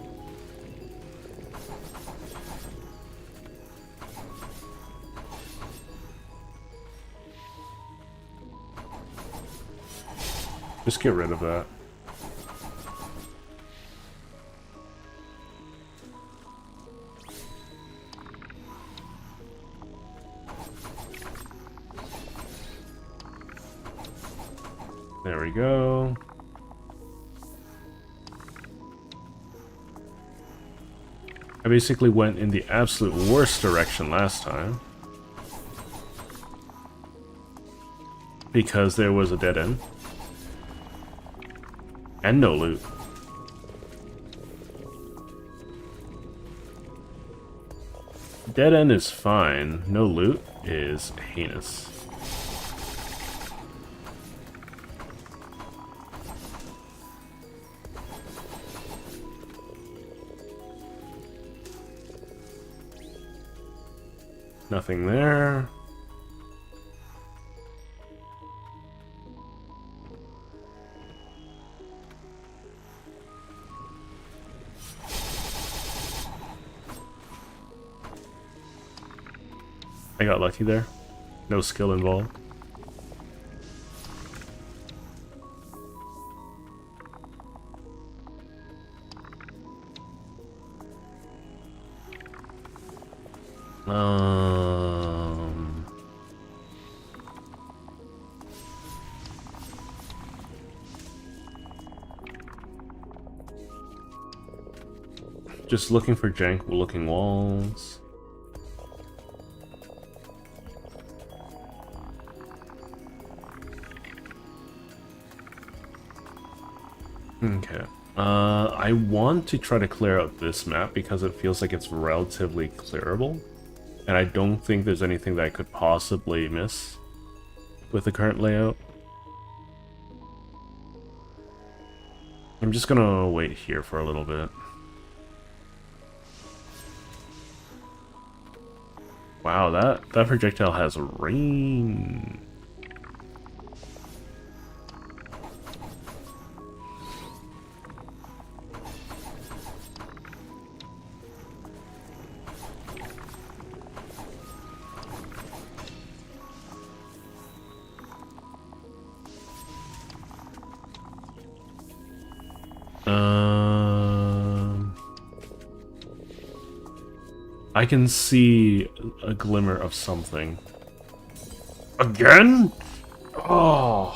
Just get rid of that. There we go. I basically went in the absolute worst direction last time. Because there was a dead end. And no loot. Dead end is fine. No loot is heinous. Nothing there. I got lucky there. No skill involved. Just looking for jank looking walls. Okay. I want to try to clear out this map because it feels like it's relatively clearable. And I don't think there's anything that I could possibly miss with the current layout. I'm just gonna wait here for a little bit. Wow, that projectile has rain. I can see a glimmer of something. Again? Oh,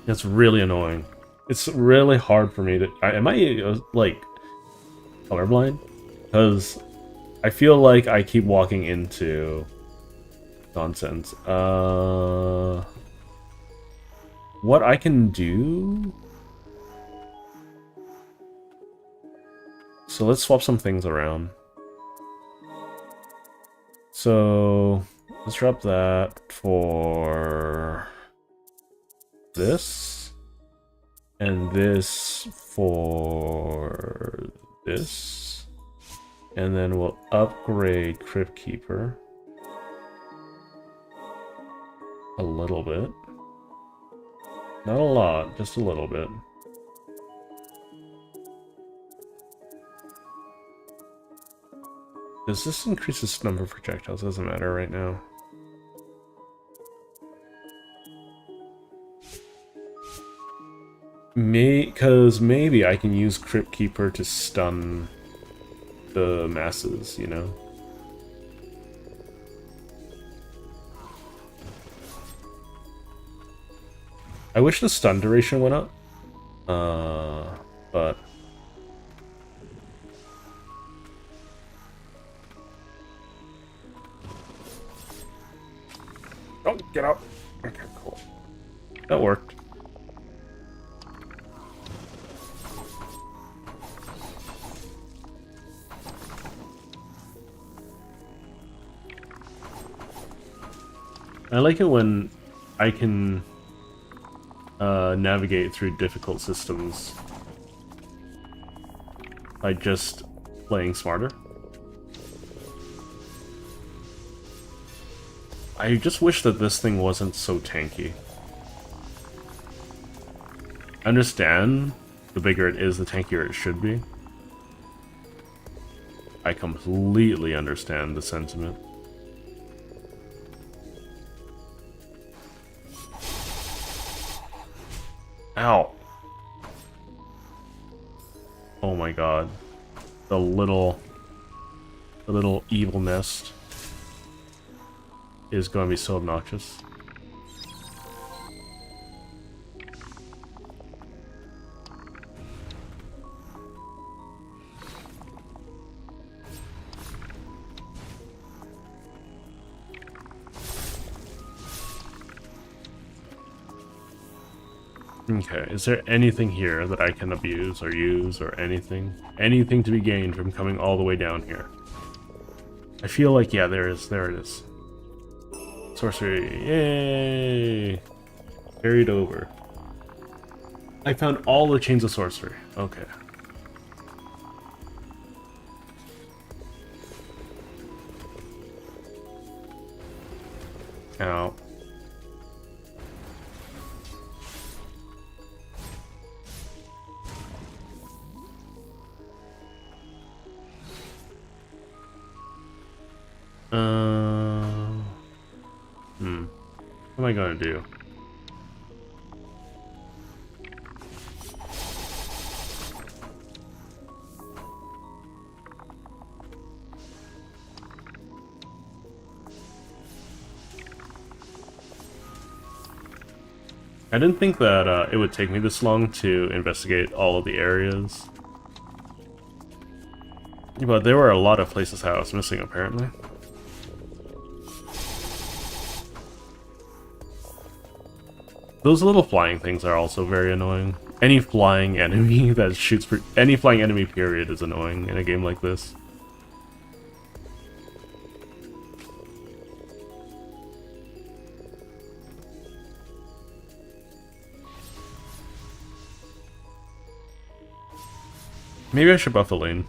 that's really annoying. It's really hard for me to. Am I like colorblind? Because I feel like I keep walking into nonsense. What I can do? So let's swap some things around. So let's drop that for this, and this for this, and then we'll upgrade Crypt Keeper a little bit. Not a lot, just a little bit. Does this increase the number of projectiles? Doesn't matter right now. Because maybe I can use Crypt Keeper to stun the masses, you know? I wish the stun duration went up. But... Oh, get out. Okay, cool. That worked. I like it when I can navigate through difficult systems by just playing smarter. I just wish that this thing wasn't so tanky. I understand the bigger it is, the tankier it should be. I completely understand the sentiment. Ow. Oh my god. The little evil nest is going to be so obnoxious. Okay, is there anything here that I can abuse or use or anything? Anything to be gained from coming all the way down here? I feel like, yeah, there it is. Sorcery, yay! Carried over. I found all the chains of sorcery. Okay. Ow. am I gonna do? I didn't think that it would take me this long to investigate all of the areas. But there were a lot of places I was missing, apparently. Those little flying things are also very annoying. Any flying enemy that shoots... any flying enemy, period, is annoying in a game like this. Maybe I should buff the lane.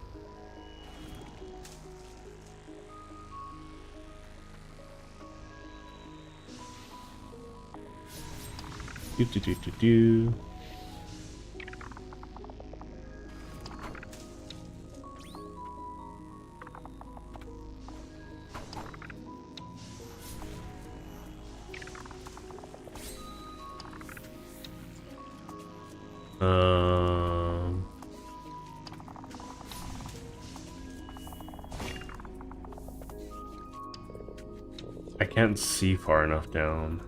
Do do do do do. I can't see far enough down.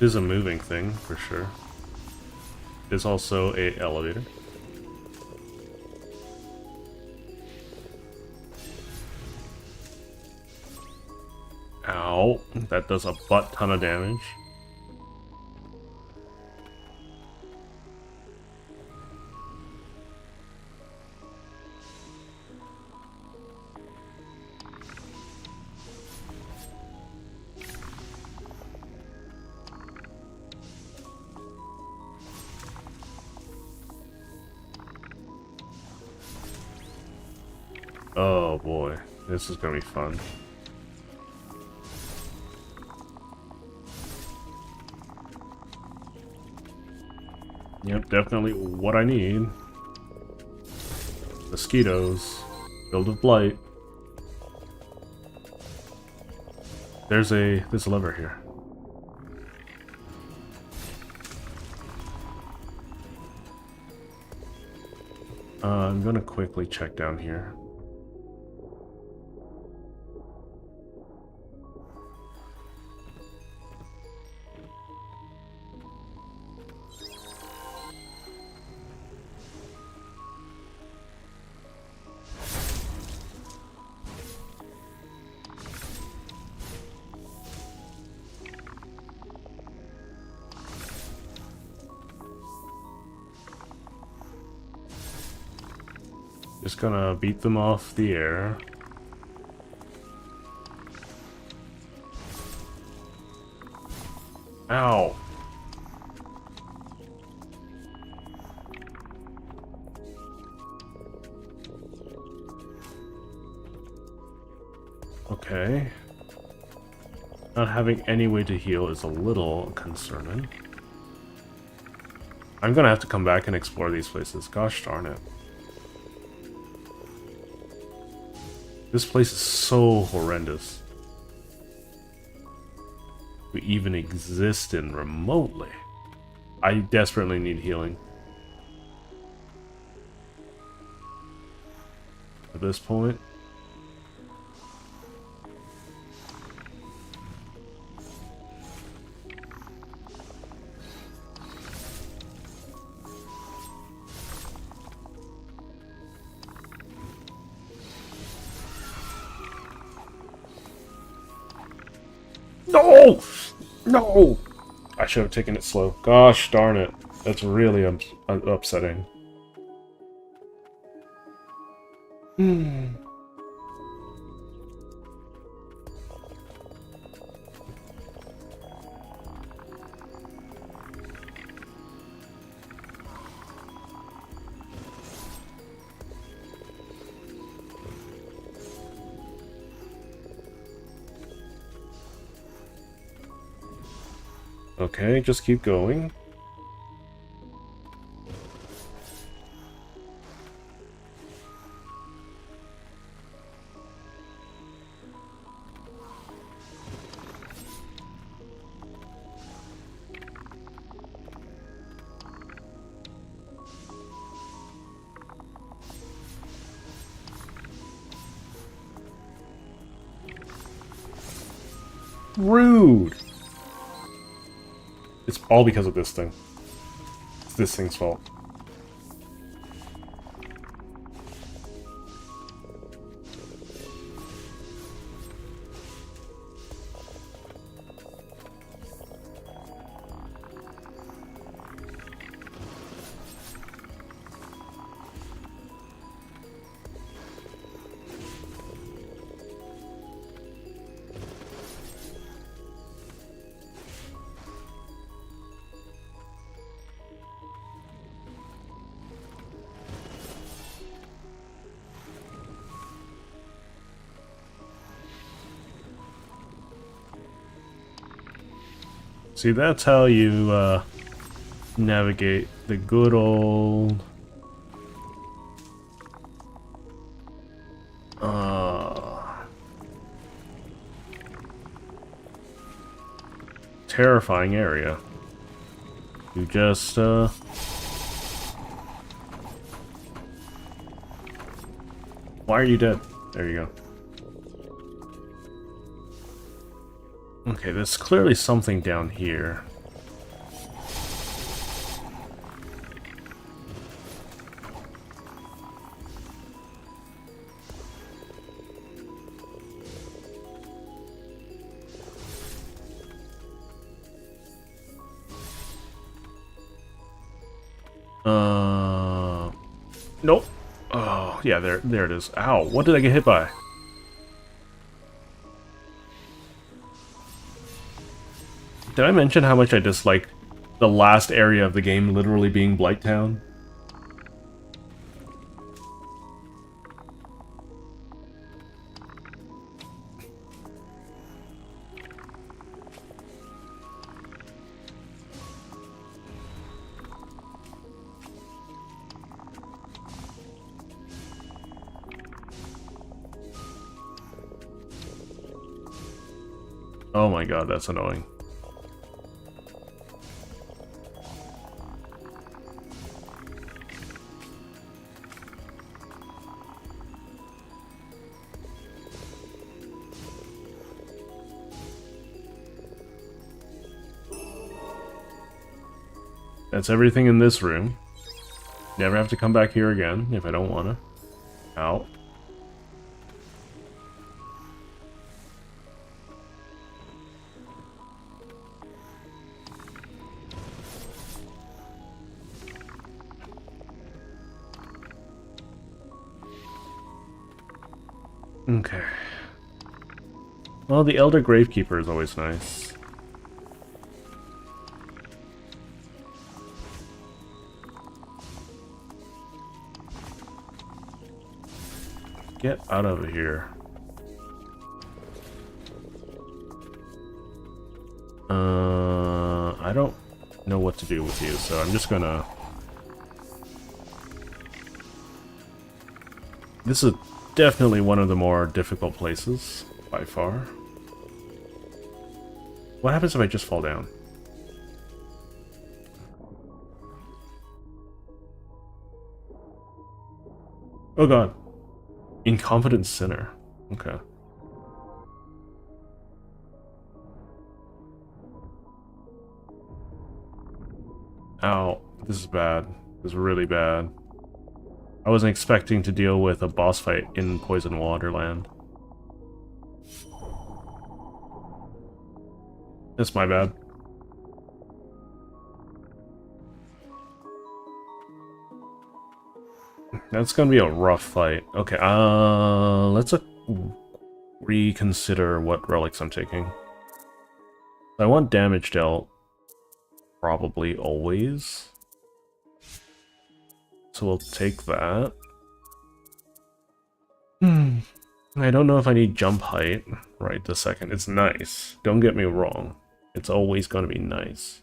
It is a moving thing, for sure. There's also a elevator. Ow, that does a butt ton of damage. Oh boy, this is gonna be fun. Yep, definitely what I need. Mosquitoes. Field of Blight. There's a lever here. I'm gonna quickly check down here. Just gonna beat them off the air. Ow! Okay. Not having any way to heal is a little concerning. I'm gonna have to come back and explore these places. Gosh darn it. This place is so horrendous. We even exist in remotely. I desperately need healing. At this point. No! No! I should have taken it slow. Gosh darn it. That's really upsetting. Okay, just keep going. Rude! It's all because of this thing. It's this thing's fault. See, that's how you navigate the good old terrifying area. You just why are you dead? There you go. Okay, there's clearly something down here. Nope. Oh, yeah, there it is. Ow, what did I get hit by? Did I mention how much I dislike the last area of the game literally being Blighttown? Oh my god, that's annoying. That's everything in this room. Never have to come back here again if I don't want to. Ow. Okay. Well, the Elder Gravekeeper is always nice. Get out of here. I don't know what to do with you, so I'm just gonna... This is definitely one of the more difficult places, by far. What happens if I just fall down? Oh god. Incompetent sinner. Okay. Ow. This is bad. This is really bad. I wasn't expecting to deal with a boss fight in Poison Waterland. That's my bad. That's gonna be a rough fight. Okay, let's reconsider what relics I'm taking. I want damage dealt. Probably always. So we'll take that. I don't know if I need jump height right this second. It's nice. Don't get me wrong. It's always gonna be nice.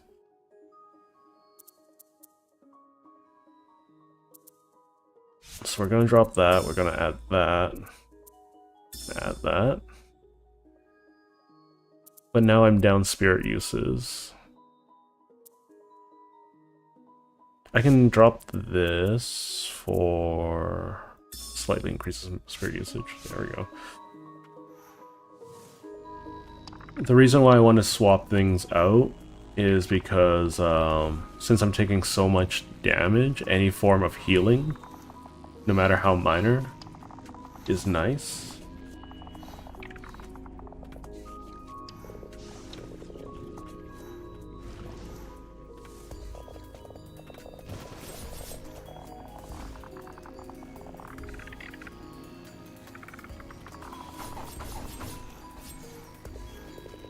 So we're gonna drop that. We're gonna add that. Add that. But now I'm down spirit uses. I can drop this for slightly increases spirit usage. There we go. The reason why I want to swap things out is because since I'm taking so much damage, any form of healing, no matter how minor, is nice.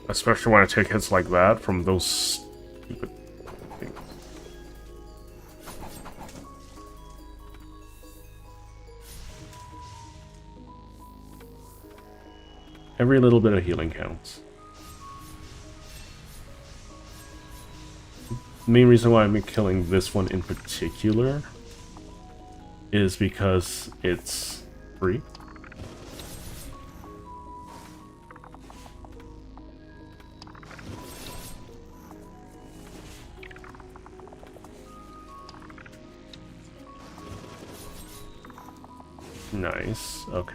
Especially when I take hits like that from those stupid things. Every little bit of healing counts. The main reason why I'm killing this one in particular is because it's free. Nice, okay.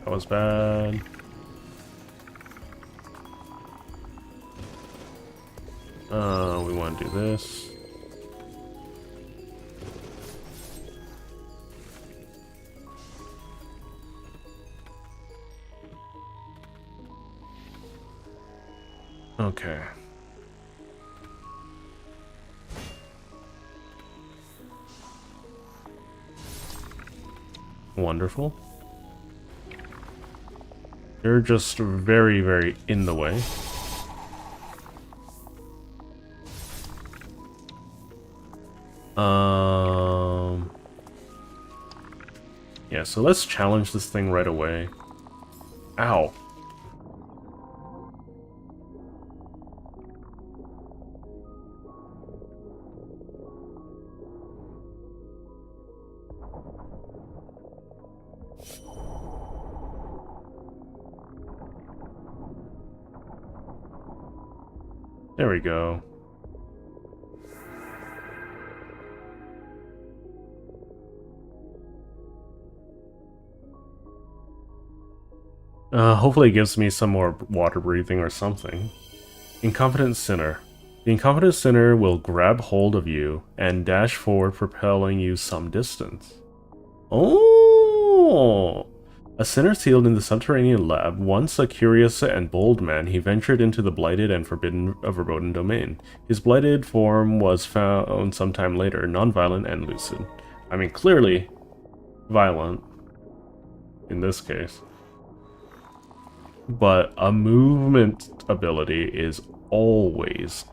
That was bad. We want to do this. Okay. Wonderful. You're just very, very in the way. Yeah, so let's challenge this thing right away. Ow. There we go. Hopefully it gives me some more water breathing or something. Incompetent Sinner. The Incompetent Sinner will grab hold of you and dash forward, propelling you some distance. Oh! A sinner sealed in the subterranean lab, once a curious and bold man, he ventured into the blighted and verboten domain. His blighted form was found sometime later, non-violent and lucid. I mean, clearly violent in this case. But a movement ability is always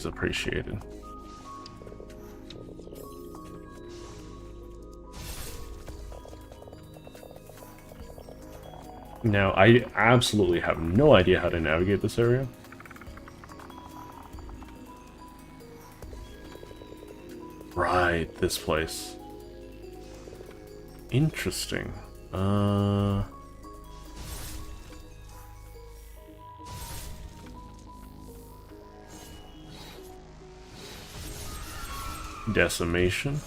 appreciated. Now, I absolutely have no idea how to navigate this area. Right, this place. Interesting. Decimation.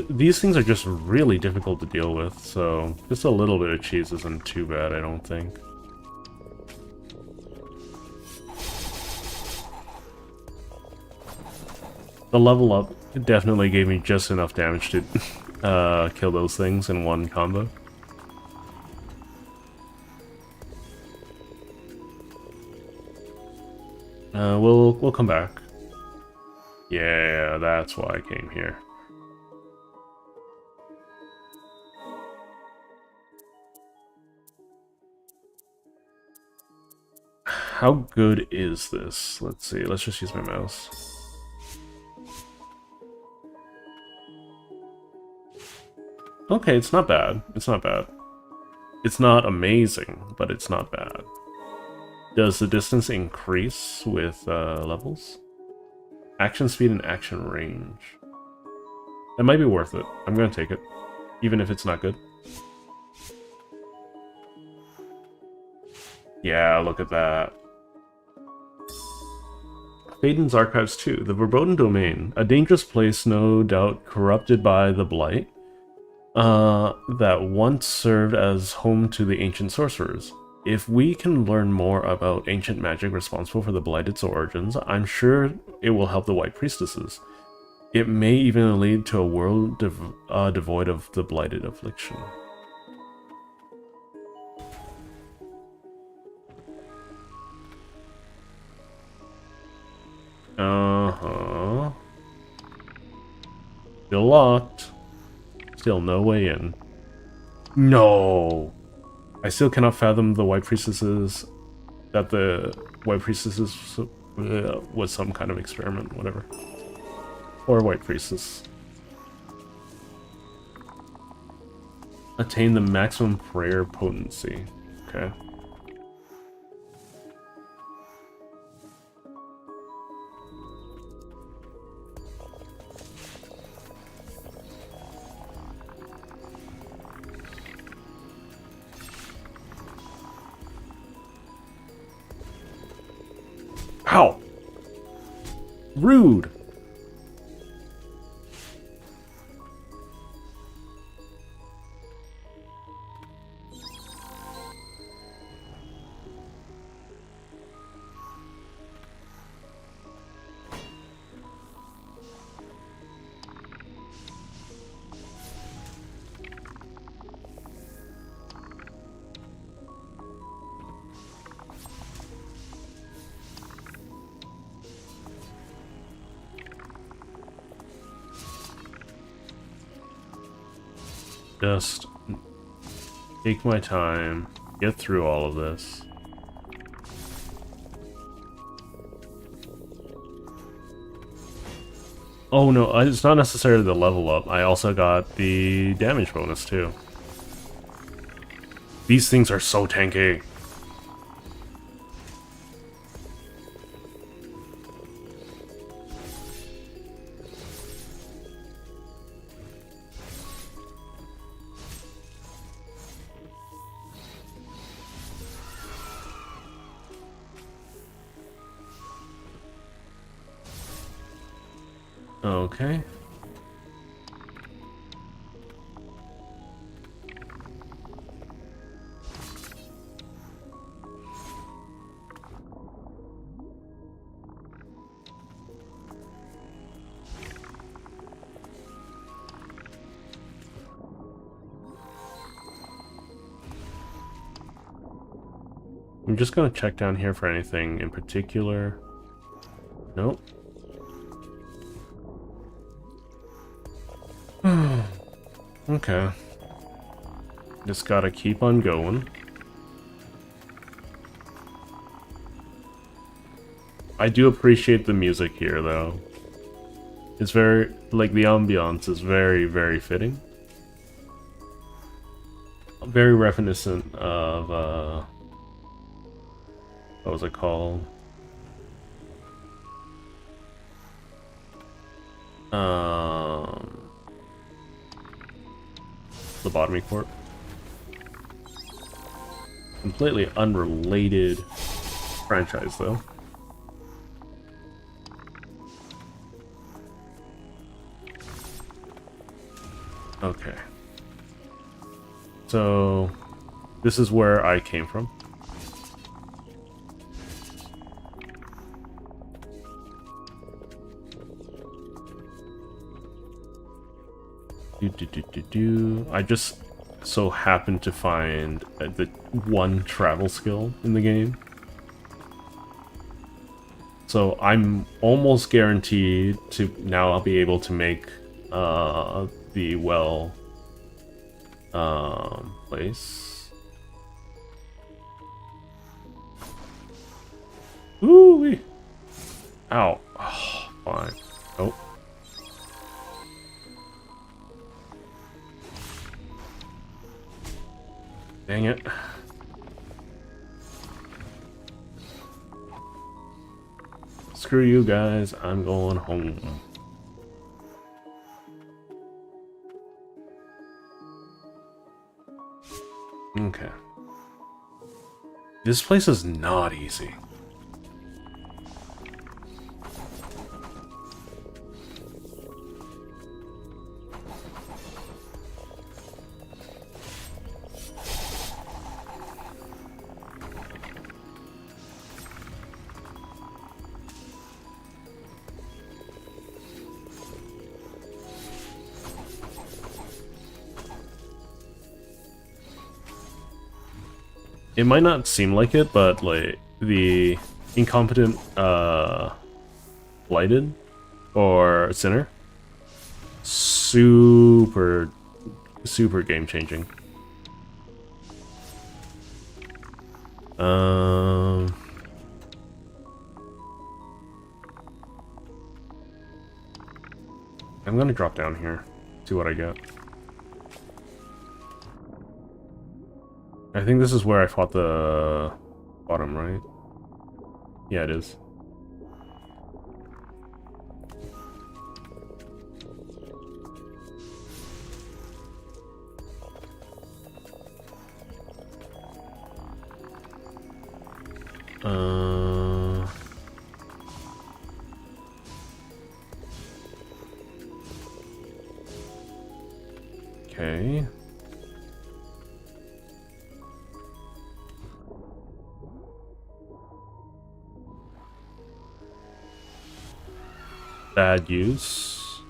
These things are just really difficult to deal with, so just a little bit of cheese isn't too bad, I don't think. The level up definitely gave me just enough damage to kill those things in one combo. We'll come back. Yeah, that's why I came here. How good is this? Let's see, let's just use my mouse. Okay, it's not bad. It's not bad. It's not amazing, but it's not bad. Does the distance increase with levels? Action speed and action range. That might be worth it. I'm gonna take it, even if it's not good. Yeah, look at that. Phaeton's Archives 2. The Verboten Domain. A dangerous place, no doubt corrupted by the Blight, that once served as home to the ancient sorcerers. If we can learn more about ancient magic responsible for the Blighted's origins, I'm sure it will help the White Priestesses. It may even lead to a world devoid of the Blighted affliction. Uh-huh. Still locked. Still no way in. No! I still cannot fathom the White Priestesses... that the White Priestesses was some kind of experiment, whatever. Or White Priestess. Attain the maximum prayer potency. Okay. Ow! Rude! Just take my time, get through all of this. Oh no, it's not necessarily the level up. I also got the damage bonus too. These things are so tanky. Okay. I'm just gonna check down here for anything in particular. Nope. Okay. Just gotta keep on going. I do appreciate the music here, though. It's very, like, the ambiance is very, very fitting. Very reminiscent of, what was it called? Lobotomy Corp. Completely unrelated franchise, though. Okay. So, this is where I came from. I just so happened to find the one travel skill in the game. So I'm almost guaranteed to now I'll be able to make the well place. Ooh-wee. Ow. Oh, fine. Oh. Dang it. Screw you guys, I'm going home. Okay. This place is not easy. It might not seem like it, but like the incompetent blighted or sinner, super game changing. I'm gonna drop down here, see what I get. I think this is where I fought the bottom, right? Yeah, it is. Okay. Bad use.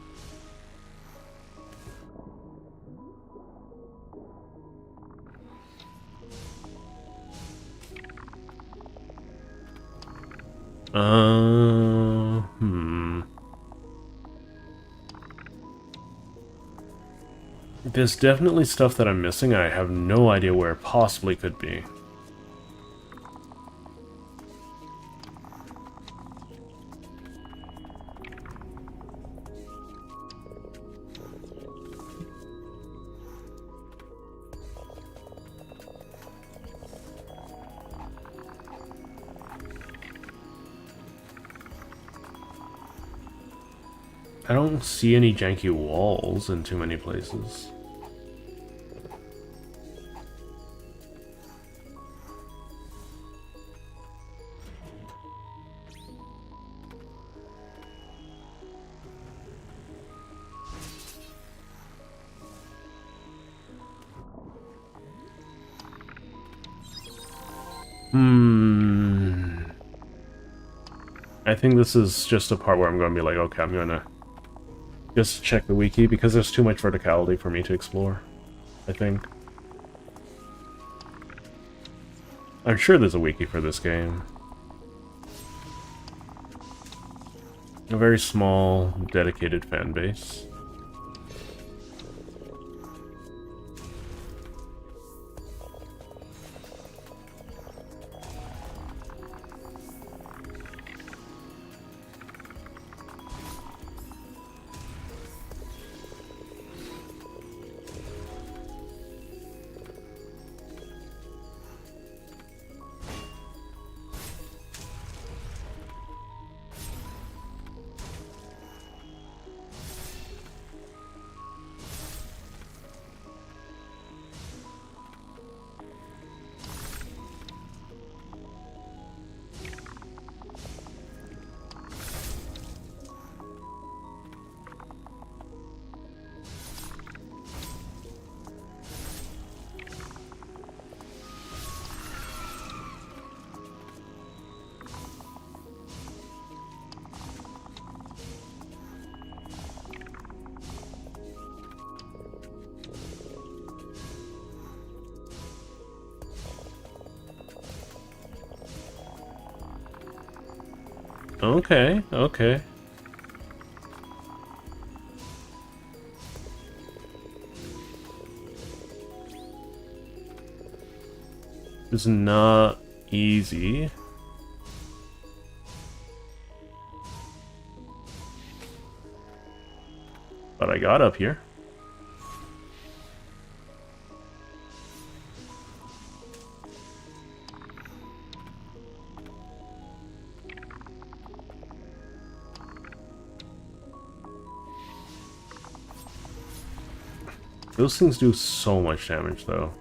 There's definitely stuff that I'm missing. I have no idea where it possibly could be. I don't see any janky walls in too many places. I think this is just a part where I'm going to be like, okay, I'm going to just check the wiki, because there's too much verticality for me to explore, I think. I'm sure there's a wiki for this game. A very small, dedicated fan base. Okay, okay. It's not easy. But I got up here. Those things do so much damage, though.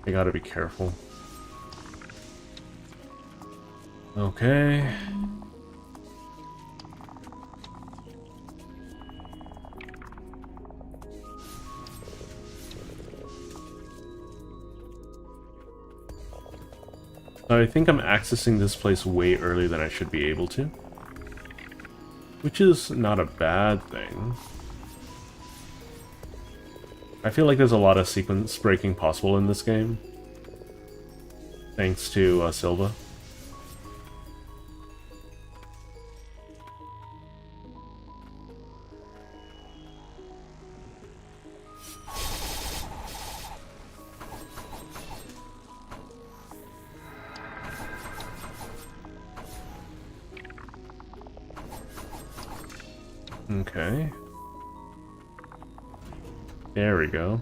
I gotta be careful. Okay. I think I'm accessing this place way earlier than I should be able to. Which is not a bad thing. I feel like there's a lot of sequence breaking possible in this game. Thanks to Silva. Okay. There we go.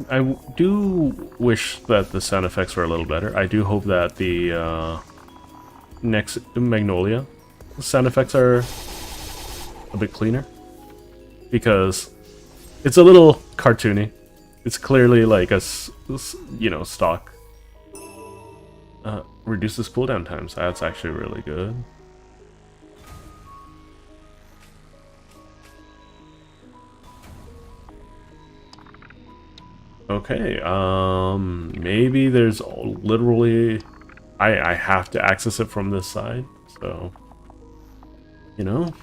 I do wish that the sound effects were a little better. I do hope that the next Magnolia sound effects are a bit cleaner, because it's a little cartoony. It's clearly like a stock. Reduces cooldown times. That's actually really good. Okay, maybe there's literally... I have to access it from this side, so... You know?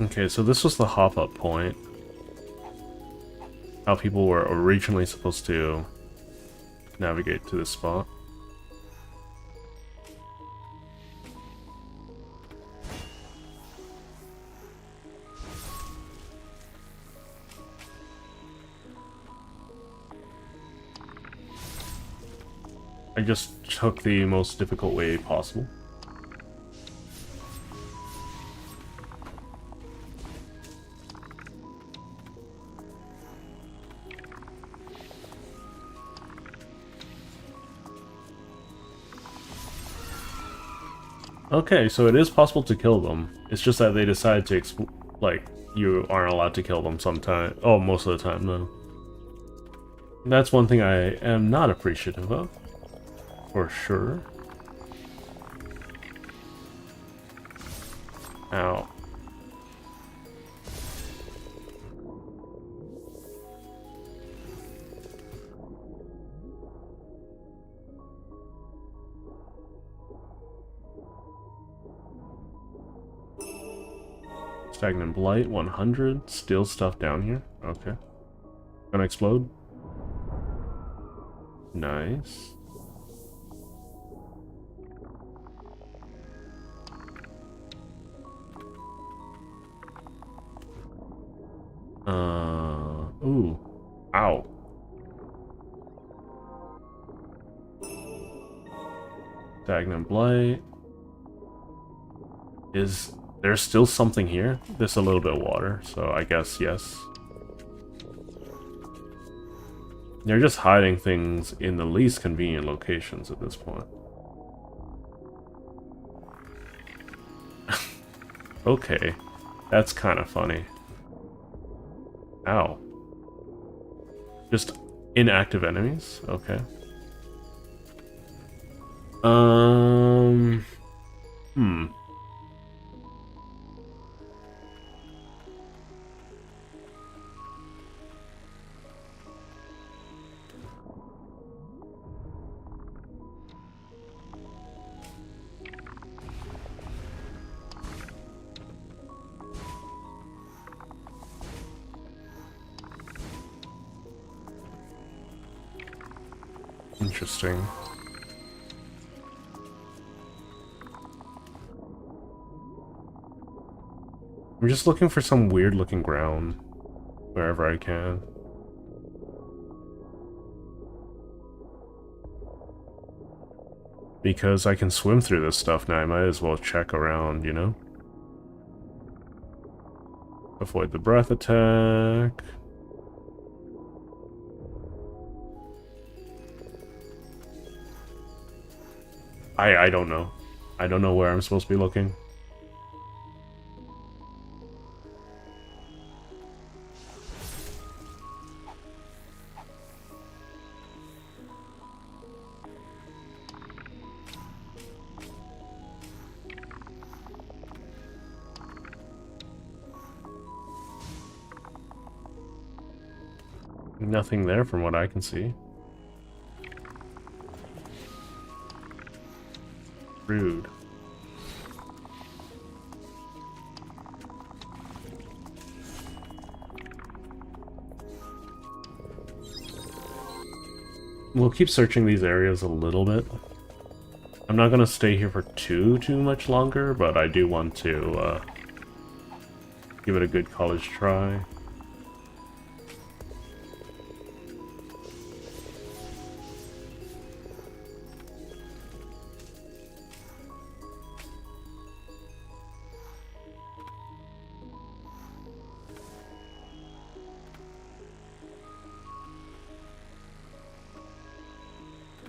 Okay, so this was the hop-up point. How people were originally supposed to navigate to this spot. I just took the most difficult way possible. Okay, so it is possible to kill them. It's just that they decide to you aren't allowed to kill them sometime. Oh, most of the time, though. That's one thing I am not appreciative of. For sure. Ow. Stagnant Blight, 100. Still stuff down here. Okay. Gonna explode. Nice. Ooh. Ow. Stagnant Blight. Is there still something here? There's a little bit of water, so I guess yes. They're just hiding things in the least convenient locations at this point. Okay, that's kind of funny. Ow. Just inactive enemies? Okay. Interesting. I'm just looking for some weird looking ground wherever I can. Because I can swim through this stuff now, I might as well check around, you know? Avoid the breath attack. I don't know. I don't know where I'm supposed to be looking. Nothing there from what I can see. Rude. We'll keep searching these areas a little bit. I'm not gonna stay here for too much longer, but I do want to give it a good college try.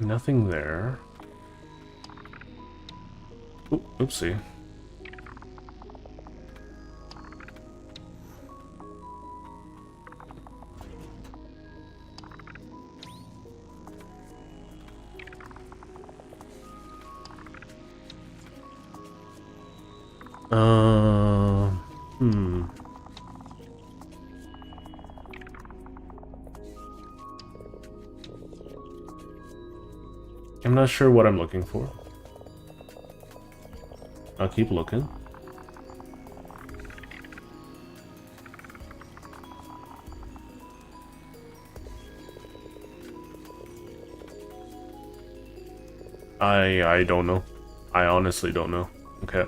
Nothing there. Oopsie. Hmm. I'm not sure what I'm looking for. I'll keep looking. I don't know. I honestly don't know. Okay.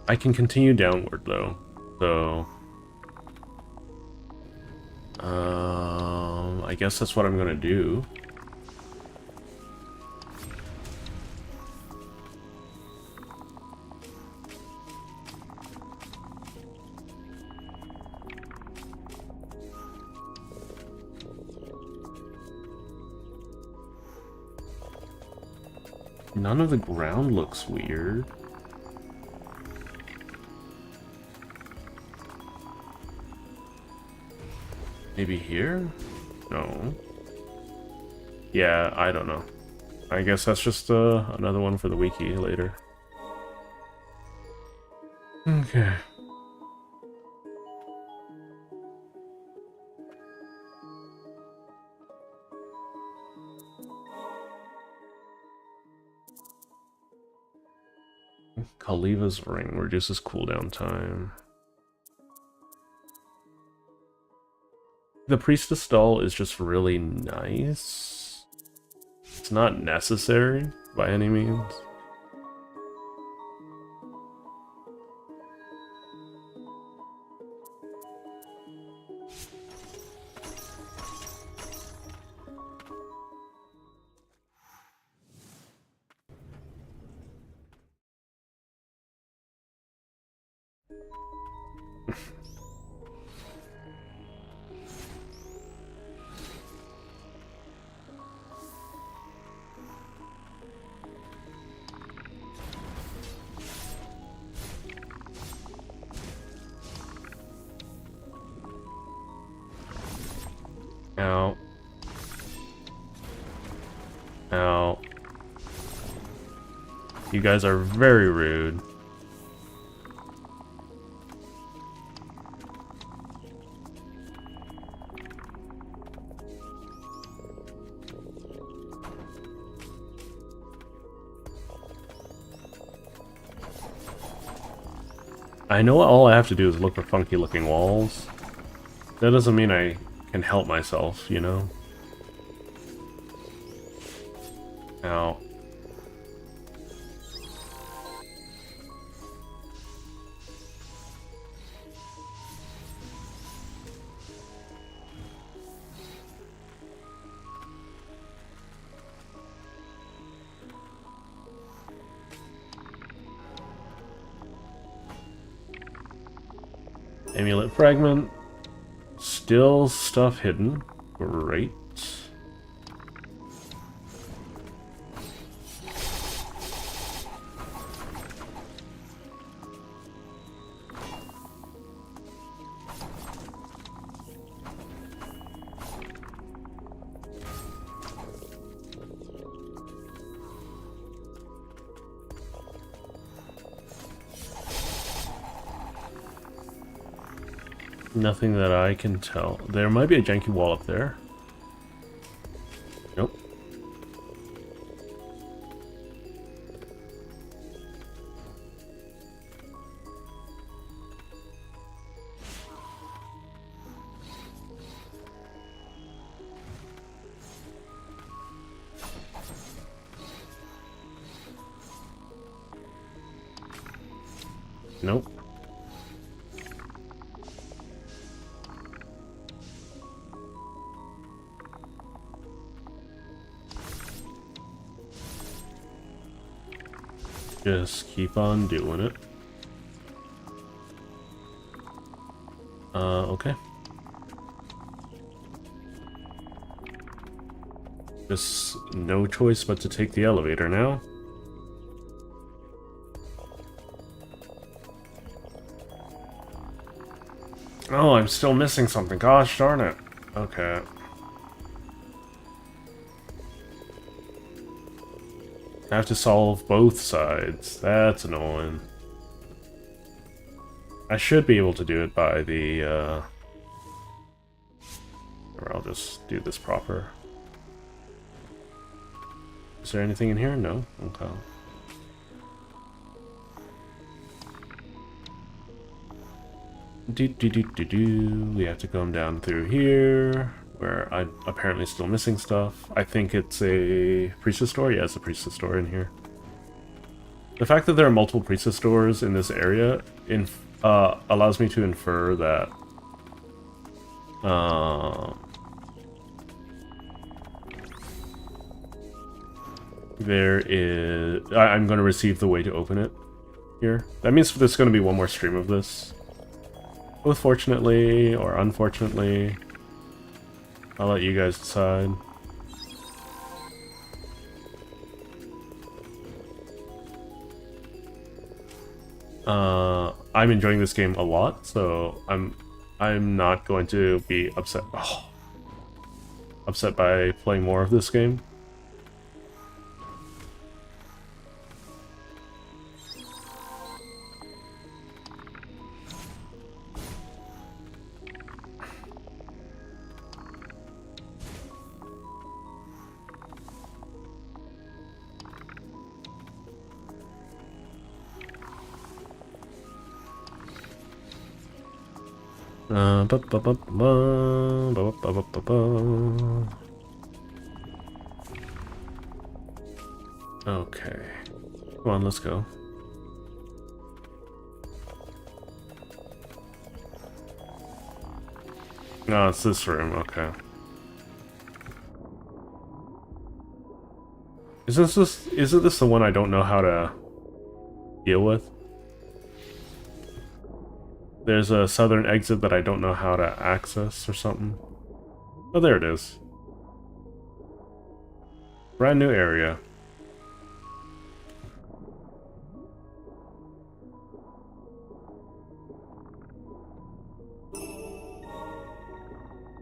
I can continue downward though, so I guess that's what I'm gonna do. None of the ground looks weird. Maybe here? No. Yeah, I don't know. I guess that's just another one for the wiki later. Okay. Kaliva's ring reduces cooldown time. The Priestess doll is just really nice. It's not necessary by any means. Ow. Ow. You guys are very rude. I know all I have to do is look for funky looking walls. That doesn't mean I can help myself, you know? Now... Amulet fragment. Still stuff hidden. Great. Nothing that I can tell. There might be a janky wall up there. Nope. Nope. Just keep on doing it. Okay. Just no choice but to take the elevator now. Oh, I'm still missing something. Gosh darn it. Okay. I have to solve both sides. That's annoying. I should be able to do it by the, or I'll just do this proper. Is there anything in here? No? Okay. We have to come down through here, where I'm apparently still missing stuff. I think it's a priestess door. Yeah, it's a priestess door in here. The fact that there are multiple priestess doors in this area allows me to infer that there is... I'm going to receive the way to open it here. That means there's going to be one more stream of this. Both fortunately or unfortunately. I'll let you guys decide. I'm enjoying this game a lot, so I'm not going to be upset by playing more of this game. Okay. Come on, let's go. No, it's this room, okay. Isn't this the one I don't know how to deal with? There's a southern exit that I don't know how to access or something. Oh, there it is. Brand new area.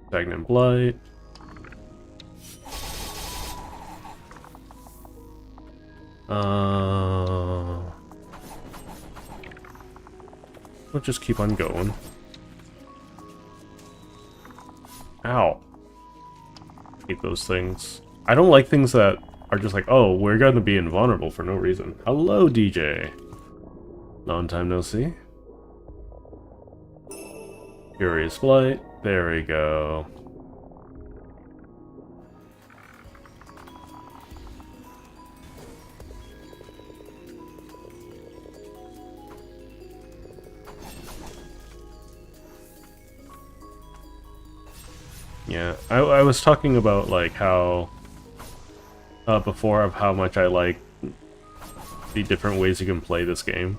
Stagnant Blight. We'll just keep on going. Ow. Hate those things. I don't like things that are just like, oh, we're gonna be invulnerable for no reason. Hello, DJ. Long time no see. Furious Blight. There we go. Yeah, I was talking about like how before of how much I like the different ways you can play this game.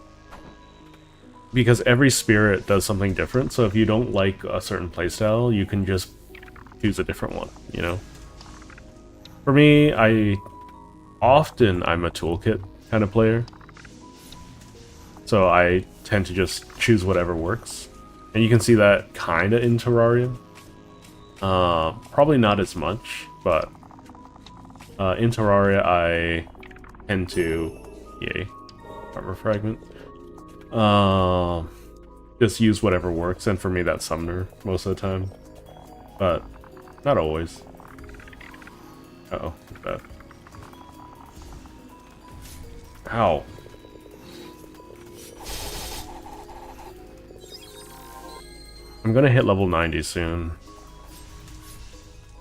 Because every spirit does something different, so if you don't like a certain playstyle, you can just choose a different one, you know? For me, I'm a toolkit kind of player. So I tend to just choose whatever works. And you can see that kinda in Terraria. Probably not as much, but in Terraria I tend to, yay, armor fragment, just use whatever works, and for me that's Summoner most of the time, but not always. Uh-oh, bad. Ow. I'm gonna hit level 90 soon.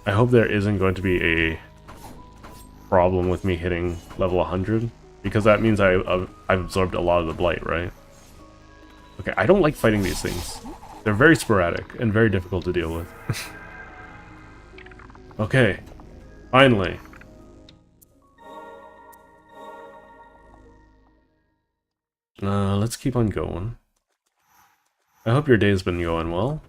I hope there isn't going to be a problem with me hitting level 100, because that means I've absorbed a lot of the blight, right? Okay, I don't like fighting these things. They're very sporadic and very difficult to deal with. Okay, finally. Let's keep on going. I hope your day's been going well.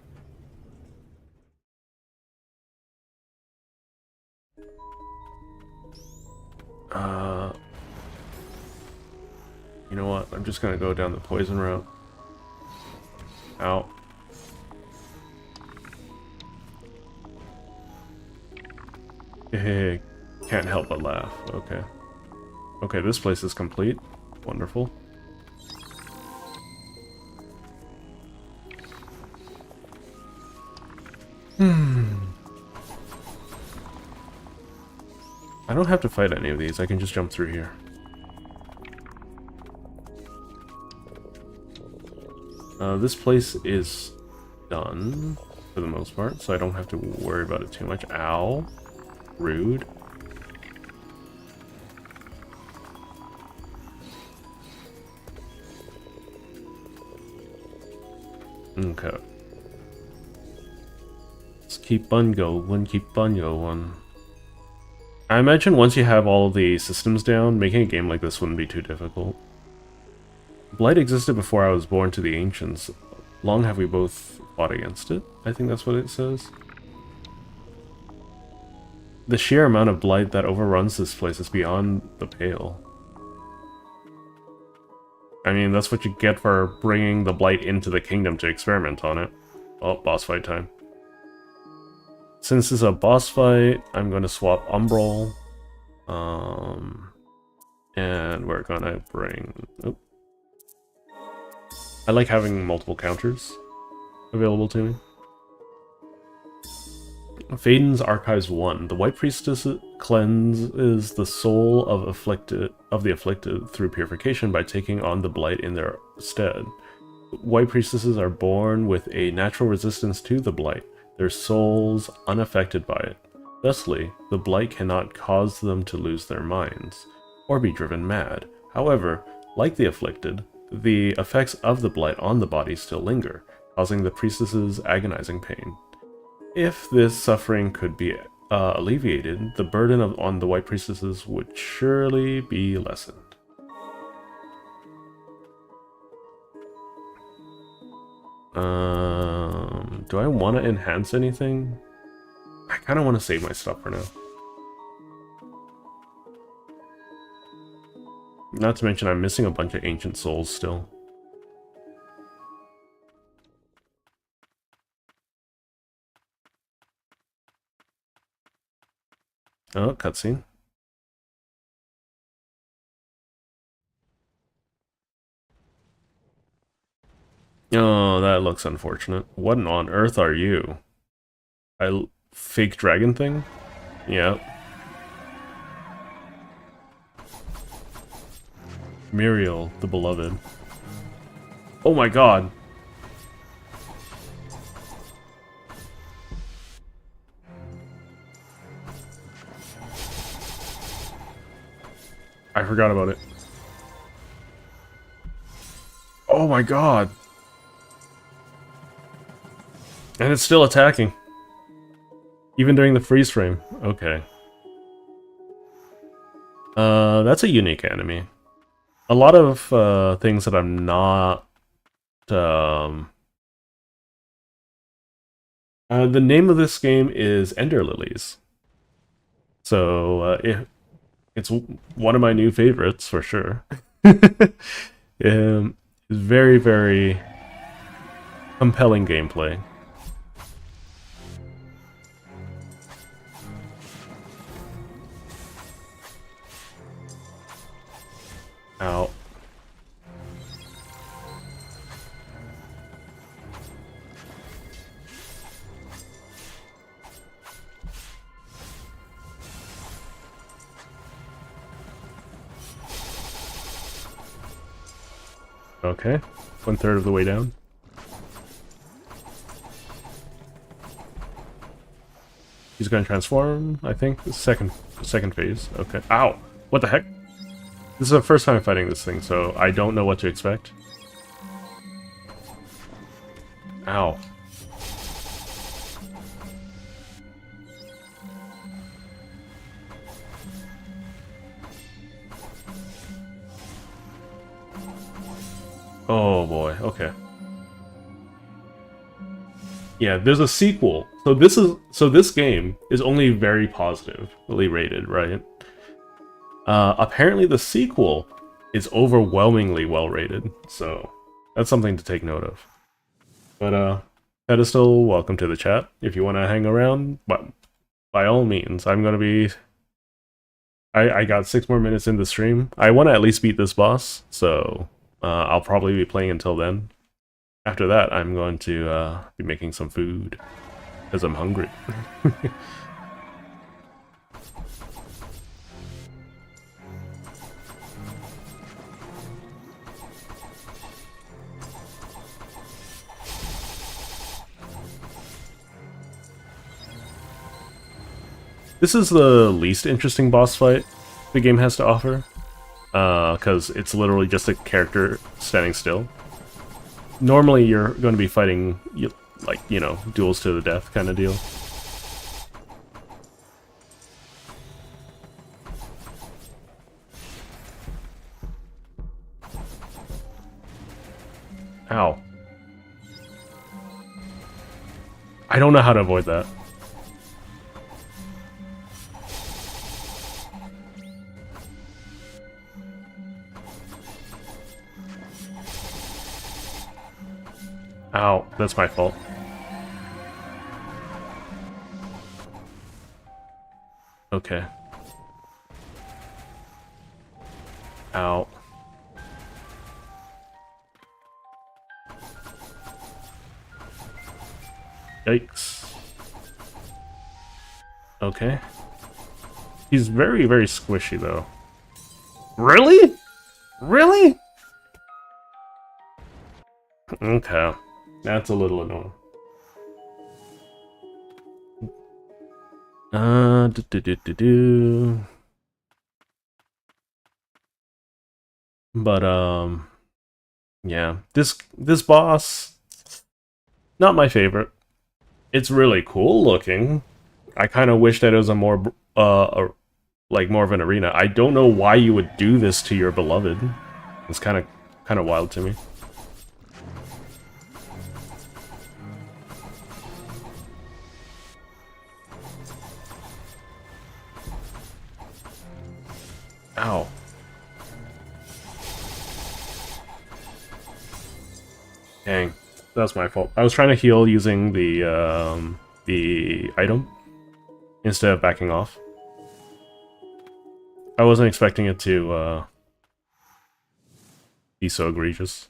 You know what? I'm just gonna go down the poison route. Ow. Hey, can't help but laugh. Okay. Okay, this place is complete. Wonderful. I don't have to fight any of these, I can just jump through here. This place is done, for the most part, so I don't have to worry about it too much. Ow. Rude. Okay. Let's keep on going, keep on going. I imagine once you have all the systems down, making a game like this wouldn't be too difficult. Blight existed before I was born to the Ancients. Long have we both fought against it? I think that's what it says. The sheer amount of blight that overruns this place is beyond the pale. I mean, that's what you get for bringing the blight into the kingdom to experiment on it. Oh, boss fight time. Since it's a boss fight, I'm going to swap Umbral. And we're gonna bring... Oh. I like having multiple counters available to me. Faden's Archives 1. The White Priestess cleanses the soul of the afflicted through purification by taking on the blight in their stead. White Priestesses are born with a natural resistance to the blight, their souls unaffected by it. Thusly, the blight cannot cause them to lose their minds, or be driven mad. However, like the afflicted, the effects of the blight on the body still linger, causing the priestess's agonizing pain. If this suffering could be alleviated, the burden on the White Priestesses would surely be lessened. Do I want to enhance anything? I kind of want to save my stuff for now. Not to mention I'm missing a bunch of ancient souls still. Oh, cutscene. Oh, that looks unfortunate. What on earth are you? Fake dragon thing? Yep. Muriel, the beloved. Oh my god. I forgot about it. Oh my god. And it's still attacking. Even during the freeze frame. Okay. That's a unique enemy. A lot of things that I'm not... the name of this game is Ender Lilies. So, it's one of my new favorites, for sure. It's very, very compelling gameplay. Ow. Okay, 1/3 of the way down. He's gonna transform, I think. The second phase. Okay. Ow! What the heck? This is the first time fighting this thing, so I don't know what to expect. Ow. Oh boy, okay. Yeah, there's a sequel. So this game is only very positively rated, right? Apparently the sequel is overwhelmingly well rated, so that's something to take note of. But Pedestal, welcome to the chat. If you want to hang around, but by all means, I'm gonna be... I got 6 more minutes in the stream. I want to at least beat this boss, so I'll probably be playing until then. After that, I'm going to be making some food, because I'm hungry. This is the least interesting boss fight the game has to offer, because it's literally just a character standing still. Normally you're going to be fighting, like, you know, duels to the death kind of deal. Ow. I don't know how to avoid that. Ow, that's my fault. Okay. Ow. Yikes. Okay. He's very, very squishy, though. Really? Really? Okay. That's a little annoying. But yeah, this boss, not my favorite. It's really cool looking. I kind of wish that it was a more like more of an arena. I don't know why you would do this to your beloved. It's kind of wild to me. Ow. Dang, that's my fault. I was trying to heal using the item instead of backing off. I wasn't expecting it to be so egregious.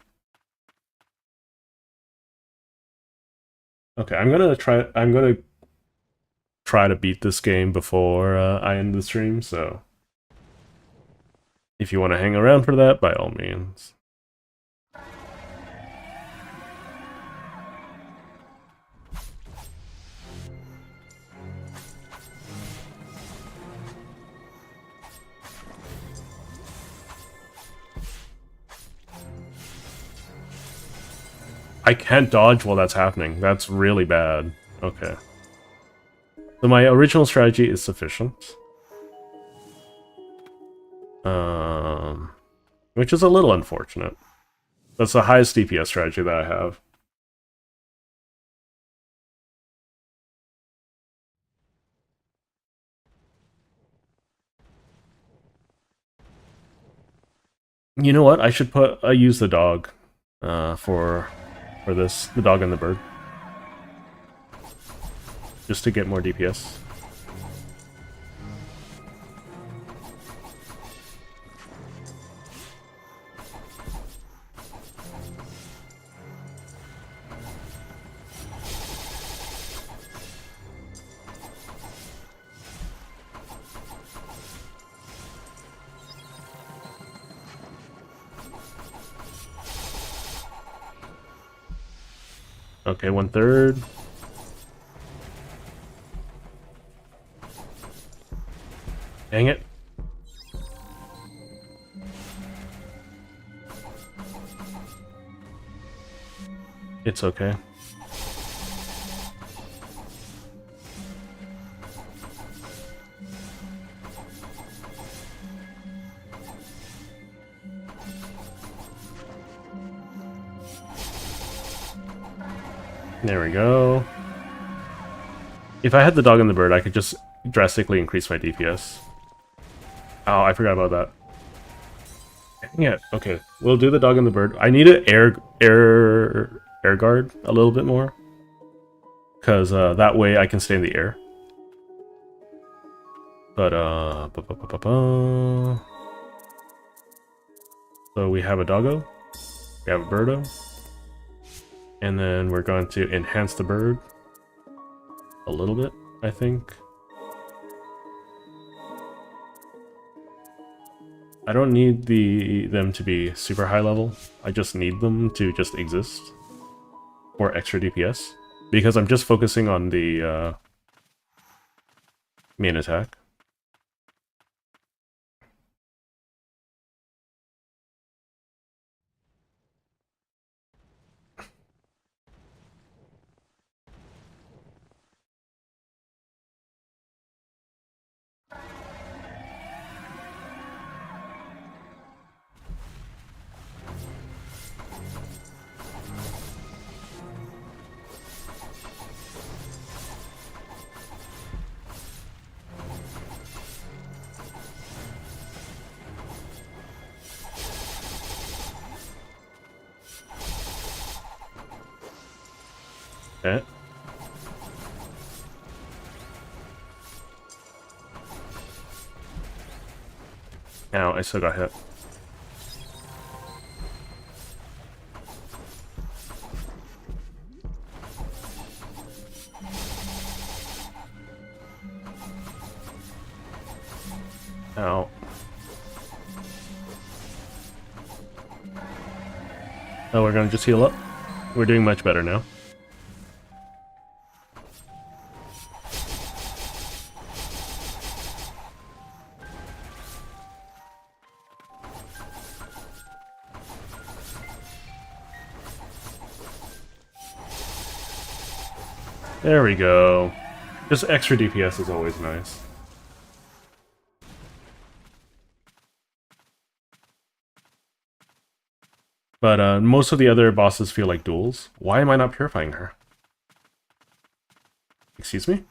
Okay, I'm gonna try to beat this game before I end the stream, so if you want to hang around for that, by all means. I can't dodge while that's happening. That's really bad. Okay. So my original strategy is sufficient. Which is a little unfortunate. That's the highest DPS strategy that I have. You know what? I should use the dog for this, the dog and the bird, just to get more DPS. Okay, 1/3. Dang it. It's okay. There we go. If I had the dog and the bird, I could just drastically increase my DPS. Oh, I forgot about that. Yeah, okay. We'll do the dog and the bird. I need to air guard a little bit more. Because that way I can stay in the air. But, so we have a doggo. We have a birdo. And then we're going to enhance the bird a little bit, I think. I don't need them to be super high level. I just need them to just exist for extra DPS because I'm just focusing on the main attack. Okay. Ow, I still got hit. Ow. Oh, we're gonna just heal up. We're doing much better now. There we go. Just extra DPS is always nice. But most of the other bosses feel like duels. Why am I not purifying her? Excuse me?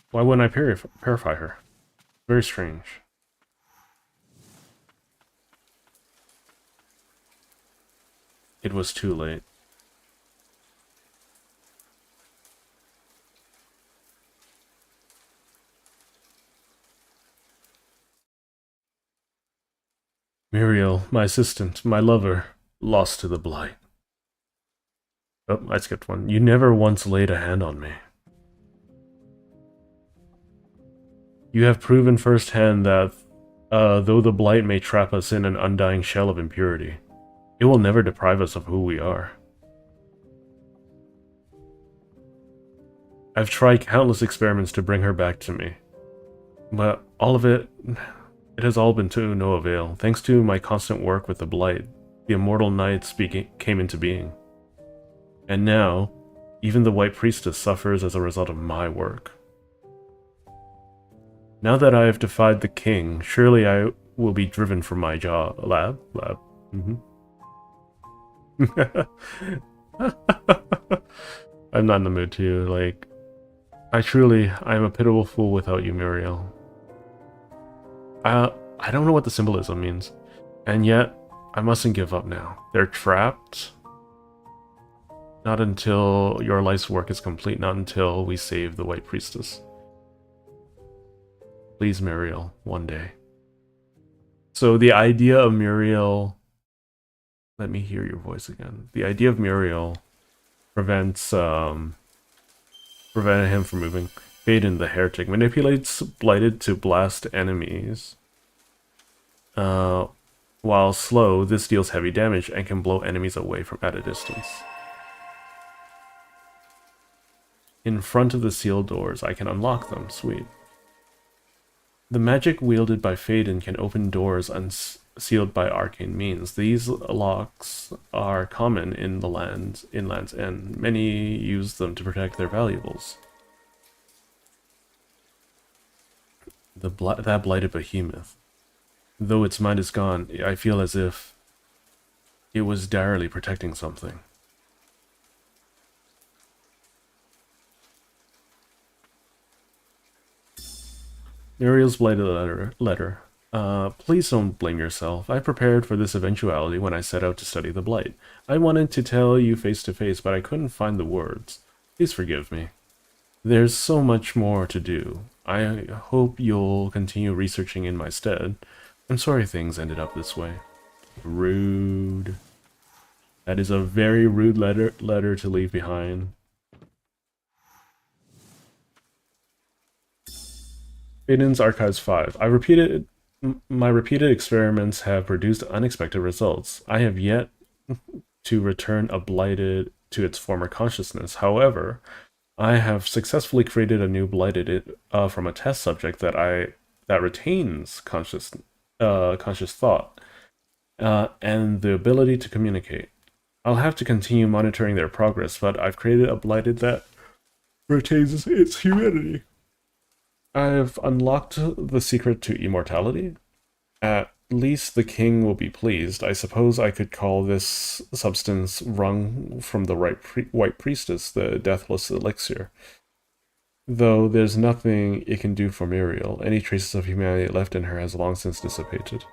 Why wouldn't I purify her? Very strange. It was too late. Muriel, my assistant, my lover, lost to the Blight. Oh, I skipped one. You never once laid a hand on me. You have proven firsthand that, though the Blight may trap us in an undying shell of impurity, it will never deprive us of who we are. I've tried countless experiments to bring her back to me, but all of it has all been to no avail. Thanks to my constant work with the Blight, The immortal knights came into being. And now, even the White Priestess suffers as a result of my work. Now that I have defied the king, surely I will be driven from my lab. Mm-hmm. I'm not in the mood to, like... I am a pitiable fool without you, Muriel. I don't know what the symbolism means. And yet, I mustn't give up now. They're trapped. Not until your life's work is complete, not until we save the White Priestess. Please, Muriel, one day. So the idea of Muriel... Let me hear your voice again. The idea of Muriel prevents him from moving. Phaedon, the heretic, manipulates Blighted to blast enemies. While slow, this deals heavy damage and can blow enemies away from at a distance. In front of the sealed doors, I can unlock them. Sweet. The magic wielded by Phaedon can open doors unsealed by arcane means. These locks are common in the Land's End. Many use them to protect their valuables. That blighted behemoth. Though its mind is gone, I feel as if it was direly protecting something. Muriel's blighted letter. Please don't blame yourself. I prepared for this eventuality when I set out to study the Blight. I wanted to tell you face to face, but I couldn't find the words. Please forgive me. There's so much more to do. I hope you'll continue researching in my stead. I'm sorry things ended up this way. Rude. That is a very rude letter to leave behind. Phaedon's Archives 5. My repeated experiments have produced unexpected results. I have yet to return a Blighted to its former consciousness. However, I have successfully created a new Blighted from a test subject that retains conscious thought and the ability to communicate. I'll have to continue monitoring their progress, but I've created a Blighted that retains its humanity. I've unlocked the secret to immortality. At least the king will be pleased. I suppose I could call this substance wrung from the White Priestess the Deathless Elixir. Though there's nothing it can do for Muriel. Any traces of humanity left in her has long since dissipated.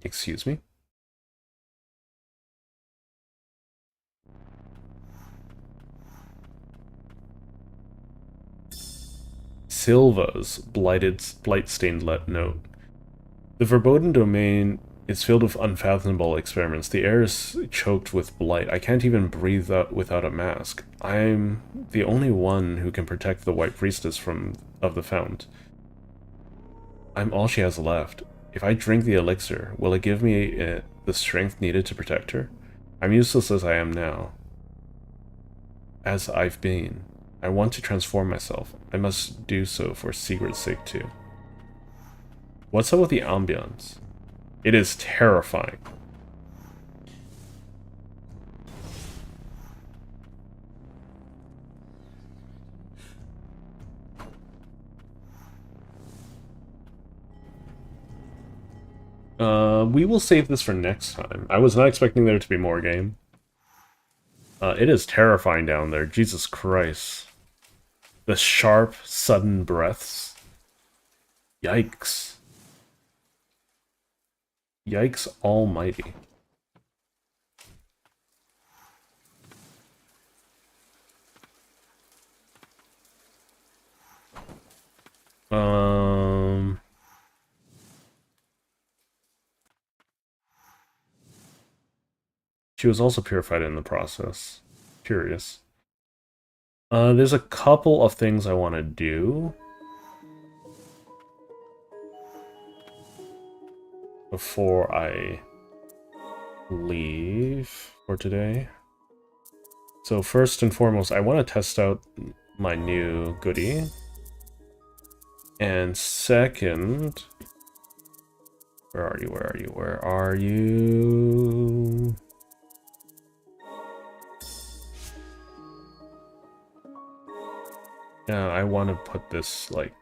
Excuse me? Silva's blight-stained note. The Verboten domain is filled with unfathomable experiments. The air is choked with blight. I can't even breathe without a mask. I'm the only one who can protect the White Priestess of the Fount. I'm all she has left. If I drink the elixir, will it give me the strength needed to protect her? I'm useless as I am now. As I've been. I want to transform myself. I must do so for Sigurd's sake too. What's up with the ambience? It is terrifying. We will save this for next time. I was not expecting there to be more game. It is terrifying down there. Jesus Christ. The sharp, sudden breaths. Yikes. Yikes almighty. She was also purified in the process. Curious. There's a couple of things I want to do before I leave for today. So first and foremost, I want to test out my new goodie. And second... Where are you? Where are you? Where are you? Yeah, I want to put this, like...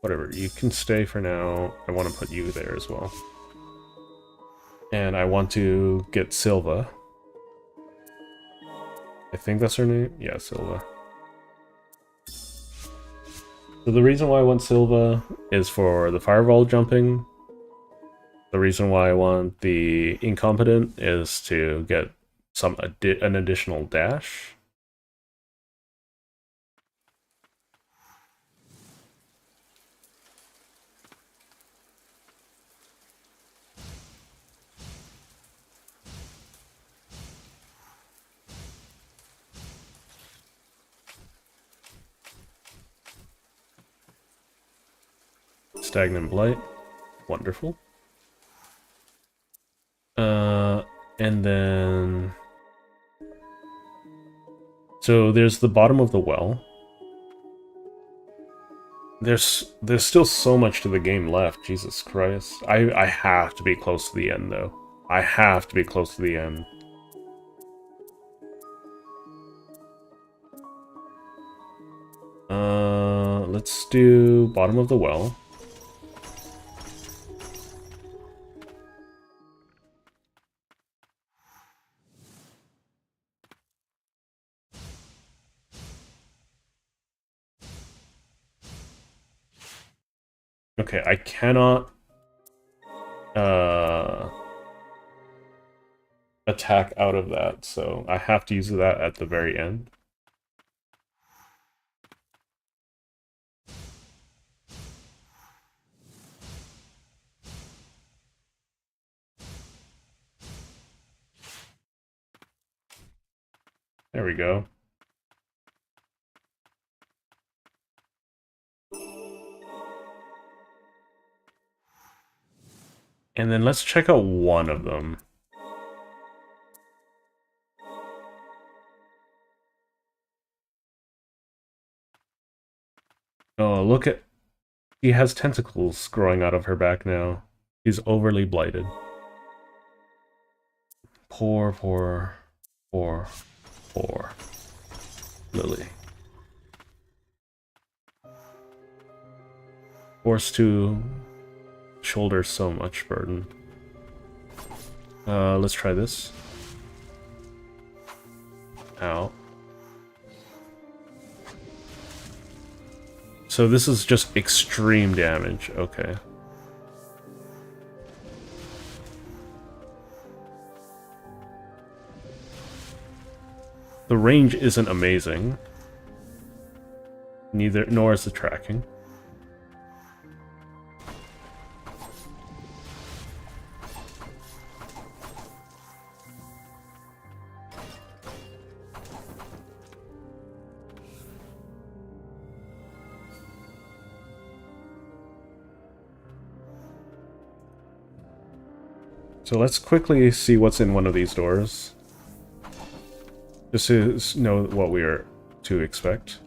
whatever, you can stay for now. I want to put you there as well. And I want to get Silva. I think that's her name? Yeah, Silva. So the reason why I want Silva is for the fireball jumping. The reason why I want the incompetent is to get an additional dash. Stagnant Blight. Wonderful. And then... So there's the bottom of the well. There's still so much to the game left, Jesus Christ. I have to be close to the end, though. I have to be close to the end. Let's do bottom of the well. Okay, I cannot attack out of that, so I have to use that at the very end. There we go. And then let's check out one of them. Oh, look at... She has tentacles growing out of her back now. She's overly blighted. Poor Lily. Forced to shoulder so much burden. Let's try this. Ow. So this is just extreme damage, okay. The range isn't amazing. Nor is the tracking. So let's quickly see what's in one of these doors. Just to know what we are to expect.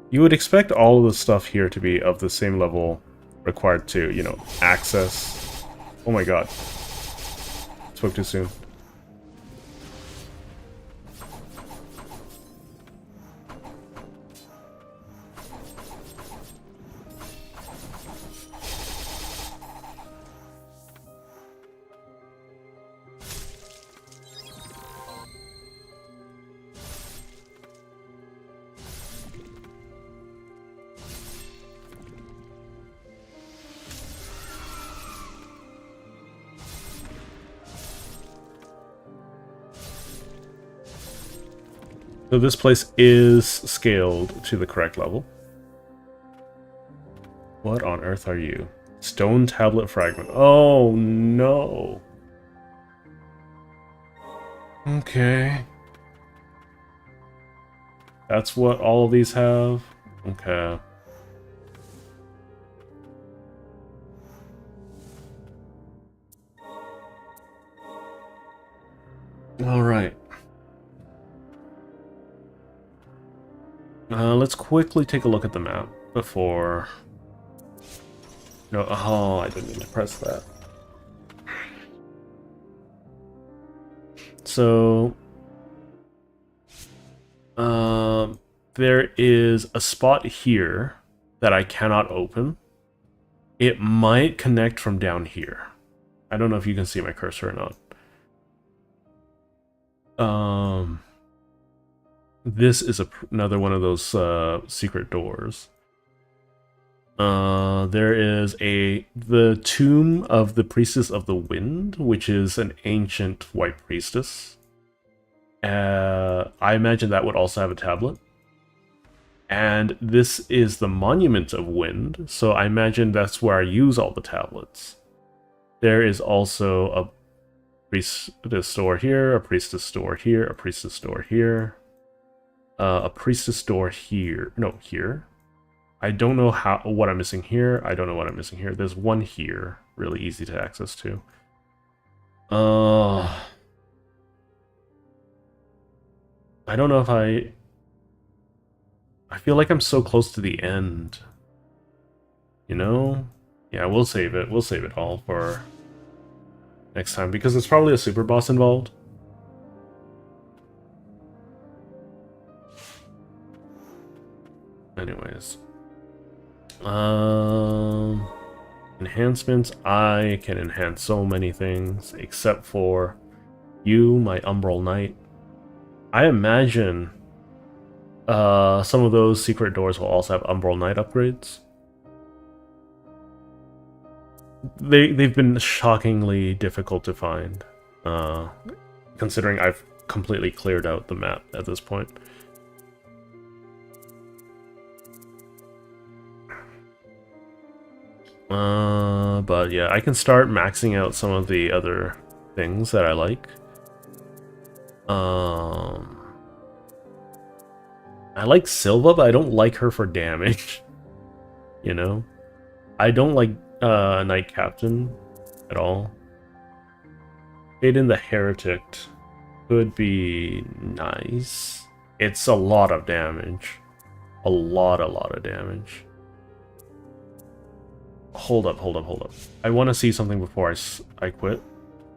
You would expect all of the stuff here to be of the same level required to, you know, access. Oh my god. Spoke too soon. So this place is scaled to the correct level. What on earth are you? Stone tablet fragment. Oh no. Okay. That's what all of these have? Okay. Alright. Let's quickly take a look at the map before... No, oh, I didn't mean to press that. So... there is a spot here that I cannot open. It might connect from down here. I don't know if you can see my cursor or not. This is another one of those secret doors. There is the Tomb of the Priestess of the Wind, which is an ancient white priestess. I imagine that would also have a tablet. And this is the Monument of Wind, so I imagine that's where I use all the tablets. There is also a priestess door here, a priestess door here, a priestess door here, a priestess door here. No, here. I don't know what I'm missing here. I don't know what I'm missing here. There's one here, really easy to access to. I don't know if I feel like I'm so close to the end. You know? Yeah, we'll save it. We'll save it all for next time, because there's probably a super boss involved. Anyways. Enhancements. I can enhance so many things, except for you, my Umbral Knight. I imagine some of those secret doors will also have Umbral Knight upgrades. They've been shockingly difficult to find, considering I've completely cleared out the map at this point. But yeah, I can start maxing out some of the other things that I like. I like Silva, but I don't like her for damage. You know? I don't like Knight Captain at all. Aiden the Heretic could be nice. It's a lot of damage. A lot of damage. Hold up. I want to see something before I quit.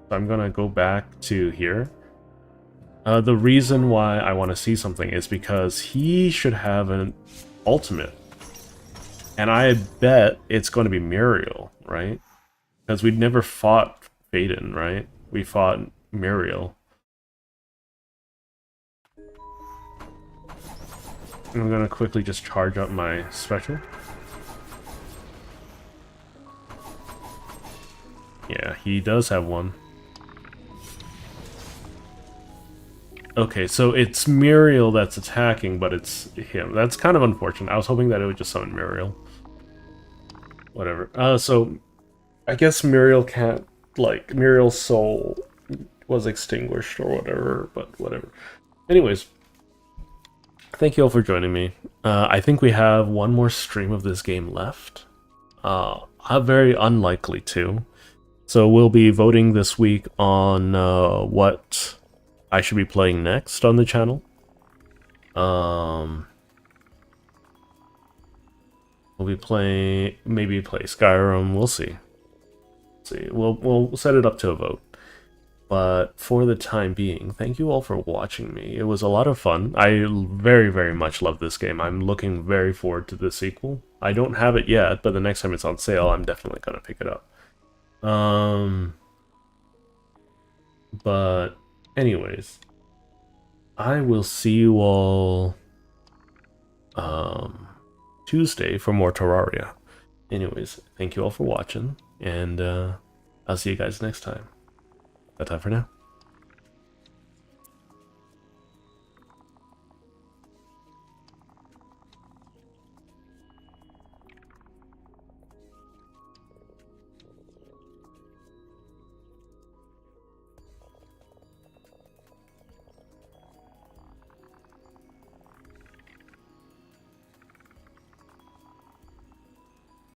So I'm gonna go back to here. The reason why I want to see something is because he should have an ultimate. And I bet it's going to be Muriel, right? Because we'd never fought Faden, right? We fought Muriel. I'm gonna quickly just charge up my special. Yeah, he does have one. Okay, so it's Muriel that's attacking, but it's him. That's kind of unfortunate. I was hoping that it would just summon Muriel. Whatever. So I guess Muriel can't, like, Muriel's soul was extinguished or whatever, but whatever. Anyways, thank you all for joining me. I think we have one more stream of this game left. Very unlikely to. So we'll be voting this week on what I should be playing next on the channel. We'll be playing, maybe play Skyrim. We'll see. We'll set it up to a vote. But for the time being, thank you all for watching me. It was a lot of fun. I very, very much love this game. I'm looking very forward to the sequel. I don't have it yet, but the next time it's on sale, I'm definitely gonna pick it up. But anyways, I will see you all Tuesday for more Terraria. Anyways, thank you all for watching, and I'll see you guys next time. That's all for now.